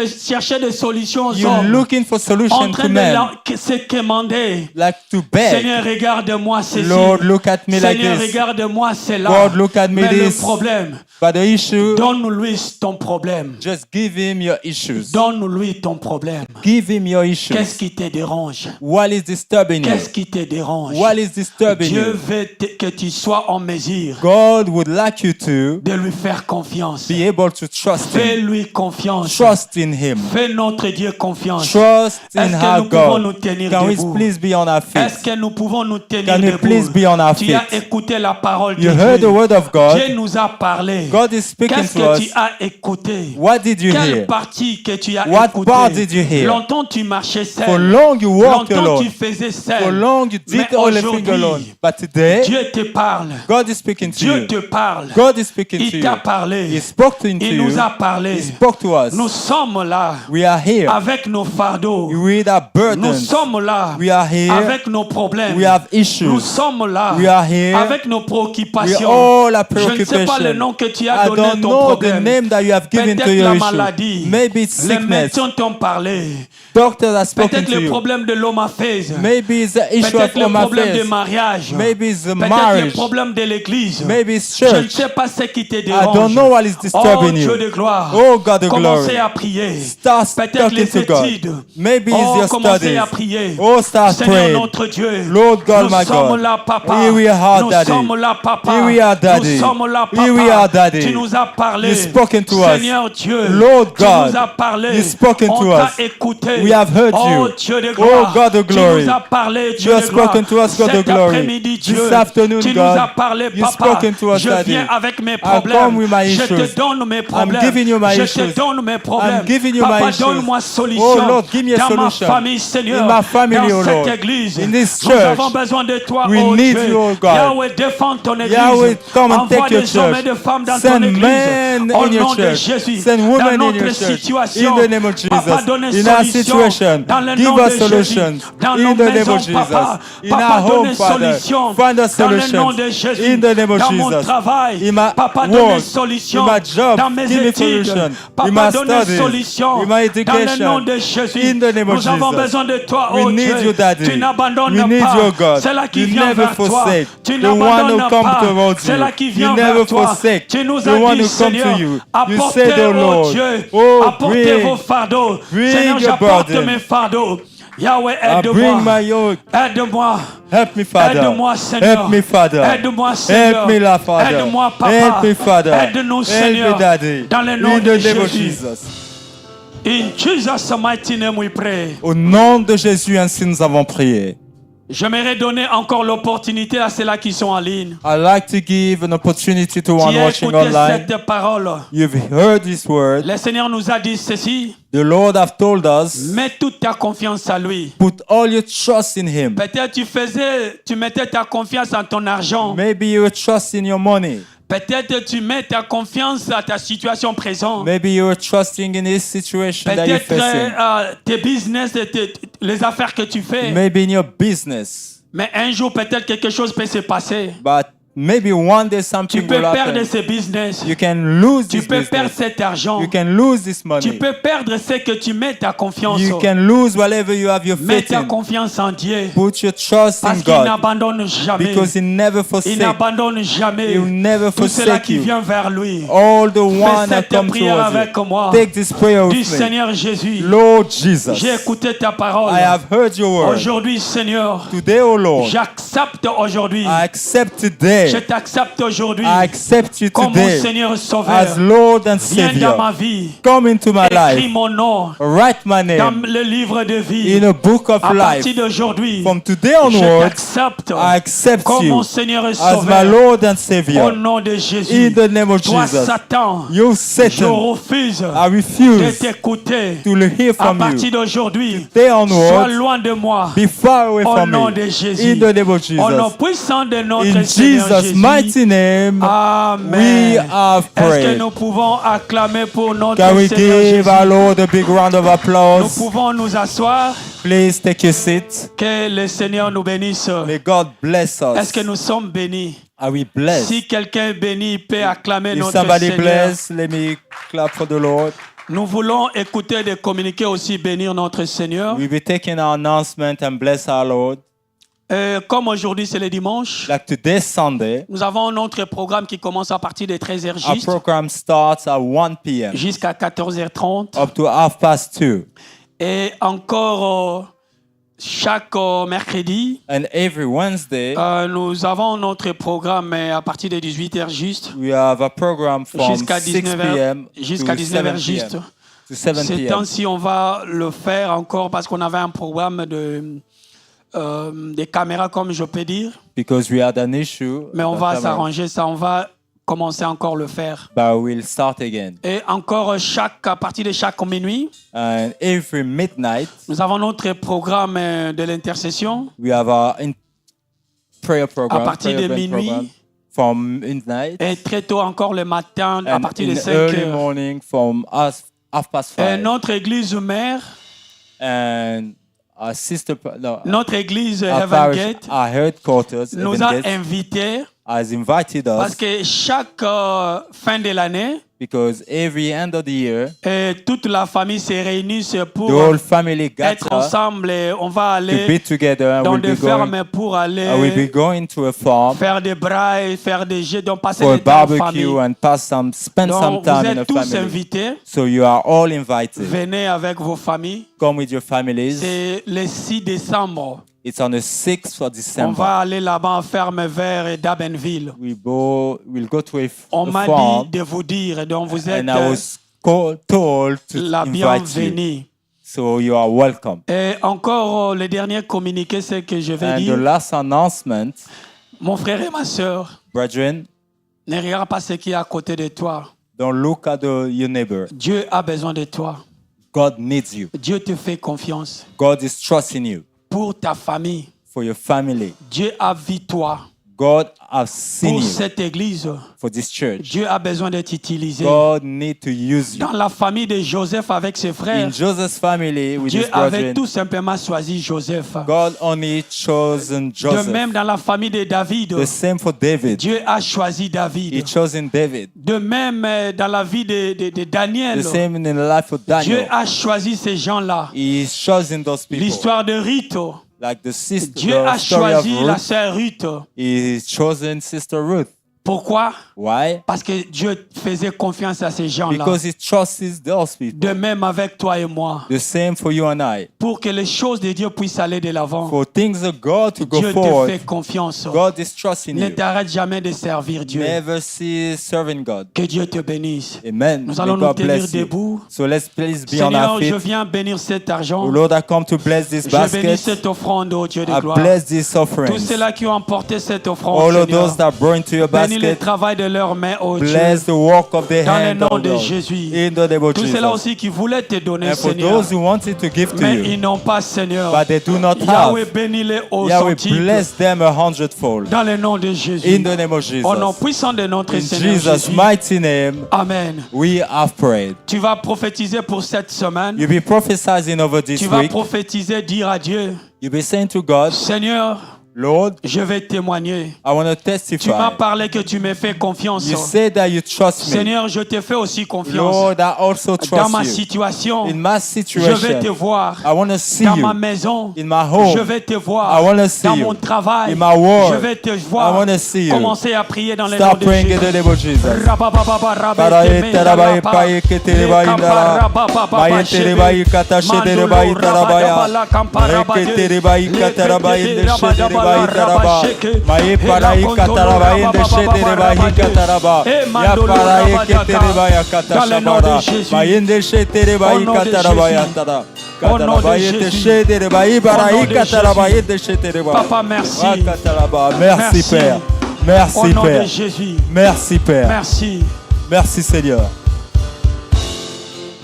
Speaker 4: chercher des solutions aux
Speaker 5: You're
Speaker 4: hommes.
Speaker 5: looking for
Speaker 4: En
Speaker 5: solution
Speaker 4: train
Speaker 5: to
Speaker 4: de
Speaker 5: men.
Speaker 4: se commander.
Speaker 5: Like to beg.
Speaker 4: Seigneur, regarde-moi ceci.
Speaker 5: Lord, look at me like
Speaker 4: Seigneur,
Speaker 5: this.
Speaker 4: regarde-moi cela.
Speaker 5: God, look at me
Speaker 4: Mais le
Speaker 5: this.
Speaker 4: problème,
Speaker 5: But the issue,
Speaker 4: donne-lui ton problème.
Speaker 5: just give him your issues.
Speaker 4: Donne-lui ton problème.
Speaker 5: Give him your issues.
Speaker 4: Qu'est-ce qui te dérange?
Speaker 5: What is disturbing you?
Speaker 4: Qu'est-ce qui te dérange?
Speaker 5: What is disturbing
Speaker 4: Dieu
Speaker 5: you?
Speaker 4: veut que tu sois en mesure
Speaker 5: God would like you to
Speaker 4: de lui faire confiance.
Speaker 5: be able to trust him.
Speaker 4: Fais-lui confiance.
Speaker 5: Trust in him.
Speaker 4: Fais notre Dieu confiance.
Speaker 5: Trust in
Speaker 4: Est-ce que
Speaker 5: our
Speaker 4: nous pouvons
Speaker 5: God.
Speaker 4: nous tenir
Speaker 5: Can we
Speaker 4: debout?
Speaker 5: please be on our
Speaker 4: Est-ce
Speaker 5: feet?
Speaker 4: que nous pouvons nous tenir
Speaker 5: Can we
Speaker 4: debout?
Speaker 5: please be on our
Speaker 4: Tu as
Speaker 5: feet?
Speaker 4: écouté la parole de
Speaker 5: You heard the
Speaker 4: Dieu.
Speaker 5: word of God.
Speaker 4: Dieu nous a parlé.
Speaker 5: God is speaking
Speaker 4: Qu'est-ce
Speaker 5: to
Speaker 4: que
Speaker 5: us.
Speaker 4: tu as écouté?
Speaker 5: What did you
Speaker 4: Quelle
Speaker 5: hear?
Speaker 4: partie que tu as
Speaker 5: What
Speaker 4: écouté?
Speaker 5: part did you hear?
Speaker 4: Longtemps tu marchais seul.
Speaker 5: For long you walked
Speaker 4: Longtemps
Speaker 5: alone.
Speaker 4: tu faisais seul.
Speaker 5: For long you did
Speaker 4: Mais
Speaker 5: everything alone.
Speaker 4: aujourd'hui,
Speaker 5: But today,
Speaker 4: Dieu te parle.
Speaker 5: God is speaking to
Speaker 4: Dieu
Speaker 5: you.
Speaker 4: te parle.
Speaker 5: God is speaking to
Speaker 4: Il
Speaker 5: you.
Speaker 4: t'a parlé.
Speaker 5: He spoke to
Speaker 4: Il
Speaker 5: you.
Speaker 4: nous a parlé.
Speaker 5: He spoke to us.
Speaker 4: Nous sommes là
Speaker 5: We are here
Speaker 4: avec nos fardeaux.
Speaker 5: with our
Speaker 4: Nous
Speaker 5: burdens.
Speaker 4: sommes là
Speaker 5: We are here.
Speaker 4: avec nos problèmes.
Speaker 5: We have issues.
Speaker 4: Nous sommes là
Speaker 5: We are here.
Speaker 4: avec nos
Speaker 5: We
Speaker 4: préoccupations.
Speaker 5: all are
Speaker 4: Je ne sais pas le
Speaker 5: preoccupation.
Speaker 4: nom que tu as
Speaker 5: I
Speaker 4: donné
Speaker 5: don't
Speaker 4: à ton
Speaker 5: know the
Speaker 4: problème.
Speaker 5: name that you have given to
Speaker 4: Peut-être
Speaker 5: your
Speaker 4: la
Speaker 5: issue.
Speaker 4: maladie.
Speaker 5: Maybe it's
Speaker 4: Les
Speaker 5: sickness.
Speaker 4: médecins t'ont parlé.
Speaker 5: Doctors have spoken
Speaker 4: Peut-être
Speaker 5: to
Speaker 4: le
Speaker 5: you.
Speaker 4: problème de l'homophase.
Speaker 5: Maybe it's the issue of
Speaker 4: Peut-être le
Speaker 5: home
Speaker 4: problème de
Speaker 5: affairs.
Speaker 4: mariage.
Speaker 5: Maybe it's the
Speaker 4: Peut-être le
Speaker 5: marriage.
Speaker 4: problème de l'église.
Speaker 5: Maybe it's
Speaker 4: Je ne
Speaker 5: church.
Speaker 4: sais pas ce qui te
Speaker 5: I
Speaker 4: dérange.
Speaker 5: don't know what is
Speaker 4: Oh
Speaker 5: disturbing
Speaker 4: Dieu
Speaker 5: you.
Speaker 4: de gloire.
Speaker 5: Oh God of
Speaker 4: Commencez
Speaker 5: glory.
Speaker 4: à prier.
Speaker 5: Start
Speaker 4: Peut-être
Speaker 5: talking
Speaker 4: les
Speaker 5: to God.
Speaker 4: études.
Speaker 5: Maybe it's
Speaker 4: Oh,
Speaker 5: your
Speaker 4: commencez
Speaker 5: studies.
Speaker 4: à prier.
Speaker 5: Oh, start
Speaker 4: Seigneur
Speaker 5: praying.
Speaker 4: notre Dieu.
Speaker 5: Lord God,
Speaker 4: Nous
Speaker 5: my
Speaker 4: sommes
Speaker 5: God.
Speaker 4: là, papa.
Speaker 5: Here we are,
Speaker 4: Nous
Speaker 5: Daddy.
Speaker 4: sommes là, papa.
Speaker 5: Here we are, Daddy.
Speaker 4: Nous sommes là, papa.
Speaker 5: Here we are, Daddy.
Speaker 4: Tu nous as parlé.
Speaker 5: You've spoken to us.
Speaker 4: Seigneur Dieu.
Speaker 5: Lord
Speaker 4: Tu
Speaker 5: God.
Speaker 4: nous as parlé.
Speaker 5: You've spoken
Speaker 4: On
Speaker 5: to
Speaker 4: t'a
Speaker 5: us.
Speaker 4: écouté.
Speaker 5: We have heard
Speaker 4: oh,
Speaker 5: you.
Speaker 4: Dieu de
Speaker 5: Oh,
Speaker 4: gloire.
Speaker 5: God of glory.
Speaker 4: Tu nous as parlé, Dieu
Speaker 5: You have
Speaker 4: de gloire.
Speaker 5: spoken to us, God of
Speaker 4: Cet
Speaker 5: glory.
Speaker 4: après-midi,
Speaker 5: This
Speaker 4: Dieu.
Speaker 5: afternoon,
Speaker 4: Tu
Speaker 5: God,
Speaker 4: nous as parlé,
Speaker 5: you've
Speaker 4: papa.
Speaker 5: spoken to us,
Speaker 4: Je
Speaker 5: Daddy.
Speaker 4: viens avec mes
Speaker 5: I come
Speaker 4: problèmes.
Speaker 5: with my
Speaker 4: Je te
Speaker 5: issues.
Speaker 4: donne mes problèmes.
Speaker 5: I'm giving you my
Speaker 4: Je
Speaker 5: issues.
Speaker 4: te donne mes problèmes.
Speaker 5: I'm giving you
Speaker 4: Papa,
Speaker 5: my issues.
Speaker 4: donne-moi solution.
Speaker 5: Oh, Lord, give me a
Speaker 4: dans
Speaker 5: solution.
Speaker 4: ma famille, Seigneur.
Speaker 5: In my family,
Speaker 4: dans
Speaker 5: oh,
Speaker 4: cette
Speaker 5: Lord.
Speaker 4: église.
Speaker 5: In this
Speaker 4: Nous
Speaker 5: church.
Speaker 4: avons besoin de toi,
Speaker 5: We
Speaker 4: oh
Speaker 5: need
Speaker 4: Dieu.
Speaker 5: you, oh God.
Speaker 4: Yahweh, défends ton église.
Speaker 5: Yahweh, come and
Speaker 4: Envoie
Speaker 5: take your
Speaker 4: des hommes et
Speaker 5: church.
Speaker 4: des femmes dans
Speaker 5: Send
Speaker 4: ton église.
Speaker 5: men
Speaker 4: Au
Speaker 5: in your
Speaker 4: nom de
Speaker 5: church.
Speaker 4: Jésus.
Speaker 5: Send women
Speaker 4: dans
Speaker 5: in
Speaker 4: notre
Speaker 5: your church.
Speaker 4: situation.
Speaker 5: In the name of Jesus.
Speaker 4: Papa, donne
Speaker 5: In our
Speaker 4: solution.
Speaker 5: situation.
Speaker 4: Dans le
Speaker 5: Give
Speaker 4: nom
Speaker 5: us
Speaker 4: de
Speaker 5: solutions.
Speaker 4: Jésus. Dans
Speaker 5: In
Speaker 4: nos
Speaker 5: the name
Speaker 4: maisons,
Speaker 5: of Jesus.
Speaker 4: papa.
Speaker 5: In
Speaker 4: Papa,
Speaker 5: our
Speaker 4: donne
Speaker 5: home, Father.
Speaker 4: solution.
Speaker 5: Find us
Speaker 4: Dans le nom
Speaker 5: solutions.
Speaker 4: de Jésus.
Speaker 5: In the name of
Speaker 4: dans mon
Speaker 5: Jesus.
Speaker 4: travail.
Speaker 5: In my
Speaker 4: Papa, donne
Speaker 5: work.
Speaker 4: solution.
Speaker 5: In my job.
Speaker 4: Dans mes
Speaker 5: Give me
Speaker 4: études.
Speaker 5: solution. In
Speaker 4: Papa,
Speaker 5: my
Speaker 4: donne
Speaker 5: studies.
Speaker 4: solution.
Speaker 5: In my
Speaker 4: Dans le
Speaker 5: education.
Speaker 4: nom de Jésus.
Speaker 5: In the name of
Speaker 4: Nous avons
Speaker 5: Jesus.
Speaker 4: besoin de toi,
Speaker 5: We
Speaker 4: oh
Speaker 5: need
Speaker 4: Dieu.
Speaker 5: you, Daddy.
Speaker 4: Tu n'abandonnes
Speaker 5: We need
Speaker 4: pas.
Speaker 5: you, God.
Speaker 4: C'est là qui
Speaker 5: You
Speaker 4: vient
Speaker 5: never
Speaker 4: vers toi.
Speaker 5: forsake.
Speaker 4: Tu
Speaker 5: The one who
Speaker 4: n'abandonnes
Speaker 5: comes
Speaker 4: pas.
Speaker 5: towards
Speaker 4: C'est
Speaker 5: you.
Speaker 4: là qui
Speaker 5: You
Speaker 4: vient
Speaker 5: never
Speaker 4: vers toi.
Speaker 5: forsake.
Speaker 4: Tu nous
Speaker 5: The
Speaker 4: as
Speaker 5: one
Speaker 4: dit,
Speaker 5: who come
Speaker 4: Seigneur,
Speaker 5: to you. You
Speaker 4: apportez,
Speaker 5: said, oh
Speaker 4: oh
Speaker 5: Lord,
Speaker 4: Dieu,
Speaker 5: oh,
Speaker 4: apportez
Speaker 5: bring-
Speaker 4: vos fardeaux.
Speaker 5: bring
Speaker 4: Seigneur,
Speaker 5: your
Speaker 4: j'apporte
Speaker 5: burden.
Speaker 4: mes fardeaux. Yahweh,
Speaker 5: I bring
Speaker 4: aide-moi.
Speaker 5: my yoke.
Speaker 4: Aide-moi.
Speaker 5: Help me, Father.
Speaker 4: Aide-moi, Seigneur.
Speaker 5: Help me, Father.
Speaker 4: Aide-moi, Seigneur.
Speaker 5: Help me, la Father.
Speaker 4: Aide-moi, Papa.
Speaker 5: Help me, Father.
Speaker 4: Aide-nous,
Speaker 5: Help
Speaker 4: Seigneur.
Speaker 5: me, Daddy.
Speaker 4: Dans le nom
Speaker 5: In
Speaker 4: de
Speaker 5: the name of
Speaker 4: Jésus.
Speaker 5: Jesus.
Speaker 4: In Jesus' mighty name we pray.
Speaker 5: Au nom de Jésus, ainsi nous avons prié.
Speaker 4: J'aimerais donner encore l'opportunité à ceux-là qui sont en ligne.
Speaker 5: I'd like to give an opportunity to one
Speaker 4: Qui a
Speaker 5: watching
Speaker 4: écouté
Speaker 5: online.
Speaker 4: cette parole.
Speaker 5: You've heard this word.
Speaker 4: Le Seigneur nous a dit ceci.
Speaker 5: The Lord have told us,
Speaker 4: Mets toute ta confiance à lui.
Speaker 5: put all your trust in Him.
Speaker 4: Peut-être tu mettais ta confiance en ton argent.
Speaker 5: Maybe you trust in your money.
Speaker 4: Peut-être tu mets ta confiance à ta situation présente.
Speaker 5: Maybe you're trusting in this situation that you're
Speaker 4: Peut-être
Speaker 5: facing.
Speaker 4: tes business, les affaires que tu fais.
Speaker 5: Maybe in your business.
Speaker 4: Mais un jour, peut-être quelque chose peut se passer.
Speaker 5: But maybe one day
Speaker 4: Tu
Speaker 5: something
Speaker 4: peux
Speaker 5: will
Speaker 4: perdre
Speaker 5: happen.
Speaker 4: ce business.
Speaker 5: You can lose
Speaker 4: Tu
Speaker 5: this
Speaker 4: peux perdre
Speaker 5: business.
Speaker 4: cet argent.
Speaker 5: You can lose this
Speaker 4: Tu
Speaker 5: money.
Speaker 4: peux perdre ce que tu mets ta confiance.
Speaker 5: You can lose whatever you have your
Speaker 4: Mets
Speaker 5: faith
Speaker 4: ta
Speaker 5: in.
Speaker 4: confiance en Dieu.
Speaker 5: Put your trust in
Speaker 4: Parce qu'il
Speaker 5: God.
Speaker 4: n'abandonne jamais.
Speaker 5: Because He never
Speaker 4: Il
Speaker 5: forsakes.
Speaker 4: n'abandonne jamais.
Speaker 5: He will never
Speaker 4: Tout cela
Speaker 5: forsake
Speaker 4: qui
Speaker 5: you.
Speaker 4: vient vers lui.
Speaker 5: All the
Speaker 4: Fais
Speaker 5: one that
Speaker 4: cette
Speaker 5: come
Speaker 4: prière
Speaker 5: towards
Speaker 4: avec
Speaker 5: you.
Speaker 4: moi.
Speaker 5: Take this prayer
Speaker 4: Du
Speaker 5: with me.
Speaker 4: Seigneur Jésus.
Speaker 5: Lord Jesus,
Speaker 4: J'ai écouté ta parole.
Speaker 5: I have heard your word.
Speaker 4: Aujourd'hui, Seigneur,
Speaker 5: Today, O Lord,
Speaker 4: j'accepte aujourd'hui.
Speaker 5: I accept today.
Speaker 4: Je t'accepte aujourd'hui
Speaker 5: I accept you
Speaker 4: comme mon
Speaker 5: today
Speaker 4: Seigneur Sauveur.
Speaker 5: as Lord and
Speaker 4: Viens dans ma
Speaker 5: Savior.
Speaker 4: vie.
Speaker 5: Come into my
Speaker 4: Écris
Speaker 5: life.
Speaker 4: mon nom
Speaker 5: Write my
Speaker 4: dans
Speaker 5: name
Speaker 4: le livre de vie.
Speaker 5: in a book of
Speaker 4: À
Speaker 5: life.
Speaker 4: partir d'aujourd'hui,
Speaker 5: From today
Speaker 4: je
Speaker 5: onwards,
Speaker 4: t'accepte
Speaker 5: I accept
Speaker 4: comme
Speaker 5: you
Speaker 4: mon Seigneur et
Speaker 5: as my
Speaker 4: Sauveur.
Speaker 5: Lord and
Speaker 4: Au
Speaker 5: Savior.
Speaker 4: nom de
Speaker 5: In
Speaker 4: Jésus.
Speaker 5: the name of
Speaker 4: Toi,
Speaker 5: Jesus.
Speaker 4: Satan,
Speaker 5: You
Speaker 4: je
Speaker 5: Satan,
Speaker 4: refuse
Speaker 5: I
Speaker 4: de
Speaker 5: refuse
Speaker 4: t'écouter.
Speaker 5: to hear
Speaker 4: À
Speaker 5: from
Speaker 4: partir
Speaker 5: you.
Speaker 4: d'aujourd'hui,
Speaker 5: Today
Speaker 4: sois
Speaker 5: onwards,
Speaker 4: loin de moi.
Speaker 5: be far away
Speaker 4: Au
Speaker 5: from
Speaker 4: nom
Speaker 5: me.
Speaker 4: de Jésus.
Speaker 5: In the name of
Speaker 4: Au nom
Speaker 5: Jesus.
Speaker 4: puissant de notre
Speaker 5: In
Speaker 4: Seigneur
Speaker 5: Jesus'
Speaker 4: Jésus.
Speaker 5: mighty name,
Speaker 4: Amen.
Speaker 5: we have
Speaker 4: Est-ce que
Speaker 5: prayed.
Speaker 4: nous pouvons acclamer pour notre
Speaker 5: Can we
Speaker 4: Seigneur
Speaker 5: give
Speaker 4: Jésus?
Speaker 5: our Lord a big round of
Speaker 4: Nous
Speaker 5: applause?
Speaker 4: pouvons nous asseoir.
Speaker 5: Please take your seat.
Speaker 4: Que le Seigneur nous bénisse.
Speaker 5: May God bless us.
Speaker 4: Est-ce que nous sommes bénis?
Speaker 5: Are we blessed?
Speaker 4: Si quelqu'un est béni, il peut acclamer
Speaker 5: If
Speaker 4: notre
Speaker 5: somebody
Speaker 4: Seigneur.
Speaker 5: blessed, let me clap for the Lord.
Speaker 4: Nous voulons écouter des communiqués aussi bénir notre Seigneur.
Speaker 5: We'll be taking our announcement and bless our Lord.
Speaker 4: Comme aujourd'hui c'est le dimanche,
Speaker 5: Like today, Sunday,
Speaker 4: nous avons notre programme qui commence à partir de 13h
Speaker 5: our
Speaker 4: juste
Speaker 5: program starts at 1 p.m.
Speaker 4: jusqu'à 14h30.
Speaker 5: up to 2:30.
Speaker 4: Et encore chaque mercredi,
Speaker 5: And every Wednesday,
Speaker 4: nous avons notre programme à partir de 18h juste
Speaker 5: we have a program from
Speaker 4: jusqu'à
Speaker 5: 6
Speaker 4: 19h,
Speaker 5: p.m.
Speaker 4: jusqu'à
Speaker 5: to
Speaker 4: 19h
Speaker 5: 7
Speaker 4: juste.
Speaker 5: p.m. to 7
Speaker 4: Ces
Speaker 5: p.m.
Speaker 4: temps-ci, on va le faire encore parce qu'on avait un programme des caméras, comme je peux dire.
Speaker 5: Because we had an issue.
Speaker 4: Mais on
Speaker 5: with
Speaker 4: va
Speaker 5: cameras.
Speaker 4: s'arranger ça, on va commencer encore le faire.
Speaker 5: But we'll start again.
Speaker 4: Et encore à partir de chaque minuit,
Speaker 5: And every midnight,
Speaker 4: nous avons notre programme de l'intercession.
Speaker 5: we have our prayer program.
Speaker 4: À partir de
Speaker 5: prayer
Speaker 4: minuit.
Speaker 5: program from midnight.
Speaker 4: Et très tôt encore le matin, à
Speaker 5: And
Speaker 4: partir
Speaker 5: in
Speaker 4: de 5
Speaker 5: early
Speaker 4: heures.
Speaker 5: morning from us, 5:30.
Speaker 4: Et notre église mère,
Speaker 5: And our sister, no,
Speaker 4: notre église
Speaker 5: our
Speaker 4: Heaven
Speaker 5: parish,
Speaker 4: Gate,
Speaker 5: our headquarters,
Speaker 4: nous
Speaker 5: Heaven
Speaker 4: a
Speaker 5: Gate,
Speaker 4: invités
Speaker 5: has invited
Speaker 4: parce
Speaker 5: us
Speaker 4: que chaque fin de l'année,
Speaker 5: because every end of the year,
Speaker 4: toute la famille se réunit pour
Speaker 5: the whole family
Speaker 4: être
Speaker 5: gather
Speaker 4: ensemble et on va
Speaker 5: to be
Speaker 4: aller
Speaker 5: together, and
Speaker 4: dans
Speaker 5: we'll
Speaker 4: des
Speaker 5: be going.
Speaker 4: fermes pour
Speaker 5: I will be
Speaker 4: aller
Speaker 5: going to a farm
Speaker 4: faire des brailles, faire des jeux, donc passer
Speaker 5: for a
Speaker 4: le temps en
Speaker 5: barbecue
Speaker 4: famille.
Speaker 5: and spend some
Speaker 4: Donc
Speaker 5: time
Speaker 4: vous
Speaker 5: in a
Speaker 4: êtes tous
Speaker 5: family.
Speaker 4: invités.
Speaker 5: So you are all invited.
Speaker 4: Venez avec vos familles.
Speaker 5: Come with your families.
Speaker 4: C'est le 6 décembre.
Speaker 5: It's on the 6th of
Speaker 4: On
Speaker 5: December.
Speaker 4: va aller là-bas en ferme vert et d'Abenville.
Speaker 5: We'll go to
Speaker 4: On
Speaker 5: a
Speaker 4: m'a
Speaker 5: farm,
Speaker 4: dit de vous dire, donc vous êtes
Speaker 5: and I was told to
Speaker 4: la
Speaker 5: invite
Speaker 4: bienvenue.
Speaker 5: you. So you are welcome.
Speaker 4: Et encore le dernier communiqué, c'est que je vais
Speaker 5: And the
Speaker 4: dire,
Speaker 5: last announcement,
Speaker 4: mon frère et ma sœur,
Speaker 5: brethren,
Speaker 4: ne regarde pas ce qui est à côté de toi.
Speaker 5: don't look at your neighbor.
Speaker 4: Dieu a besoin de toi.
Speaker 5: God needs you.
Speaker 4: Dieu te fait confiance.
Speaker 5: God is trusting you
Speaker 4: Pour ta famille,
Speaker 5: for your family.
Speaker 4: Dieu a vu toi.
Speaker 5: God has seen
Speaker 4: Pour
Speaker 5: you
Speaker 4: cette église,
Speaker 5: for this church.
Speaker 4: Dieu a besoin d'être utilisé.
Speaker 5: God need to use you.
Speaker 4: Dans la famille de Joseph avec ses frères,
Speaker 5: In Joseph's family with
Speaker 4: Dieu
Speaker 5: his
Speaker 4: avait
Speaker 5: brethren,
Speaker 4: tout simplement choisi Joseph.
Speaker 5: God only chosen
Speaker 4: De
Speaker 5: Joseph.
Speaker 4: même dans la famille de David,
Speaker 5: The same for David.
Speaker 4: Dieu a choisi
Speaker 5: He
Speaker 4: David.
Speaker 5: chosen David.
Speaker 4: De même dans la vie de Daniel,
Speaker 5: The same in the life of
Speaker 4: Dieu
Speaker 5: Daniel.
Speaker 4: a choisi ces gens-là.
Speaker 5: He chosen those people.
Speaker 4: L'histoire de Ruth,
Speaker 5: Like the sister,
Speaker 4: Dieu a
Speaker 5: the story of
Speaker 4: choisi la
Speaker 5: Ruth.
Speaker 4: sœur Ruth.
Speaker 5: He chosen sister Ruth.
Speaker 4: Pourquoi?
Speaker 5: Why?
Speaker 4: Parce que Dieu faisait confiance à ces gens-là.
Speaker 5: Because he trusts those people.
Speaker 4: De même avec toi et moi.
Speaker 5: The same for you and I.
Speaker 4: Pour que les choses de Dieu puissent aller de l'avant.
Speaker 5: For things of God to go
Speaker 4: Dieu te
Speaker 5: forward,
Speaker 4: fait confiance.
Speaker 5: God is trusting
Speaker 4: Ne
Speaker 5: you.
Speaker 4: t'arrête jamais de servir Dieu.
Speaker 5: Never cease serving God.
Speaker 4: Que Dieu te bénisse.
Speaker 5: Amen.
Speaker 4: Nous
Speaker 5: May
Speaker 4: allons nous
Speaker 5: God
Speaker 4: tenir
Speaker 5: bless you.
Speaker 4: debout.
Speaker 5: So let's please be on
Speaker 4: Seigneur,
Speaker 5: our
Speaker 4: je
Speaker 5: feet.
Speaker 4: viens bénir cet argent.
Speaker 5: Oh Lord, I come to bless this
Speaker 4: Je bénis
Speaker 5: basket.
Speaker 4: cette offrande, ô Dieu de
Speaker 5: I
Speaker 4: gloire.
Speaker 5: bless this
Speaker 4: Tous
Speaker 5: offering.
Speaker 4: ceux-là qui ont emporté cette offrande,
Speaker 5: All of
Speaker 4: Seigneur.
Speaker 5: those that brought into your
Speaker 4: Bénis le
Speaker 5: basket.
Speaker 4: travail de leurs mains, ô Dieu.
Speaker 5: Bless the work of their
Speaker 4: Dans le
Speaker 5: hand,
Speaker 4: nom
Speaker 5: oh
Speaker 4: de
Speaker 5: Lord.
Speaker 4: Jésus.
Speaker 5: In the name of
Speaker 4: Tous ceux-là
Speaker 5: Jesus.
Speaker 4: aussi qui voulaient te donner,
Speaker 5: And for
Speaker 4: Seigneur.
Speaker 5: those who wanted to give to
Speaker 4: Mais
Speaker 5: you,
Speaker 4: ils n'ont pas, Seigneur.
Speaker 5: but they do not
Speaker 4: Yahweh,
Speaker 5: have,
Speaker 4: bénis-les au
Speaker 5: Yahweh
Speaker 4: centuple.
Speaker 5: bless them 100-fold.
Speaker 4: Dans le nom de Jésus.
Speaker 5: In the name of Jesus.
Speaker 4: Au nom puissant de notre
Speaker 5: In
Speaker 4: Seigneur
Speaker 5: Jesus'
Speaker 4: Jésus.
Speaker 5: mighty name,
Speaker 4: Amen.
Speaker 5: we have prayed.
Speaker 4: Tu vas prophétiser pour cette semaine.
Speaker 5: You'll be prophesizing over this
Speaker 4: Tu vas
Speaker 5: week.
Speaker 4: prophétiser, dire à Dieu,
Speaker 5: You'll be saying to God,
Speaker 4: Seigneur,
Speaker 5: Lord,
Speaker 4: je vais témoigner.
Speaker 5: I want to
Speaker 4: Tu m'as
Speaker 5: testify.
Speaker 4: parlé que tu me fais confiance.
Speaker 5: You say that you trust me.
Speaker 4: Seigneur, je te fais aussi confiance.
Speaker 5: Lord, I also
Speaker 4: Dans
Speaker 5: trust
Speaker 4: ma
Speaker 5: you.
Speaker 4: situation,
Speaker 5: In my
Speaker 4: je vais te
Speaker 5: situation,
Speaker 4: voir.
Speaker 5: I want to see
Speaker 4: Dans
Speaker 5: you.
Speaker 4: ma maison,
Speaker 5: In my home,
Speaker 4: je vais te
Speaker 5: I
Speaker 4: voir.
Speaker 5: want to see
Speaker 4: Dans
Speaker 5: you.
Speaker 4: mon travail,
Speaker 5: In my work,
Speaker 4: je vais te
Speaker 5: I
Speaker 4: voir.
Speaker 5: want to see you.
Speaker 4: Commencez à prier dans le nom
Speaker 5: Start
Speaker 4: de
Speaker 5: praying in
Speaker 4: Jésus.
Speaker 5: the name of Jesus.
Speaker 4: Rabababa, rabete,
Speaker 5: Parae
Speaker 4: me,
Speaker 5: terabai
Speaker 4: rapa.
Speaker 5: pae ke terebai
Speaker 4: Le
Speaker 5: ndara.
Speaker 4: kamparababa,
Speaker 5: Maye
Speaker 4: shebe.
Speaker 5: terebai kata shederebai
Speaker 4: Mandolo,
Speaker 5: tarabaya.
Speaker 4: rabadabala, kamparabade.
Speaker 5: Reke terebai
Speaker 4: Le
Speaker 5: katarabai
Speaker 4: fete,
Speaker 5: inde
Speaker 4: rabadabala,
Speaker 5: shederebai taraba.
Speaker 4: rabasheke.
Speaker 5: Maye
Speaker 4: E
Speaker 5: parai
Speaker 4: la kondolo,
Speaker 5: katarabai inde
Speaker 4: rabababa,
Speaker 5: shederebai
Speaker 4: rabade.
Speaker 5: kataraba.
Speaker 4: E
Speaker 5: Ya
Speaker 4: mandolo,
Speaker 5: parai ke
Speaker 4: rabadaka.
Speaker 5: terebai kata
Speaker 4: Dans le nom
Speaker 5: shabara.
Speaker 4: de Jésus.
Speaker 5: Maye inde
Speaker 4: Au
Speaker 5: shederebai
Speaker 4: nom de
Speaker 5: katarabai
Speaker 4: Jésus.
Speaker 5: tara.
Speaker 4: Au nom de
Speaker 5: Katarabai inde
Speaker 4: Jésus.
Speaker 5: shederebai
Speaker 4: Au
Speaker 5: barai
Speaker 4: nom de
Speaker 5: katarabai
Speaker 4: Jésus.
Speaker 5: inde shederebai.
Speaker 4: Papa, merci.
Speaker 5: Wa kataraba. Merci
Speaker 4: Merci.
Speaker 5: Père.
Speaker 4: Au
Speaker 5: Merci
Speaker 4: nom de
Speaker 5: Père.
Speaker 4: Jésus.
Speaker 5: Merci Père.
Speaker 4: Merci.
Speaker 5: Merci Seigneur.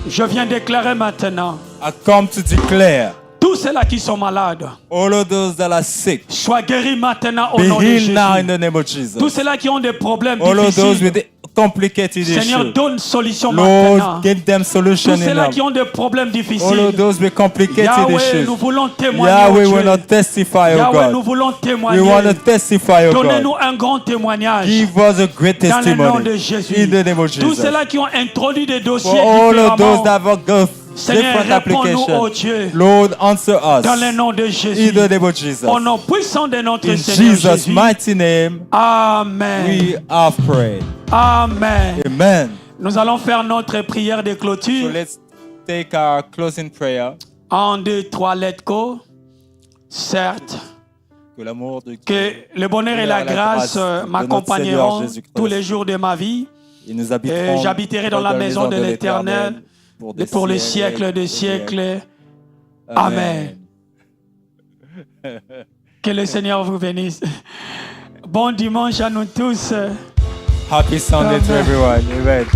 Speaker 4: Je viens déclarer maintenant,
Speaker 5: I come to declare,
Speaker 4: tous ceux-là qui sont malades,
Speaker 5: all of those that are sick,
Speaker 4: soient guéris maintenant au
Speaker 5: be
Speaker 4: nom de
Speaker 5: healed
Speaker 4: Jésus.
Speaker 5: now in the name of Jesus.
Speaker 4: Tous ceux-là qui ont des problèmes
Speaker 5: All of those
Speaker 4: difficiles,
Speaker 5: with complicated
Speaker 4: Seigneur,
Speaker 5: issues,
Speaker 4: donne solution maintenant.
Speaker 5: Lord, give them solution
Speaker 4: Tous
Speaker 5: in
Speaker 4: ceux-là
Speaker 5: them.
Speaker 4: qui ont des problèmes
Speaker 5: All
Speaker 4: difficiles,
Speaker 5: of those with complicated
Speaker 4: Yahweh,
Speaker 5: issues,
Speaker 4: nous voulons témoigner,
Speaker 5: Yahweh
Speaker 4: oh
Speaker 5: will
Speaker 4: Dieu.
Speaker 5: not testify, oh
Speaker 4: Yahweh, nous
Speaker 5: God.
Speaker 4: voulons
Speaker 5: We
Speaker 4: témoigner.
Speaker 5: want to testify, oh
Speaker 4: Donnez-nous
Speaker 5: God.
Speaker 4: un grand témoignage.
Speaker 5: Give us a great
Speaker 4: Dans le nom
Speaker 5: testimony
Speaker 4: de Jésus.
Speaker 5: in the name of
Speaker 4: Tous
Speaker 5: Jesus.
Speaker 4: ceux-là qui ont introduit des dossiers
Speaker 5: For all of those
Speaker 4: différemment,
Speaker 5: that have got
Speaker 4: Seigneur,
Speaker 5: different
Speaker 4: réponds-nous, oh
Speaker 5: applications,
Speaker 4: Dieu,
Speaker 5: Lord, answer us
Speaker 4: dans le nom de
Speaker 5: in
Speaker 4: Jésus.
Speaker 5: the name of Jesus.
Speaker 4: Au nom puissant de notre
Speaker 5: In
Speaker 4: Seigneur
Speaker 5: Jesus'
Speaker 4: Jésus.
Speaker 5: mighty name,
Speaker 4: Amen.
Speaker 5: we have prayed.
Speaker 4: Amen.
Speaker 5: Amen.
Speaker 4: Nous allons faire notre prière de
Speaker 5: So
Speaker 4: clôture.
Speaker 5: let's take our closing prayer.
Speaker 4: 1, 2, 3, let's go. Certes,
Speaker 5: Que l'amour de
Speaker 4: que le bonheur et la grâce
Speaker 5: de notre
Speaker 4: m'accompagneront
Speaker 5: Seigneur Jésus-Christ.
Speaker 4: tous les jours de ma vie.
Speaker 5: Et nous
Speaker 4: Et
Speaker 5: habiterons
Speaker 4: j'habiterai dans la maison de l'Éternel pour les siècles des siècles. Amen. Que le Seigneur vous bénisse. Bon dimanche à nous tous.
Speaker 5: Happy Sunday to
Speaker 4: Amen.
Speaker 5: everyone. Amen.